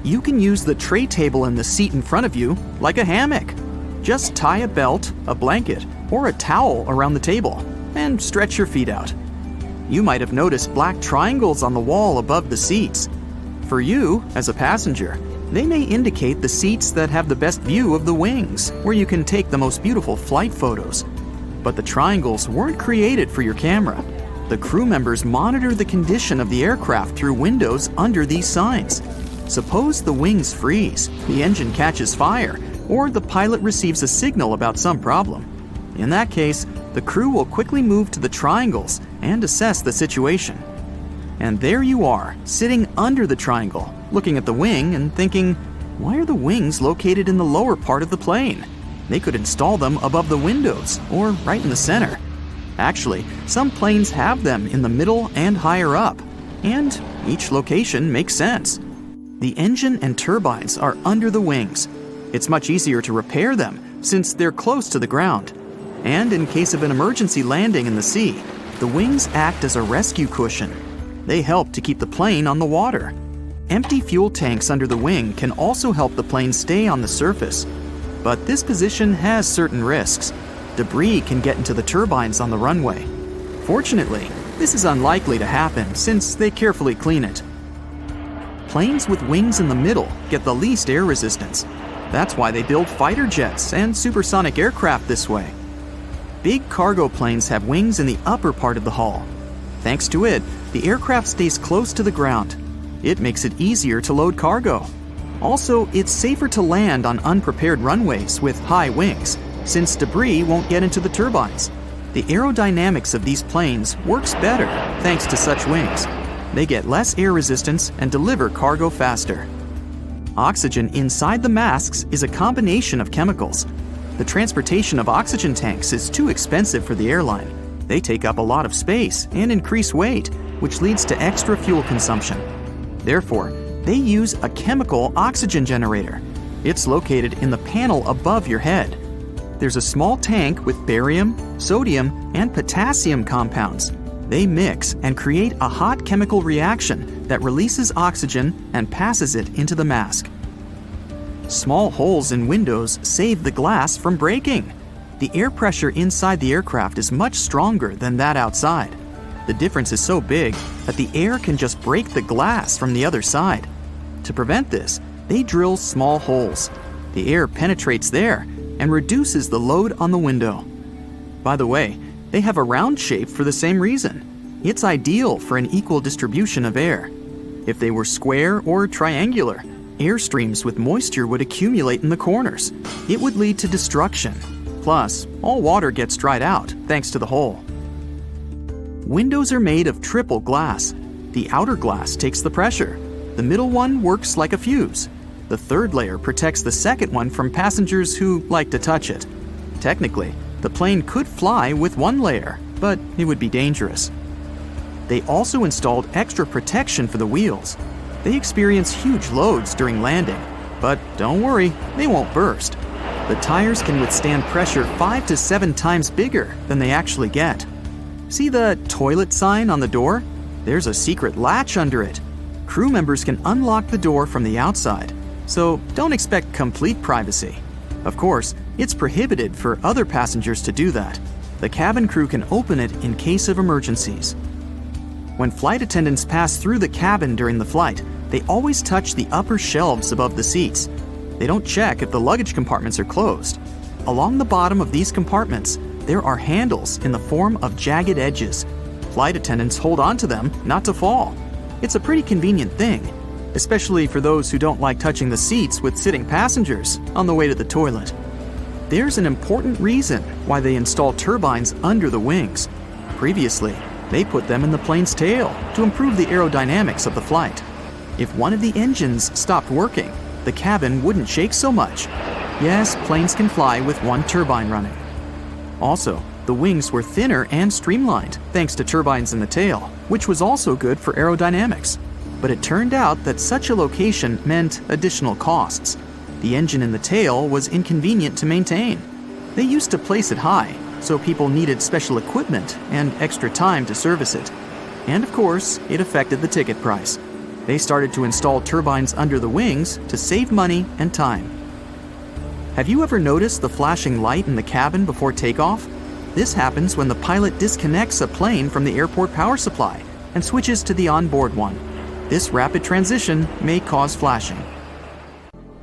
You can use the tray table in the seat in front of you like a hammock. Just tie a belt, a blanket, or a towel around the table and stretch your feet out. You might have noticed black triangles on the wall above the seats. For you, as a passenger, they may indicate the seats that have the best view of the wings, where you can take the most beautiful flight photos. But the triangles weren't created for your camera. The crew members monitor the condition of the aircraft through windows under these signs. Suppose the wings freeze, the engine catches fire, or the pilot receives a signal about some problem. In that case, the crew will quickly move to the triangles and assess the situation. And there you are, sitting under the triangle, looking at the wing and thinking, why are the wings located in the lower part of the plane? They could install them above the windows or right in the center. Actually, some planes have them in the middle and higher up, and each location makes sense. The engine and turbines are under the wings. It's much easier to repair them since they're close to the ground. And in case of an emergency landing in the sea, the wings act as a rescue cushion. They help to keep the plane on the water. Empty fuel tanks under the wing can also help the plane stay on the surface. But this position has certain risks. Debris can get into the turbines on the runway. Fortunately, this is unlikely to happen since they carefully clean it. Planes with wings in the middle get the least air resistance. That's why they build fighter jets and supersonic aircraft this way. Big cargo planes have wings in the upper part of the hull. Thanks to it, the aircraft stays close to the ground. It makes it easier to load cargo. Also, it's safer to land on unprepared runways with high wings, since debris won't get into the turbines. The aerodynamics of these planes works better thanks to such wings. They get less air resistance and deliver cargo faster. Oxygen inside the masks is a combination of chemicals. The transportation of oxygen tanks is too expensive for the airline. They take up a lot of space and increase weight, which leads to extra fuel consumption. Therefore, they use a chemical oxygen generator. It's located in the panel above your head. There's a small tank with barium, sodium, and potassium compounds. They mix and create a hot chemical reaction that releases oxygen and passes it into the mask. Small holes in windows save the glass from breaking. The air pressure inside the aircraft is much stronger than that outside. The difference is so big that the air can just break the glass from the other side. To prevent this, they drill small holes. The air penetrates there and reduces the load on the window. By the way, they have a round shape for the same reason. It's ideal for an equal distribution of air. If they were square or triangular, air streams with moisture would accumulate in the corners. It would lead to destruction. Plus, all water gets dried out thanks to the hole. Windows are made of triple glass. The outer glass takes the pressure. The middle one works like a fuse. The third layer protects the second one from passengers who like to touch it. Technically, the plane could fly with one layer, but it would be dangerous. They also installed extra protection for the wheels. They experience huge loads during landing, but don't worry, they won't burst. The tires can withstand pressure 5 to 7 times bigger than they actually get. See the toilet sign on the door? There's a secret latch under it. Crew members can unlock the door from the outside, so don't expect complete privacy. Of course, it's prohibited for other passengers to do that. The cabin crew can open it in case of emergencies. When flight attendants pass through the cabin during the flight, they always touch the upper shelves above the seats. They don't check if the luggage compartments are closed. Along the bottom of these compartments, there are handles in the form of jagged edges. Flight attendants hold on to them not to fall. It's a pretty convenient thing, especially for those who don't like touching the seats with sitting passengers on the way to the toilet. There's an important reason why they install turbines under the wings. Previously, they put them in the plane's tail to improve the aerodynamics of the flight. If one of the engines stopped working, the cabin wouldn't shake so much. Yes, planes can fly with one turbine running. Also, the wings were thinner and streamlined thanks to turbines in the tail, which was also good for aerodynamics. But it turned out that such a location meant additional costs. The engine in the tail was inconvenient to maintain. They used to place it high, so people needed special equipment and extra time to service it. And of course, it affected the ticket price. They started to install turbines under the wings to save money and time. Have you ever noticed the flashing light in the cabin before takeoff? This happens when the pilot disconnects a plane from the airport power supply and switches to the onboard one. This rapid transition may cause flashing.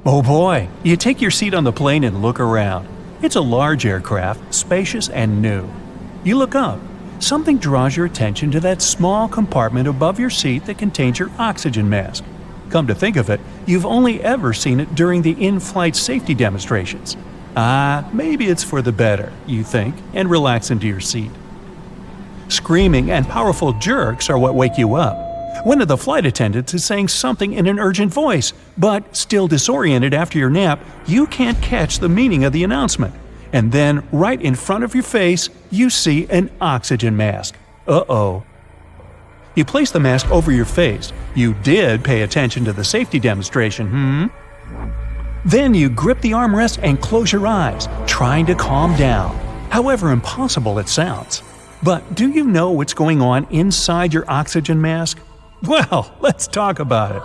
Oh boy, you take your seat on the plane and look around. It's a large aircraft, spacious and new. You look up. Something draws your attention to that small compartment above your seat that contains your oxygen mask. Come to think of it, you've only ever seen it during the in-flight safety demonstrations. Maybe it's for the better, you think, and relax into your seat. Screaming and powerful jerks are what wake you up. One of the flight attendants is saying something in an urgent voice, but still disoriented after your nap, you can't catch the meaning of the announcement. And then, right in front of your face, you see an oxygen mask. Uh-oh. You place the mask over your face. You did pay attention to the safety demonstration, Then you grip the armrest and close your eyes, trying to calm down, however impossible it sounds. But do you know what's going on inside your oxygen mask? Well, let's talk about it.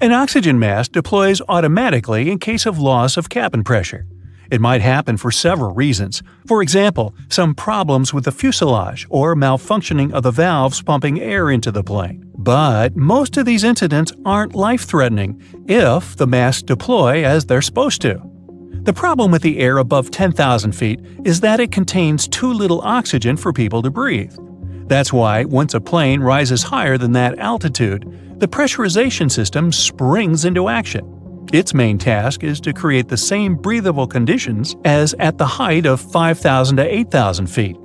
An oxygen mask deploys automatically in case of loss of cabin pressure. It might happen for several reasons. For example, some problems with the fuselage or malfunctioning of the valves pumping air into the plane. But most of these incidents aren't life-threatening if the masks deploy as they're supposed to. The problem with the air above 10,000 feet is that it contains too little oxygen for people to breathe. That's why once a plane rises higher than that altitude, the pressurization system springs into action. Its main task is to create the same breathable conditions as at the height of 5,000 to 8,000 feet.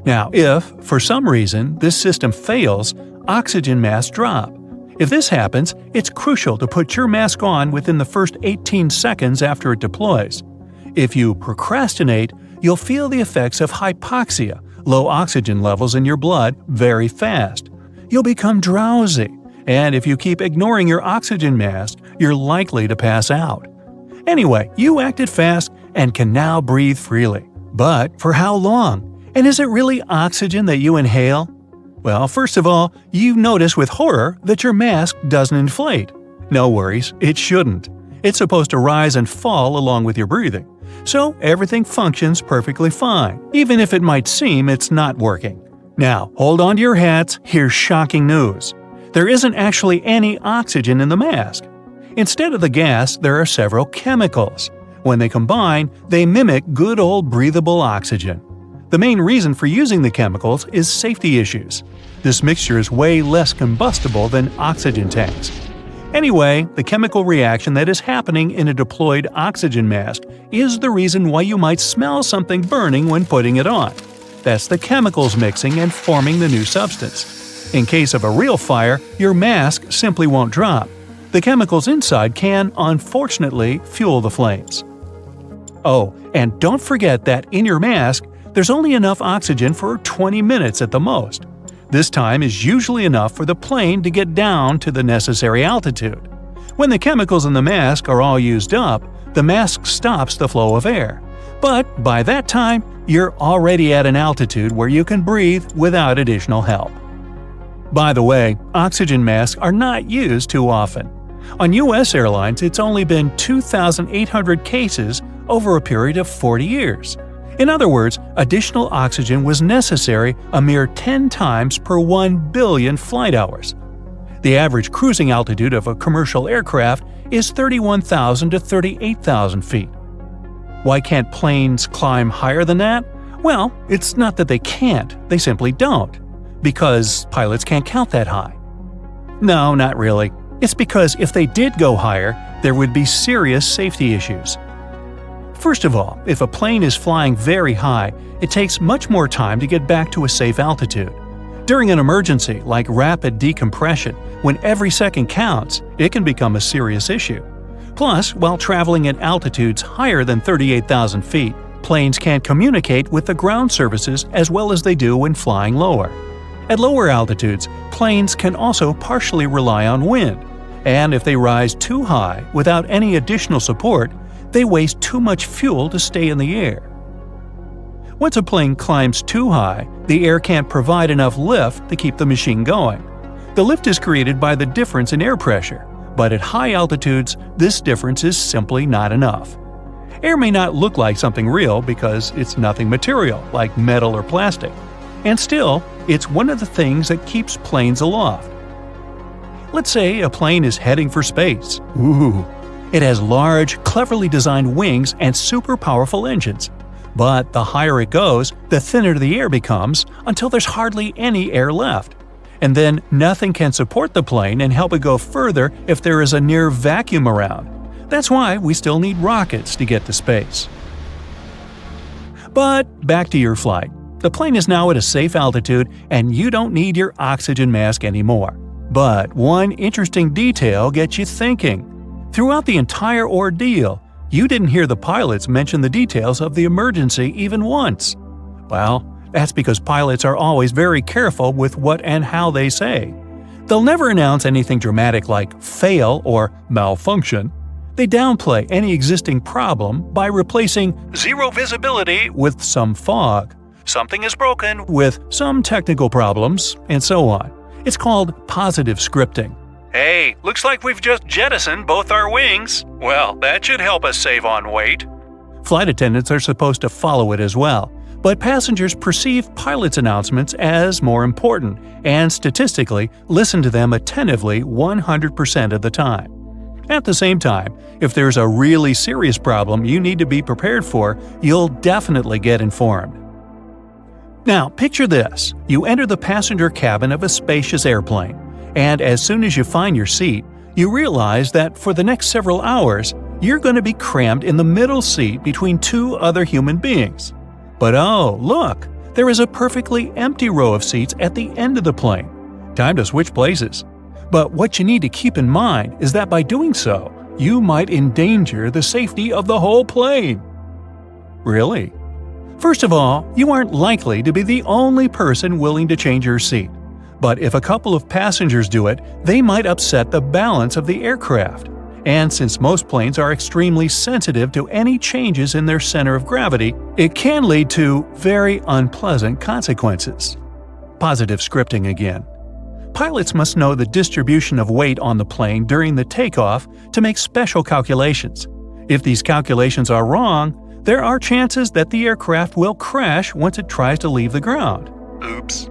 Now, if, for some reason, this system fails, oxygen masks drop. If this happens, it's crucial to put your mask on within the first 18 seconds after it deploys. If you procrastinate, you'll feel the effects of hypoxia, low oxygen levels in your blood, very fast. You'll become drowsy, and if you keep ignoring your oxygen mask, you're likely to pass out. Anyway, you acted fast and can now breathe freely. But for how long? And is it really oxygen that you inhale? Well, first of all, you notice with horror that your mask doesn't inflate. No worries, it shouldn't. It's supposed to rise and fall along with your breathing. so everything functions perfectly fine, even if it might seem it's not working. Now, hold on to your hats, here's shocking news. There isn't actually any oxygen in the mask. Instead of the gas, there are several chemicals. When they combine, they mimic good old breathable oxygen. The main reason for using the chemicals is safety issues. This mixture is way less combustible than oxygen tanks. Anyway, the chemical reaction that is happening in a deployed oxygen mask is the reason why you might smell something burning when putting it on. That's the chemicals mixing and forming the new substance. In case of a real fire, your mask simply won't drop. The chemicals inside can, unfortunately, fuel the flames. Oh, and don't forget that in your mask, there's only enough oxygen for 20 minutes at the most. This time is usually enough for the plane to get down to the necessary altitude. When the chemicals in the mask are all used up, the mask stops the flow of air. But by that time, you're already at an altitude where you can breathe without additional help. By the way, oxygen masks are not used too often. On U.S. airlines, it's only been 2,800 cases over a period of 40 years. In other words, additional oxygen was necessary a mere 10 times per 1 billion flight hours. The average cruising altitude of a commercial aircraft is 31,000 to 38,000 feet. Why can't planes climb higher than that? Well, it's not that they can't, they simply don't. Because pilots can't count that high. No, not really. It's because if they did go higher, there would be serious safety issues. First of all, if a plane is flying very high, it takes much more time to get back to a safe altitude. During an emergency, like rapid decompression, when every second counts, it can become a serious issue. Plus, while traveling at altitudes higher than 38,000 feet, planes can't communicate with the ground services as well as they do when flying lower. At lower altitudes, planes can also partially rely on wind, and if they rise too high without any additional support, they waste too much fuel to stay in the air. Once a plane climbs too high, the air can't provide enough lift to keep the machine going. The lift is created by the difference in air pressure, but at high altitudes, this difference is simply not enough. Air may not look like something real because it's nothing material, like metal or plastic. And still, it's one of the things that keeps planes aloft. Let's say a plane is heading for space. Ooh! It has large, cleverly designed wings and super powerful engines. But the higher it goes, the thinner the air becomes until there's hardly any air left. And then nothing can support the plane and help it go further if there is a near vacuum around. That's why we still need rockets to get to space. But back to your flight. The plane is now at a safe altitude and you don't need your oxygen mask anymore. But one interesting detail gets you thinking. Throughout the entire ordeal, you didn't hear the pilots mention the details of the emergency even once. Well, that's because pilots are always very careful with what and how they say. They'll never announce anything dramatic like fail or malfunction. They downplay any existing problem by replacing zero visibility with some fog. Something is broken with some technical problems, and so on. It's called positive scripting. Hey, looks like we've just jettisoned both our wings. Well, that should help us save on weight. Flight attendants are supposed to follow it as well, but passengers perceive pilots' announcements as more important and statistically listen to them attentively 100% of the time. At the same time, if there's a really serious problem you need to be prepared for, you'll definitely get informed. Now, picture this. You enter the passenger cabin of a spacious airplane. And as soon as you find your seat, you realize that for the next several hours, you're going to be crammed in the middle seat between two other human beings. But oh, look, there is a perfectly empty row of seats at the end of the plane. Time to switch places. But what you need to keep in mind is that by doing so, you might endanger the safety of the whole plane. Really? First of all, you aren't likely to be the only person willing to change your seat. But if a couple of passengers do it, they might upset the balance of the aircraft. And since most planes are extremely sensitive to any changes in their center of gravity, it can lead to very unpleasant consequences. Positive scripting again. Pilots must know the distribution of weight on the plane during the takeoff to make special calculations. If these calculations are wrong, there are chances that the aircraft will crash once it tries to leave the ground. Oops.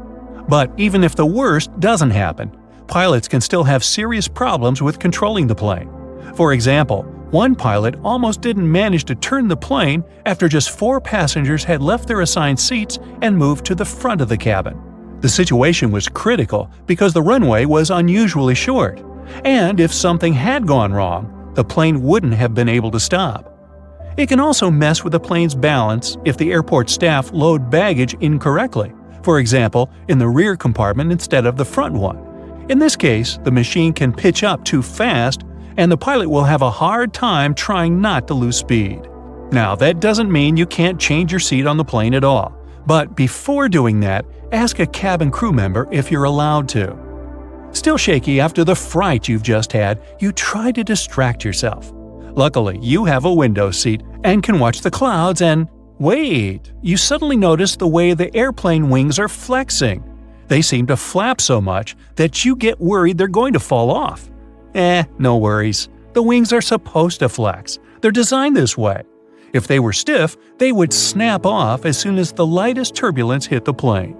But even if the worst doesn't happen, pilots can still have serious problems with controlling the plane. For example, one pilot almost didn't manage to turn the plane after just 4 passengers had left their assigned seats and moved to the front of the cabin. The situation was critical because the runway was unusually short, and if something had gone wrong, the plane wouldn't have been able to stop. It can also mess with the plane's balance if the airport staff load baggage incorrectly, for example, in the rear compartment instead of the front one. In this case, the machine can pitch up too fast, and the pilot will have a hard time trying not to lose speed. Now, that doesn't mean you can't change your seat on the plane at all, but before doing that, ask a cabin crew member if you're allowed to. Still shaky after the fright you've just had, you try to distract yourself. Luckily, you have a window seat and can watch the clouds and… wait! You suddenly notice the way the airplane wings are flexing. They seem to flap so much that you get worried they're going to fall off. No worries. The wings are supposed to flex. They're designed this way. If they were stiff, they would snap off as soon as the lightest turbulence hit the plane.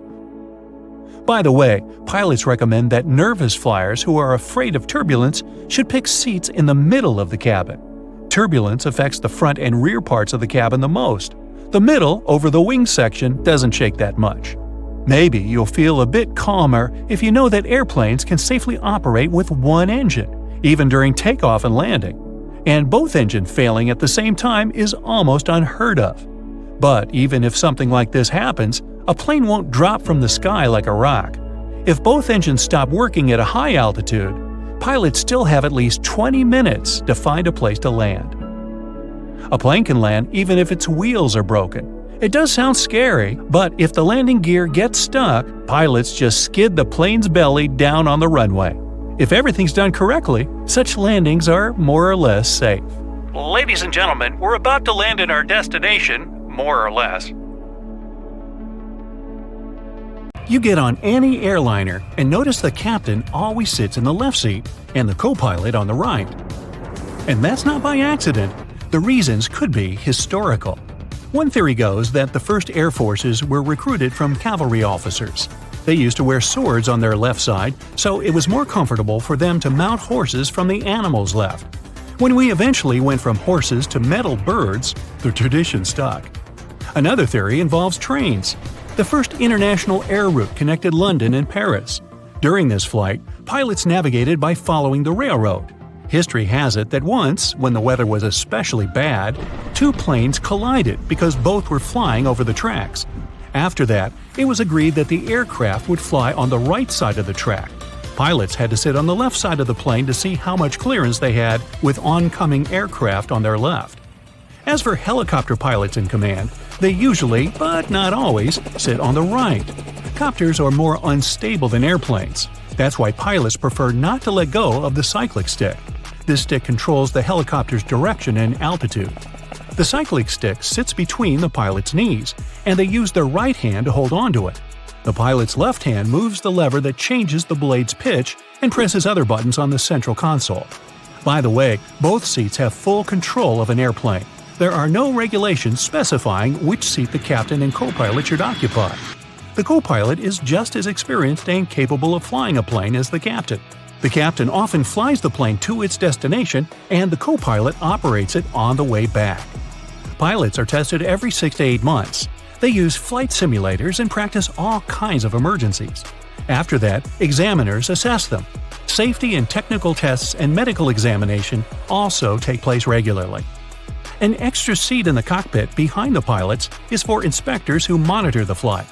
By the way, pilots recommend that nervous flyers who are afraid of turbulence should pick seats in the middle of the cabin. Turbulence affects the front and rear parts of the cabin the most. The middle, over the wing section, doesn't shake that much. Maybe you'll feel a bit calmer if you know that airplanes can safely operate with one engine, even during takeoff and landing. And both engines failing at the same time is almost unheard of. But even if something like this happens, a plane won't drop from the sky like a rock. If both engines stop working at a high altitude, pilots still have at least 20 minutes to find a place to land. A plane can land even if its wheels are broken. It does sound scary, but if the landing gear gets stuck, pilots just skid the plane's belly down on the runway. If everything's done correctly, such landings are more or less safe. Ladies and gentlemen, we're about to land at our destination, more or less. You get on any airliner and notice the captain always sits in the left seat and the co-pilot on the right. And that's not by accident. The reasons could be historical. One theory goes that the first air forces were recruited from cavalry officers. They used to wear swords on their left side, so it was more comfortable for them to mount horses from the animal's left. When we eventually went from horses to metal birds, the tradition stuck. Another theory involves trains. The first international air route connected London and Paris. During this flight, pilots navigated by following the railroad. History has it that once, when the weather was especially bad, 2 planes collided because both were flying over the tracks. After that, it was agreed that the aircraft would fly on the right side of the track. Pilots had to sit on the left side of the plane to see how much clearance they had with oncoming aircraft on their left. As for helicopter pilots in command, they usually, but not always, sit on the right. Copters are more unstable than airplanes. That's why pilots prefer not to let go of the cyclic stick. This stick controls the helicopter's direction and altitude. The cyclic stick sits between the pilot's knees, and they use their right hand to hold onto it. The pilot's left hand moves the lever that changes the blade's pitch and presses other buttons on the central console. By the way, both seats have full control of an airplane. There are no regulations specifying which seat the captain and co-pilot should occupy. The co-pilot is just as experienced and capable of flying a plane as the captain. The captain often flies the plane to its destination, and the co-pilot operates it on the way back. Pilots are tested every 6 to 8 months. They use flight simulators and practice all kinds of emergencies. After that, examiners assess them. Safety and technical tests and medical examination also take place regularly. An extra seat in the cockpit behind the pilots is for inspectors who monitor the flight.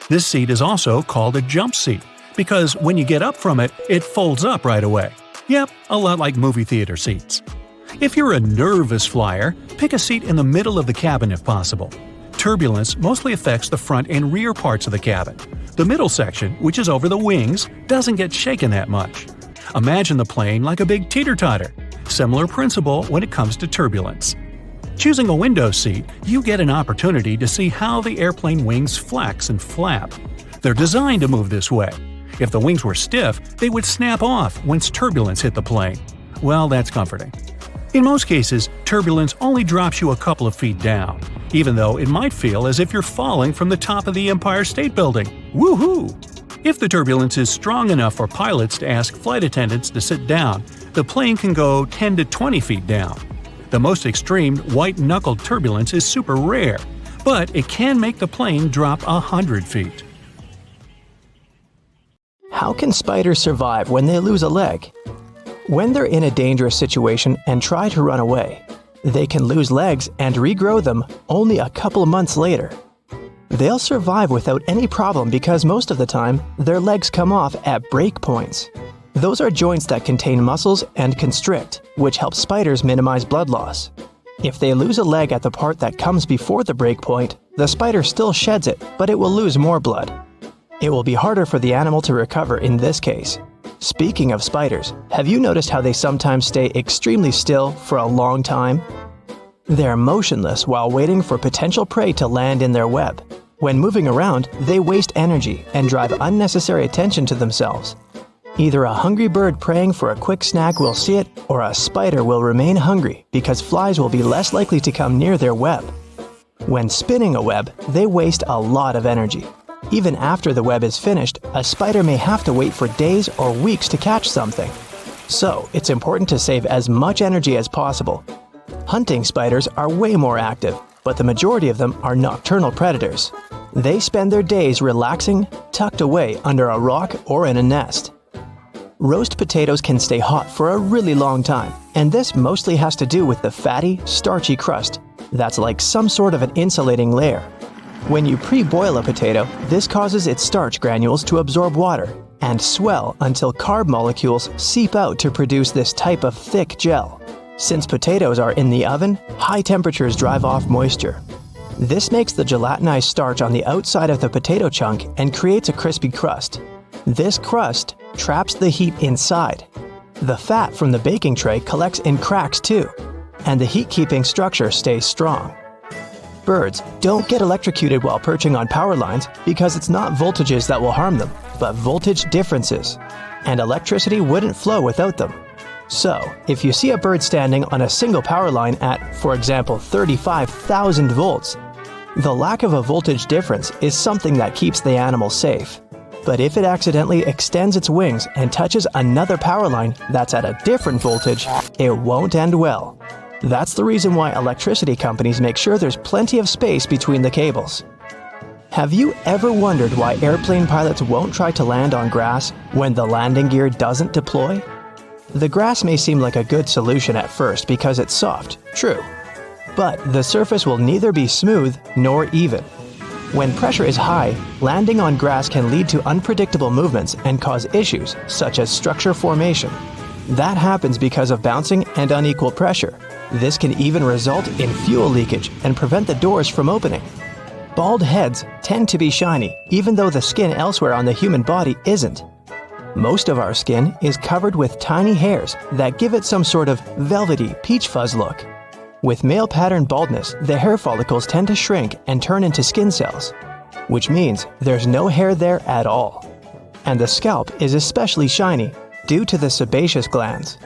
This seat is also called a jump seat because when you get up from it, it folds up right away. Yep, a lot like movie theater seats. If you're a nervous flyer, pick a seat in the middle of the cabin if possible. Turbulence mostly affects the front and rear parts of the cabin. The middle section, which is over the wings, doesn't get shaken that much. Imagine the plane like a big teeter-totter. Similar principle when it comes to turbulence. Choosing a window seat, you get an opportunity to see how the airplane wings flex and flap. They're designed to move this way. If the wings were stiff, they would snap off once turbulence hit the plane. Well, that's comforting. In most cases, turbulence only drops you a couple of feet down. even though it might feel as if you're falling from the top of the Empire State Building. Woohoo! If the turbulence is strong enough for pilots to ask flight attendants to sit down, the plane can go 10 to 20 feet down. The most extreme white-knuckled turbulence is super rare, but it can make the plane drop 100 feet. How can spiders survive when they lose a leg? When they're in a dangerous situation and try to run away, they can lose legs and regrow them only a couple months later. They'll survive without any problem because most of the time, their legs come off at break points. Those are joints that contain muscles and constrict, which help spiders minimize blood loss. If they lose a leg at the part that comes before the break point, the spider still sheds it, but it will lose more blood. It will be harder for the animal to recover in this case. Speaking of spiders, have you noticed how they sometimes stay extremely still for a long time? They're motionless while waiting for potential prey to land in their web. When moving around, they waste energy and drive unnecessary attention to themselves. Either a hungry bird praying for a quick snack will see it, or a spider will remain hungry because flies will be less likely to come near their web. When spinning a web, they waste a lot of energy. Even after the web is finished, a spider may have to wait for days or weeks to catch something. So, it's important to save as much energy as possible. Hunting spiders are way more active, but the majority of them are nocturnal predators. They spend their days relaxing, tucked away under a rock or in a nest. Roast potatoes can stay hot for a really long time, and this mostly has to do with the fatty, starchy crust that's like some sort of an insulating layer. When you pre-boil a potato, this causes its starch granules to absorb water and swell until carb molecules seep out to produce this type of thick gel. Since potatoes are in the oven, high temperatures drive off moisture. This makes the gelatinized starch on the outside of the potato chunk and creates a crispy crust. This crust traps the heat inside. The fat from the baking tray collects in cracks too, and the heat-keeping structure stays strong. Birds don't get electrocuted while perching on power lines because it's not voltages that will harm them, but voltage differences, and electricity wouldn't flow without them. So, if you see a bird standing on a single power line at, for example, 35,000 volts, the lack of a voltage difference is something that keeps the animal safe. But if it accidentally extends its wings and touches another power line that's at a different voltage, it won't end well. That's the reason why electricity companies make sure there's plenty of space between the cables. Have you ever wondered why airplane pilots won't try to land on grass when the landing gear doesn't deploy? The grass may seem like a good solution at first because it's soft, true. But the surface will neither be smooth nor even. When pressure is high, landing on grass can lead to unpredictable movements and cause issues such as structure formation. That happens because of bouncing and unequal pressure. This can even result in fuel leakage and prevent the doors from opening. Bald heads tend to be shiny, even though the skin elsewhere on the human body isn't. Most of our skin is covered with tiny hairs that give it some sort of velvety peach fuzz look. With male pattern baldness, the hair follicles tend to shrink and turn into skin cells, which means there's no hair there at all. And the scalp is especially shiny due to the sebaceous glands.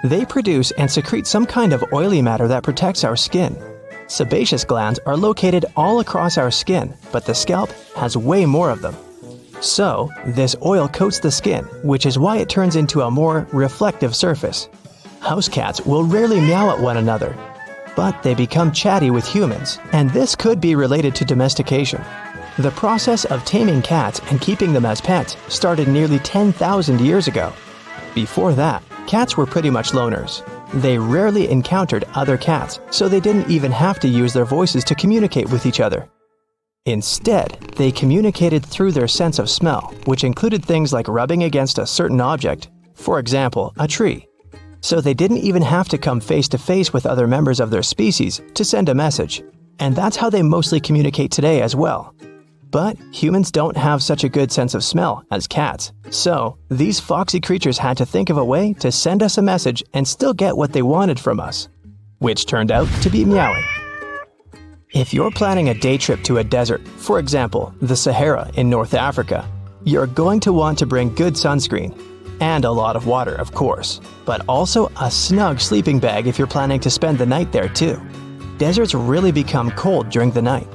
They produce and secrete some kind of oily matter that protects our skin. Sebaceous glands are located all across our skin, but the scalp has way more of them. So, this oil coats the skin, which is why it turns into a more reflective surface. House cats will rarely meow at one another, but they become chatty with humans, and this could be related to domestication. The process of taming cats and keeping them as pets started nearly 10,000 years ago. Before that, cats were pretty much loners. They rarely encountered other cats, so they didn't even have to use their voices to communicate with each other. Instead, they communicated through their sense of smell, which included things like rubbing against a certain object, for example, a tree. So they didn't even have to come face to face with other members of their species to send a message. And that's how they mostly communicate today as well. But humans don't have such a good sense of smell as cats, so these foxy creatures had to think of a way to send us a message and still get what they wanted from us, which turned out to be meowing. If you're planning a day trip to a desert, for example, the Sahara in North Africa, you're going to want to bring good sunscreen, and a lot of water, of course, but also a snug sleeping bag if you're planning to spend the night there too. deserts really become cold during the night.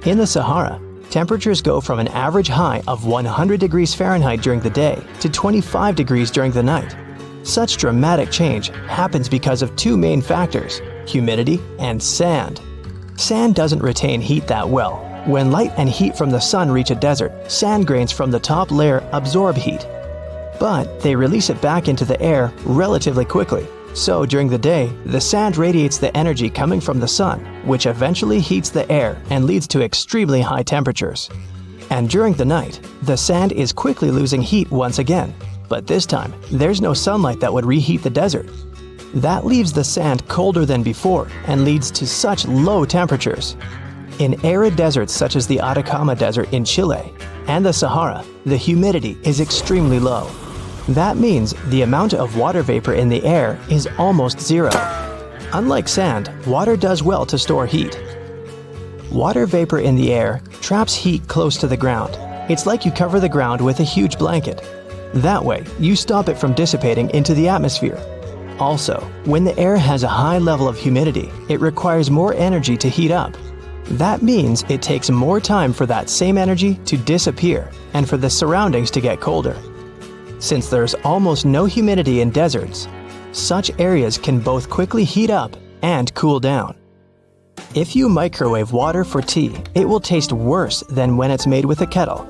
In the Sahara, temperatures go from an average high of 100 degrees Fahrenheit during the day to 25 degrees during the night. Such dramatic change happens because of two main factors: humidity and sand. Sand doesn't retain heat that well. When light and heat from the sun reach a desert, sand grains from the top layer absorb heat. But they release it back into the air relatively quickly. So during the day, the sand radiates the energy coming from the sun, which eventually heats the air and leads to extremely high temperatures. And during the night, the sand is quickly losing heat once again. But this time, there's no sunlight that would reheat the desert. That leaves the sand colder than before and leads to such low temperatures. In arid deserts such as the Atacama Desert in Chile and the Sahara, the humidity is extremely low. That means the amount of water vapor in the air is almost zero. Unlike sand, water does well to store heat. Water vapor in the air traps heat close to the ground. It's like you cover the ground with a huge blanket. That way, you stop it from dissipating into the atmosphere. Also, when the air has a high level of humidity, it requires more energy to heat up. That means it takes more time for that same energy to disappear and for the surroundings to get colder. Since there's almost no humidity in deserts, such areas can both quickly heat up and cool down. If you microwave water for tea, it will taste worse than when it's made with a kettle.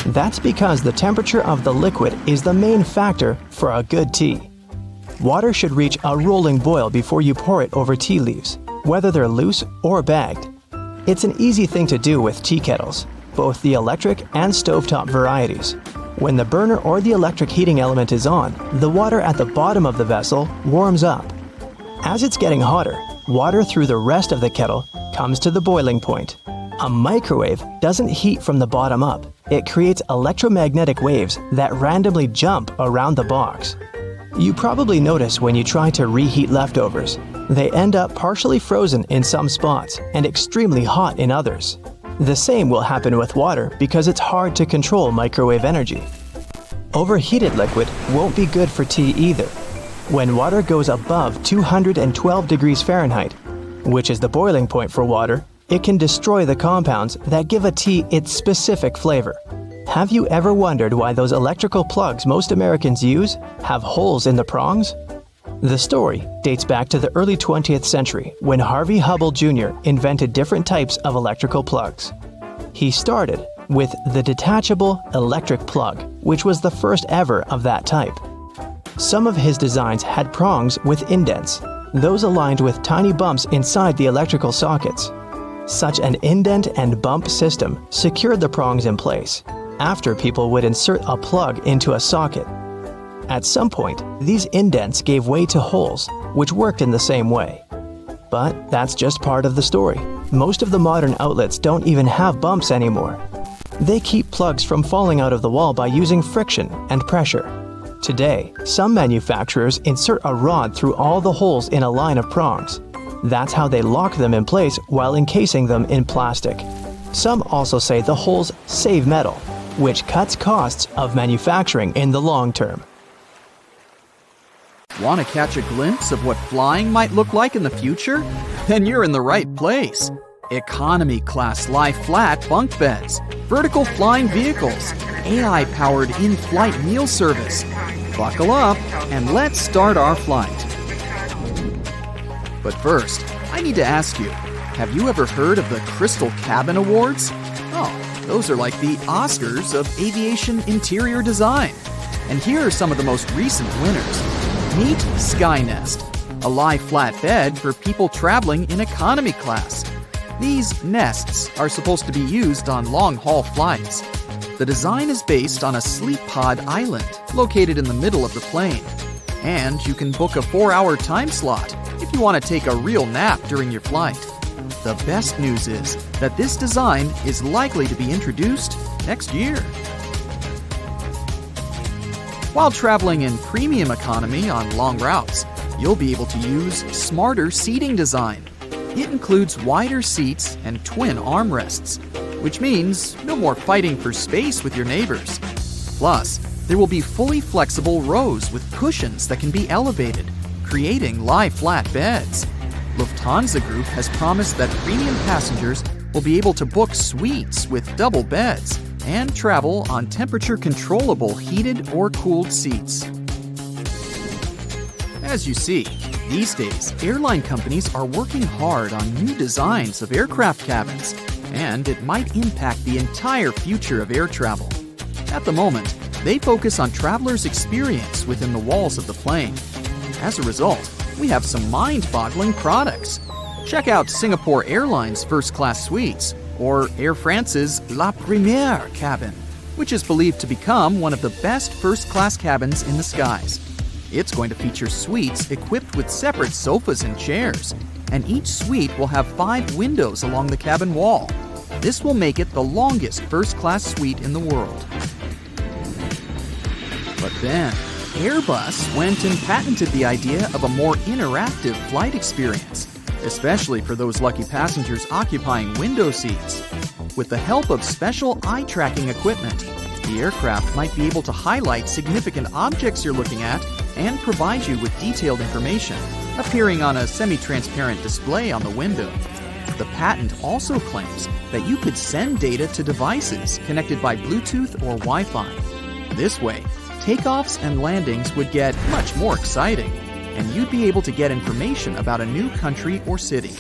That's because the temperature of the liquid is the main factor for a good tea. Water should reach a rolling boil before you pour it over tea leaves, whether they're loose or bagged. It's an easy thing to do with tea kettles, both the electric and stovetop varieties. When the burner or the electric heating element is on, the water at the bottom of the vessel warms up. As it's getting hotter, water through the rest of the kettle comes to the boiling point. A microwave doesn't heat from the bottom up. It creates electromagnetic waves that randomly jump around the box. You probably notice when you try to reheat leftovers. They end up partially frozen in some spots and extremely hot in others. The same will happen with water because it's hard to control microwave energy. Overheated liquid won't be good for tea either. When water goes above 212 degrees Fahrenheit, which is the boiling point for water, it can destroy the compounds that give a tea its specific flavor. Have you ever wondered why those electrical plugs most Americans use have holes in the prongs? The story dates back to the early 20th century when Harvey Hubble Jr. invented different types of electrical plugs. He started with the detachable electric plug, which was the first ever of that type. Some of his designs had prongs with indents, those aligned with tiny bumps inside the electrical sockets. Such an indent and bump system secured the prongs in place after people would insert a plug into a socket. At some point, these indents gave way to holes, which worked in the same way. But that's just part of the story. Most of the modern outlets don't even have bumps anymore. They keep plugs from falling out of the wall by using friction and pressure. Today, some manufacturers insert a rod through all the holes in a line of prongs. That's how they lock them in place while encasing them in plastic. Some also say the holes save metal, which cuts costs of manufacturing in the long term. Want to catch a glimpse of what flying might look like in the future? Then you're in the right place. Economy class lie-flat bunk beds, vertical flying vehicles, AI-powered in-flight meal service. Buckle up and let's start our flight. But first, I need to ask you, have you ever heard of the Crystal Cabin Awards? Oh, those are like the Oscars of aviation interior design. And here are some of the most recent winners. Meet Skynest, a lie-flat bed for people traveling in economy class. These nests are supposed to be used on long-haul flights. The design is based on a sleep pod island located in the middle of the plane. And you can book a 4-hour time slot if you want to take a real nap during your flight. The best news is that this design is likely to be introduced next year. While traveling in premium economy on long routes, you'll be able to use smarter seating design. It includes wider seats and twin armrests, which means no more fighting for space with your neighbors. Plus, there will be fully flexible rows with cushions that can be elevated, creating lie-flat beds. Lufthansa Group has promised that premium passengers will be able to book suites with double beds and travel on temperature-controllable heated or cooled seats. As you see, these days, airline companies are working hard on new designs of aircraft cabins, and it might impact the entire future of air travel. At the moment, they focus on travelers' experience within the walls of the plane. As a result, we have some mind-boggling products. Check out Singapore Airlines first-class suites, or Air France's La Première cabin, which is believed to become one of the best first-class cabins in the skies. It's going to feature suites equipped with separate sofas and chairs, and each suite will have 5 windows along the cabin wall. This will make it the longest first-class suite in the world. But then, Airbus went and patented the idea of a more interactive flight experience, especially for those lucky passengers occupying window seats. With the help of special eye-tracking equipment, the aircraft might be able to highlight significant objects you're looking at and provide you with detailed information, appearing on a semi-transparent display on the window. The patent also claims that you could send data to devices connected by Bluetooth or Wi-Fi. This way, takeoffs and landings would get much more exciting, and you'd be able to get information about a new country or city.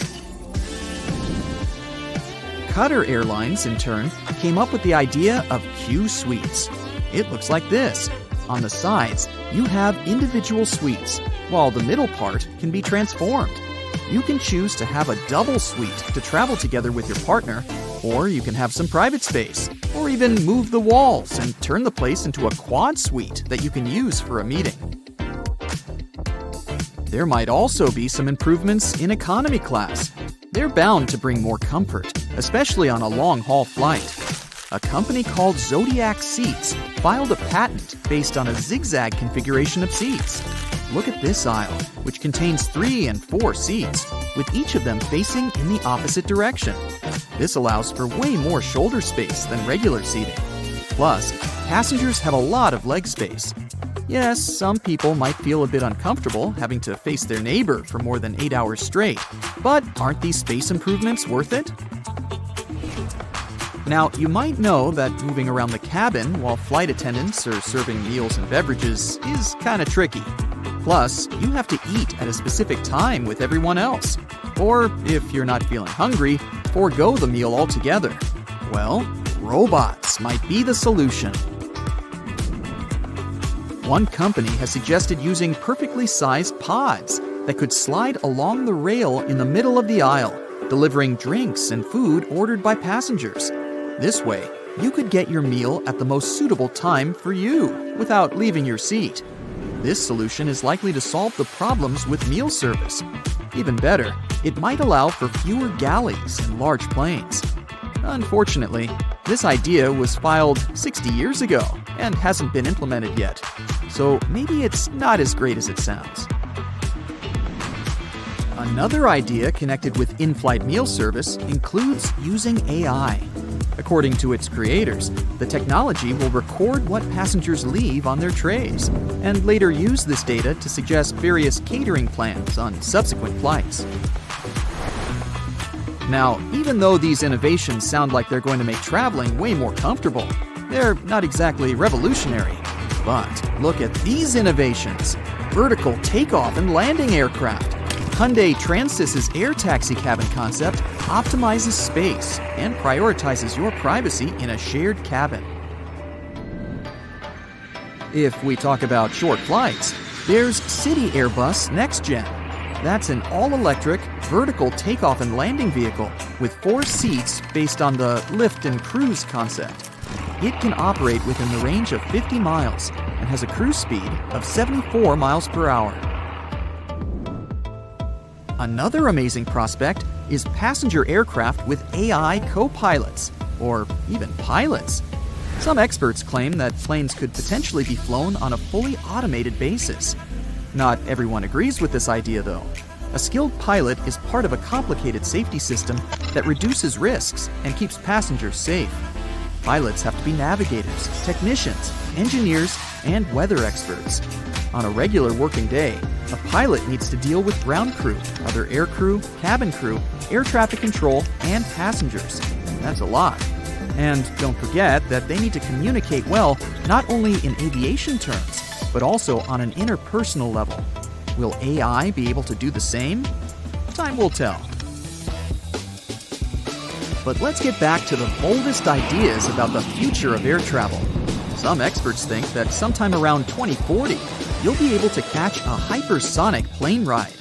Qatar Airlines, in turn, came up with the idea of Q suites. It looks like this. On the sides, you have individual suites, while the middle part can be transformed. You can choose to have a double suite to travel together with your partner, or you can have some private space, or even move the walls and turn the place into a quad suite that you can use for a meeting. There might also be some improvements in economy class. They're bound to bring more comfort, especially on a long-haul flight. A company called Zodiac Seats filed a patent based on a zigzag configuration of seats. Look at this aisle, which contains 3 and 4 seats, with each of them facing in the opposite direction. This allows for way more shoulder space than regular seating. Plus, passengers have a lot of leg space. Yes, some people might feel a bit uncomfortable having to face their neighbor for more than 8 hours straight, but aren't these space improvements worth it? Now, you might know that moving around the cabin while flight attendants are serving meals and beverages is kind of tricky. Plus, you have to eat at a specific time with everyone else. Or, if you're not feeling hungry, forego the meal altogether. Well, robots might be the solution. One company has suggested using perfectly sized pods that could slide along the rail in the middle of the aisle, delivering drinks and food ordered by passengers. This way, you could get your meal at the most suitable time for you without leaving your seat. This solution is likely to solve the problems with meal service. Even better, it might allow for fewer galleys in large planes. Unfortunately, this idea was filed 60 years ago and hasn't been implemented yet, so maybe it's not as great as it sounds. Another idea connected with in-flight meal service includes using AI. According to its creators, the technology will record what passengers leave on their trays, and later use this data to suggest various catering plans on subsequent flights. Now, even though these innovations sound like they're going to make traveling way more comfortable, they're not exactly revolutionary. But look at these innovations. Vertical takeoff and landing aircraft. Hyundai Transys's air taxi cabin concept optimizes space and prioritizes your privacy in a shared cabin. If we talk about short flights, there's City Airbus Next Gen. That's an all-electric, vertical takeoff and landing vehicle with 4 seats based on the lift and cruise concept. It can operate within the range of 50 miles and has a cruise speed of 74 miles per hour. Another amazing prospect is passenger aircraft with AI co-pilots, or even pilots. Some experts claim that planes could potentially be flown on a fully automated basis. Not everyone agrees with this idea, though. A skilled pilot is part of a complicated safety system that reduces risks and keeps passengers safe. Pilots have to be navigators, technicians, engineers, and weather experts. On a regular working day, a pilot needs to deal with ground crew, other air crew, cabin crew, air traffic control, and passengers. That's a lot. And don't forget that they need to communicate well, not only in aviation terms, but also on an interpersonal level. Will AI be able to do the same? Time will tell. But let's get back to the boldest ideas about the future of air travel. Some experts think that sometime around 2040, you'll be able to catch a hypersonic plane ride.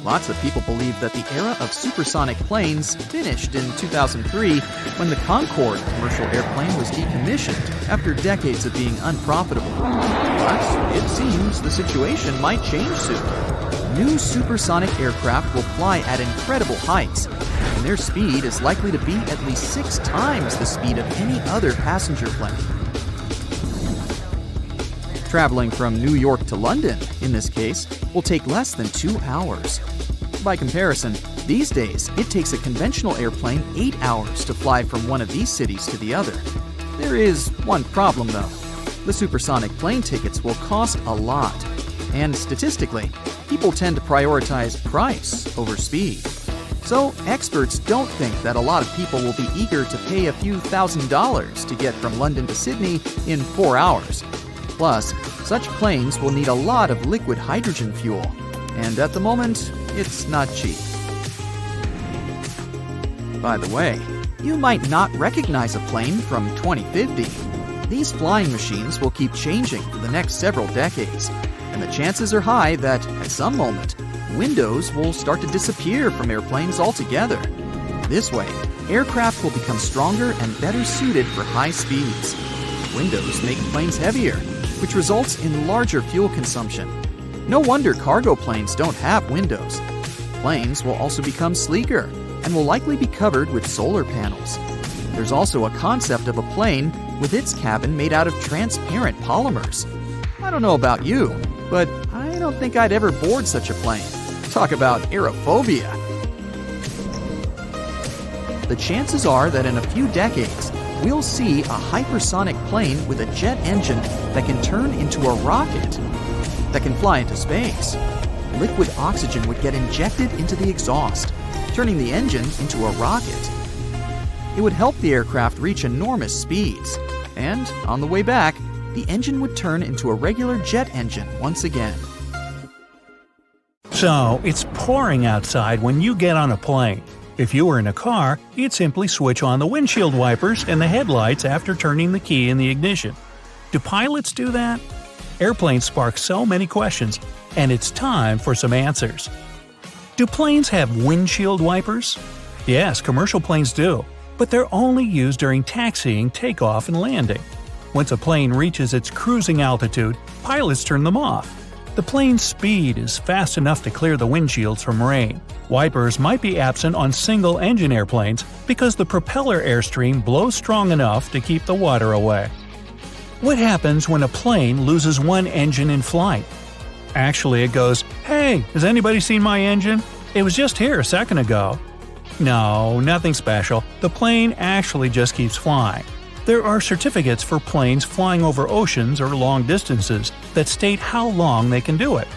Lots of people believe that the era of supersonic planes finished in 2003 when the Concorde commercial airplane was decommissioned after decades of being unprofitable. But it seems the situation might change soon. New supersonic aircraft will fly at incredible heights, and their speed is likely to be at least 6 times the speed of any other passenger plane. Traveling from New York to London, in this case, will take less than 2 hours. By comparison, these days it takes a conventional airplane 8 hours to fly from one of these cities to the other. There is one problem though. The supersonic plane tickets will cost a lot, and statistically, people tend to prioritize price over speed. So experts don't think that a lot of people will be eager to pay a few $1,000s to get from London to Sydney in 4 hours. Plus, such planes will need a lot of liquid hydrogen fuel, and at the moment, it's not cheap. By the way, you might not recognize a plane from 2050. These flying machines will keep changing for the next several decades, and the chances are high that, at some moment, windows will start to disappear from airplanes altogether. This way, aircraft will become stronger and better suited for high speeds. Windows make planes heavier, which results in larger fuel consumption. No wonder cargo planes don't have windows. Planes will also become sleeker and will likely be covered with solar panels. There's also a concept of a plane with its cabin made out of transparent polymers. I don't know about you, but I don't think I'd ever board such a plane. Talk about aerophobia. The chances are that in a few decades, we'll see a hypersonic plane with a jet engine that can turn into a rocket, that can fly into space. Liquid oxygen would get injected into the exhaust, turning the engine into a rocket. It would help the aircraft reach enormous speeds, and on the way back, the engine would turn into a regular jet engine once again. So, it's pouring outside when you get on a plane. If you were in a car, you'd simply switch on the windshield wipers and the headlights after turning the key in the ignition. Do pilots do that? Airplanes spark so many questions, and it's time for some answers. Do planes have windshield wipers? Yes, commercial planes do, but they're only used during taxiing, takeoff, and landing. Once a plane reaches its cruising altitude, pilots turn them off. The plane's speed is fast enough to clear the windshields from rain. Wipers might be absent on single-engine airplanes because the propeller airstream blows strong enough to keep the water away. What happens when a plane loses one engine in flight? Actually, it goes, "Hey, has anybody seen my engine? It was just here a second ago." No, nothing special. The plane actually just keeps flying. There are certificates for planes flying over oceans or long distances that state how long they can do it.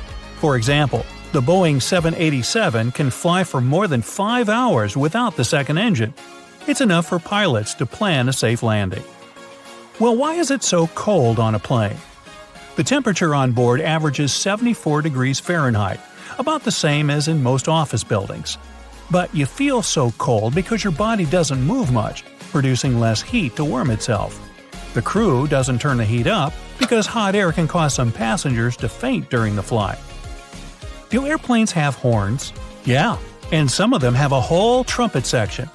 For example, the Boeing 787 can fly for more than 5 hours without the second engine. It's enough for pilots to plan a safe landing. Well, why is it so cold on a plane? The temperature on board averages 74 degrees Fahrenheit, about the same as in most office buildings. But you feel so cold because your body doesn't move much, producing less heat to warm itself. The crew doesn't turn the heat up because hot air can cause some passengers to faint during the flight. Do airplanes have horns? Yeah, and some of them have a whole trumpet section.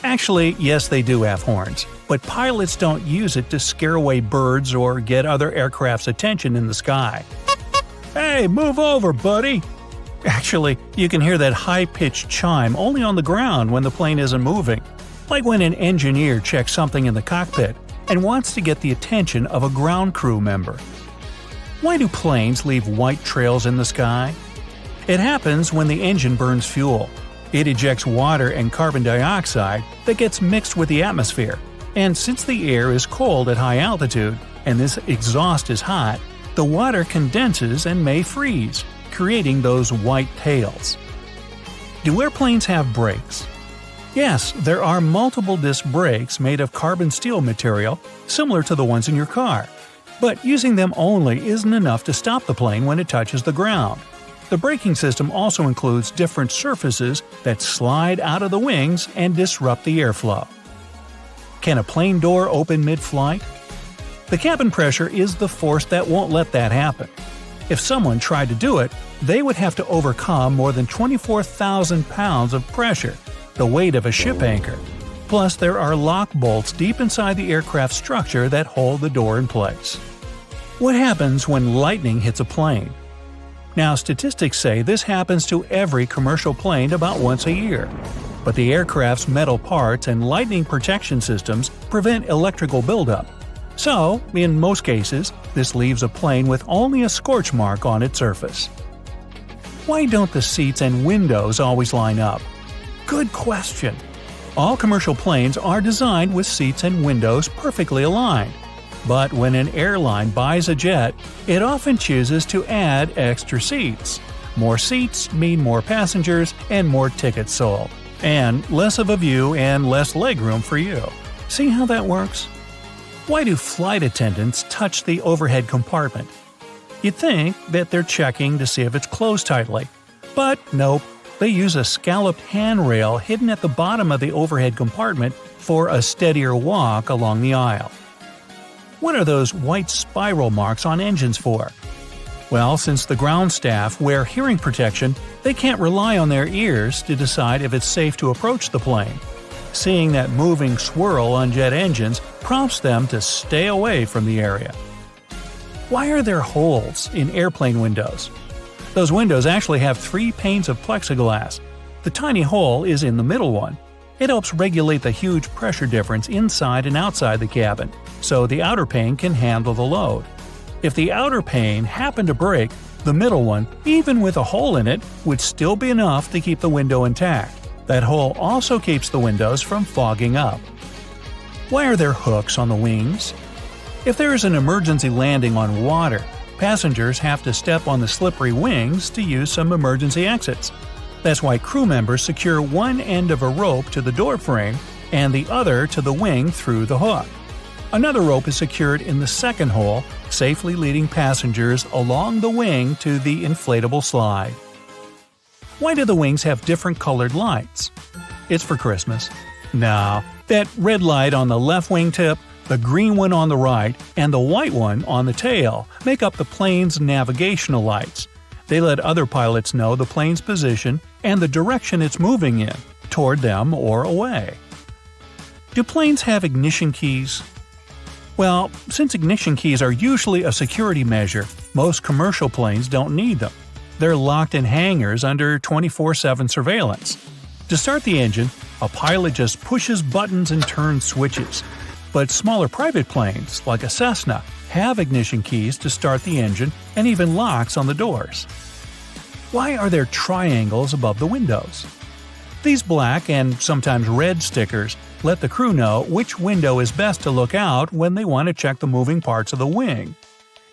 Actually, yes, they do have horns, but pilots don't use it to scare away birds or get other aircraft's attention in the sky. "Hey, move over, buddy!" Actually, you can hear that high-pitched chime only on the ground when the plane isn't moving, like when an engineer checks something in the cockpit and wants to get the attention of a ground crew member. Why do planes leave white trails in the sky? It happens when the engine burns fuel. It ejects water and carbon dioxide that gets mixed with the atmosphere, and since the air is cold at high altitude and this exhaust is hot, the water condenses and may freeze, creating those white tails. Do airplanes have brakes? Yes, there are multiple disc brakes made of carbon steel material, similar to the ones in your car. But using them only isn't enough to stop the plane when it touches the ground. The braking system also includes different surfaces that slide out of the wings and disrupt the airflow. Can a plane door open mid-flight? The cabin pressure is the force that won't let that happen. If someone tried to do it, they would have to overcome more than 24,000 pounds of pressure, the weight of a ship anchor. Plus, there are lock bolts deep inside the aircraft structure that hold the door in place. What happens when lightning hits a plane? Now, statistics say this happens to every commercial plane about once a year. But the aircraft's metal parts and lightning protection systems prevent electrical buildup. So, in most cases, this leaves a plane with only a scorch mark on its surface. Why don't the seats and windows always line up? Good question. All commercial planes are designed with seats and windows perfectly aligned. But when an airline buys a jet, it often chooses to add extra seats. More seats mean more passengers and more tickets sold. And less of a view and less legroom for you. See how that works? Why do flight attendants touch the overhead compartment? You'd think that they're checking to see if it's closed tightly. But nope, they use a scalloped handrail hidden at the bottom of the overhead compartment for a steadier walk along the aisle. What are those white spiral marks on engines for? Well, since the ground staff wear hearing protection, they can't rely on their ears to decide if it's safe to approach the plane. Seeing that moving swirl on jet engines prompts them to stay away from the area. Why are there holes in airplane windows? Those windows actually have 3 panes of plexiglass. The tiny hole is in the middle one. It helps regulate the huge pressure difference inside and outside the cabin, so the outer pane can handle the load. If the outer pane happened to break, the middle one, even with a hole in it, would still be enough to keep the window intact. That hole also keeps the windows from fogging up. Why are there hooks on the wings? If there is an emergency landing on water, passengers have to step on the slippery wings to use some emergency exits. That's why crew members secure one end of a rope to the door frame and the other to the wing through the hook. Another rope is secured in the second hole, safely leading passengers along the wing to the inflatable slide. Why do the wings have different colored lights? It's for Christmas. No, that red light on the left wingtip, the green one on the right, and the white one on the tail make up the plane's navigational lights. They let other pilots know the plane's position and the direction it's moving in, toward them or away. Do planes have ignition keys? Well, since ignition keys are usually a security measure, most commercial planes don't need them. They're locked in hangars under 24/7 surveillance. To start the engine, a pilot just pushes buttons and turns switches. But smaller private planes, like a Cessna, have ignition keys to start the engine and even locks on the doors. Why are there triangles above the windows? These black and sometimes red stickers let the crew know which window is best to look out when they want to check the moving parts of the wing.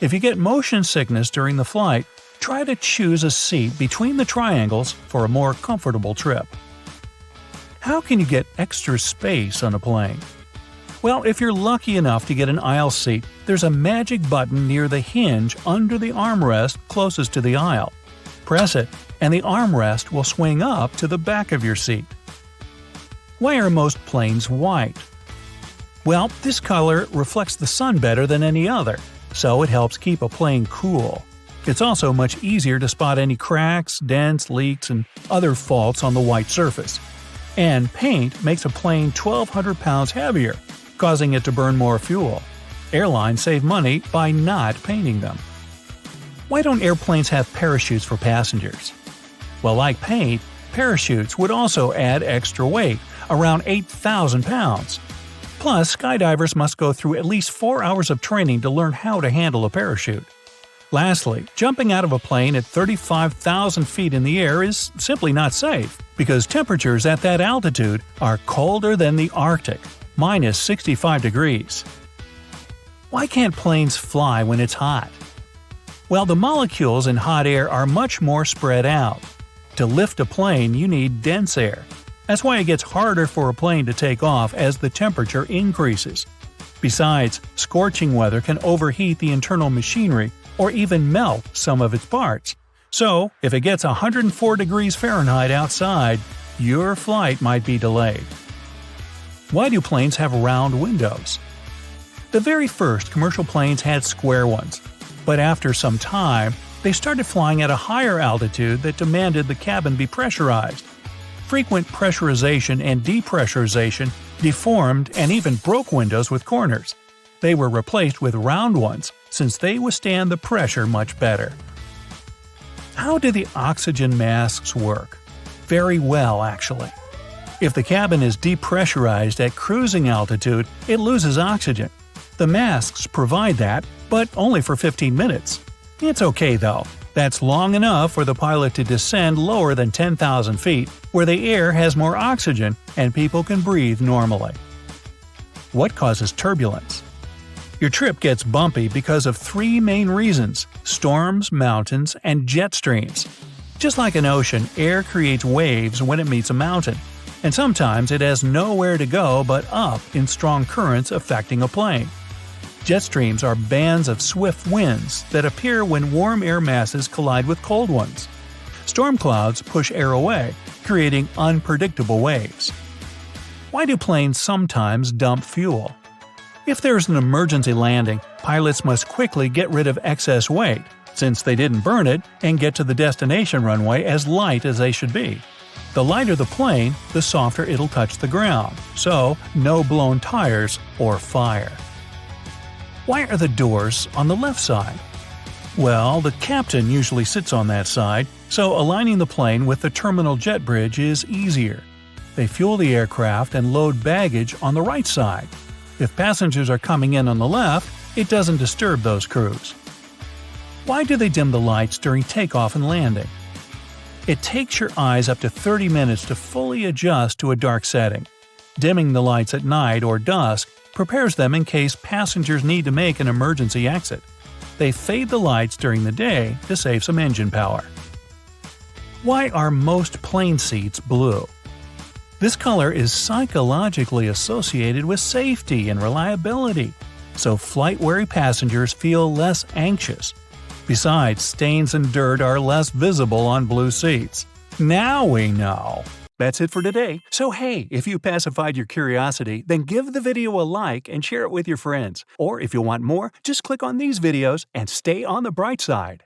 If you get motion sickness during the flight, try to choose a seat between the triangles for a more comfortable trip. How can you get extra space on a plane? Well, if you're lucky enough to get an aisle seat, there's a magic button near the hinge under the armrest closest to the aisle. Press it, and the armrest will swing up to the back of your seat. Why are most planes white? Well, this color reflects the sun better than any other, so it helps keep a plane cool. It's also much easier to spot any cracks, dents, leaks, and other faults on the white surface. And paint makes a plane 1,200 pounds heavier, causing it to burn more fuel. Airlines save money by not painting them. Why don't airplanes have parachutes for passengers? Well, like paint, parachutes would also add extra weight, around 8,000 pounds. Plus, skydivers must go through at least 4 hours of training to learn how to handle a parachute. Lastly, jumping out of a plane at 35,000 feet in the air is simply not safe, because temperatures at that altitude are colder than the Arctic, minus 65 degrees. Why can't planes fly when it's hot? Well, the molecules in hot air are much more spread out. To lift a plane, you need dense air. That's why it gets harder for a plane to take off as the temperature increases. Besides, scorching weather can overheat the internal machinery or even melt some of its parts. So, if it gets 104 degrees Fahrenheit outside, your flight might be delayed. Why do planes have round windows? The very first commercial planes had square ones, but after some time, they started flying at a higher altitude that demanded the cabin be pressurized. Frequent pressurization and depressurization deformed and even broke windows with corners. They were replaced with round ones since they withstand the pressure much better. How do the oxygen masks work? Very well, actually. If the cabin is depressurized at cruising altitude, it loses oxygen. The masks provide that, but only for 15 minutes. It's okay though. That's long enough for the pilot to descend lower than 10,000 feet, where the air has more oxygen and people can breathe normally. What causes turbulence? Your trip gets bumpy because of three main reasons: storms, mountains, and jet streams. Just like an ocean, air creates waves when it meets a mountain, and sometimes it has nowhere to go but up in strong currents affecting a plane. Jet streams are bands of swift winds that appear when warm air masses collide with cold ones. Storm clouds push air away, creating unpredictable waves. Why do planes sometimes dump fuel? If there's an emergency landing, pilots must quickly get rid of excess weight, since they didn't burn it, and get to the destination runway as light as they should be. The lighter the plane, the softer it'll touch the ground, so no blown tires or fire. Why are the doors on the left side? Well, the captain usually sits on that side, so aligning the plane with the terminal jet bridge is easier. They fuel the aircraft and load baggage on the right side. If passengers are coming in on the left, it doesn't disturb those crews. Why do they dim the lights during takeoff and landing? It takes your eyes up to 30 minutes to fully adjust to a dark setting. Dimming the lights at night or dusk prepares them in case passengers need to make an emergency exit. They fade the lights during the day to save some engine power. Why are most plane seats blue? This color is psychologically associated with safety and reliability, so flight-weary passengers feel less anxious. Besides, stains and dirt are less visible on blue seats. Now we know! That's it for today. So hey, if you pacified your curiosity, then give the video a like and share it with your friends. Or if you want more, just click on these videos and stay on the bright side.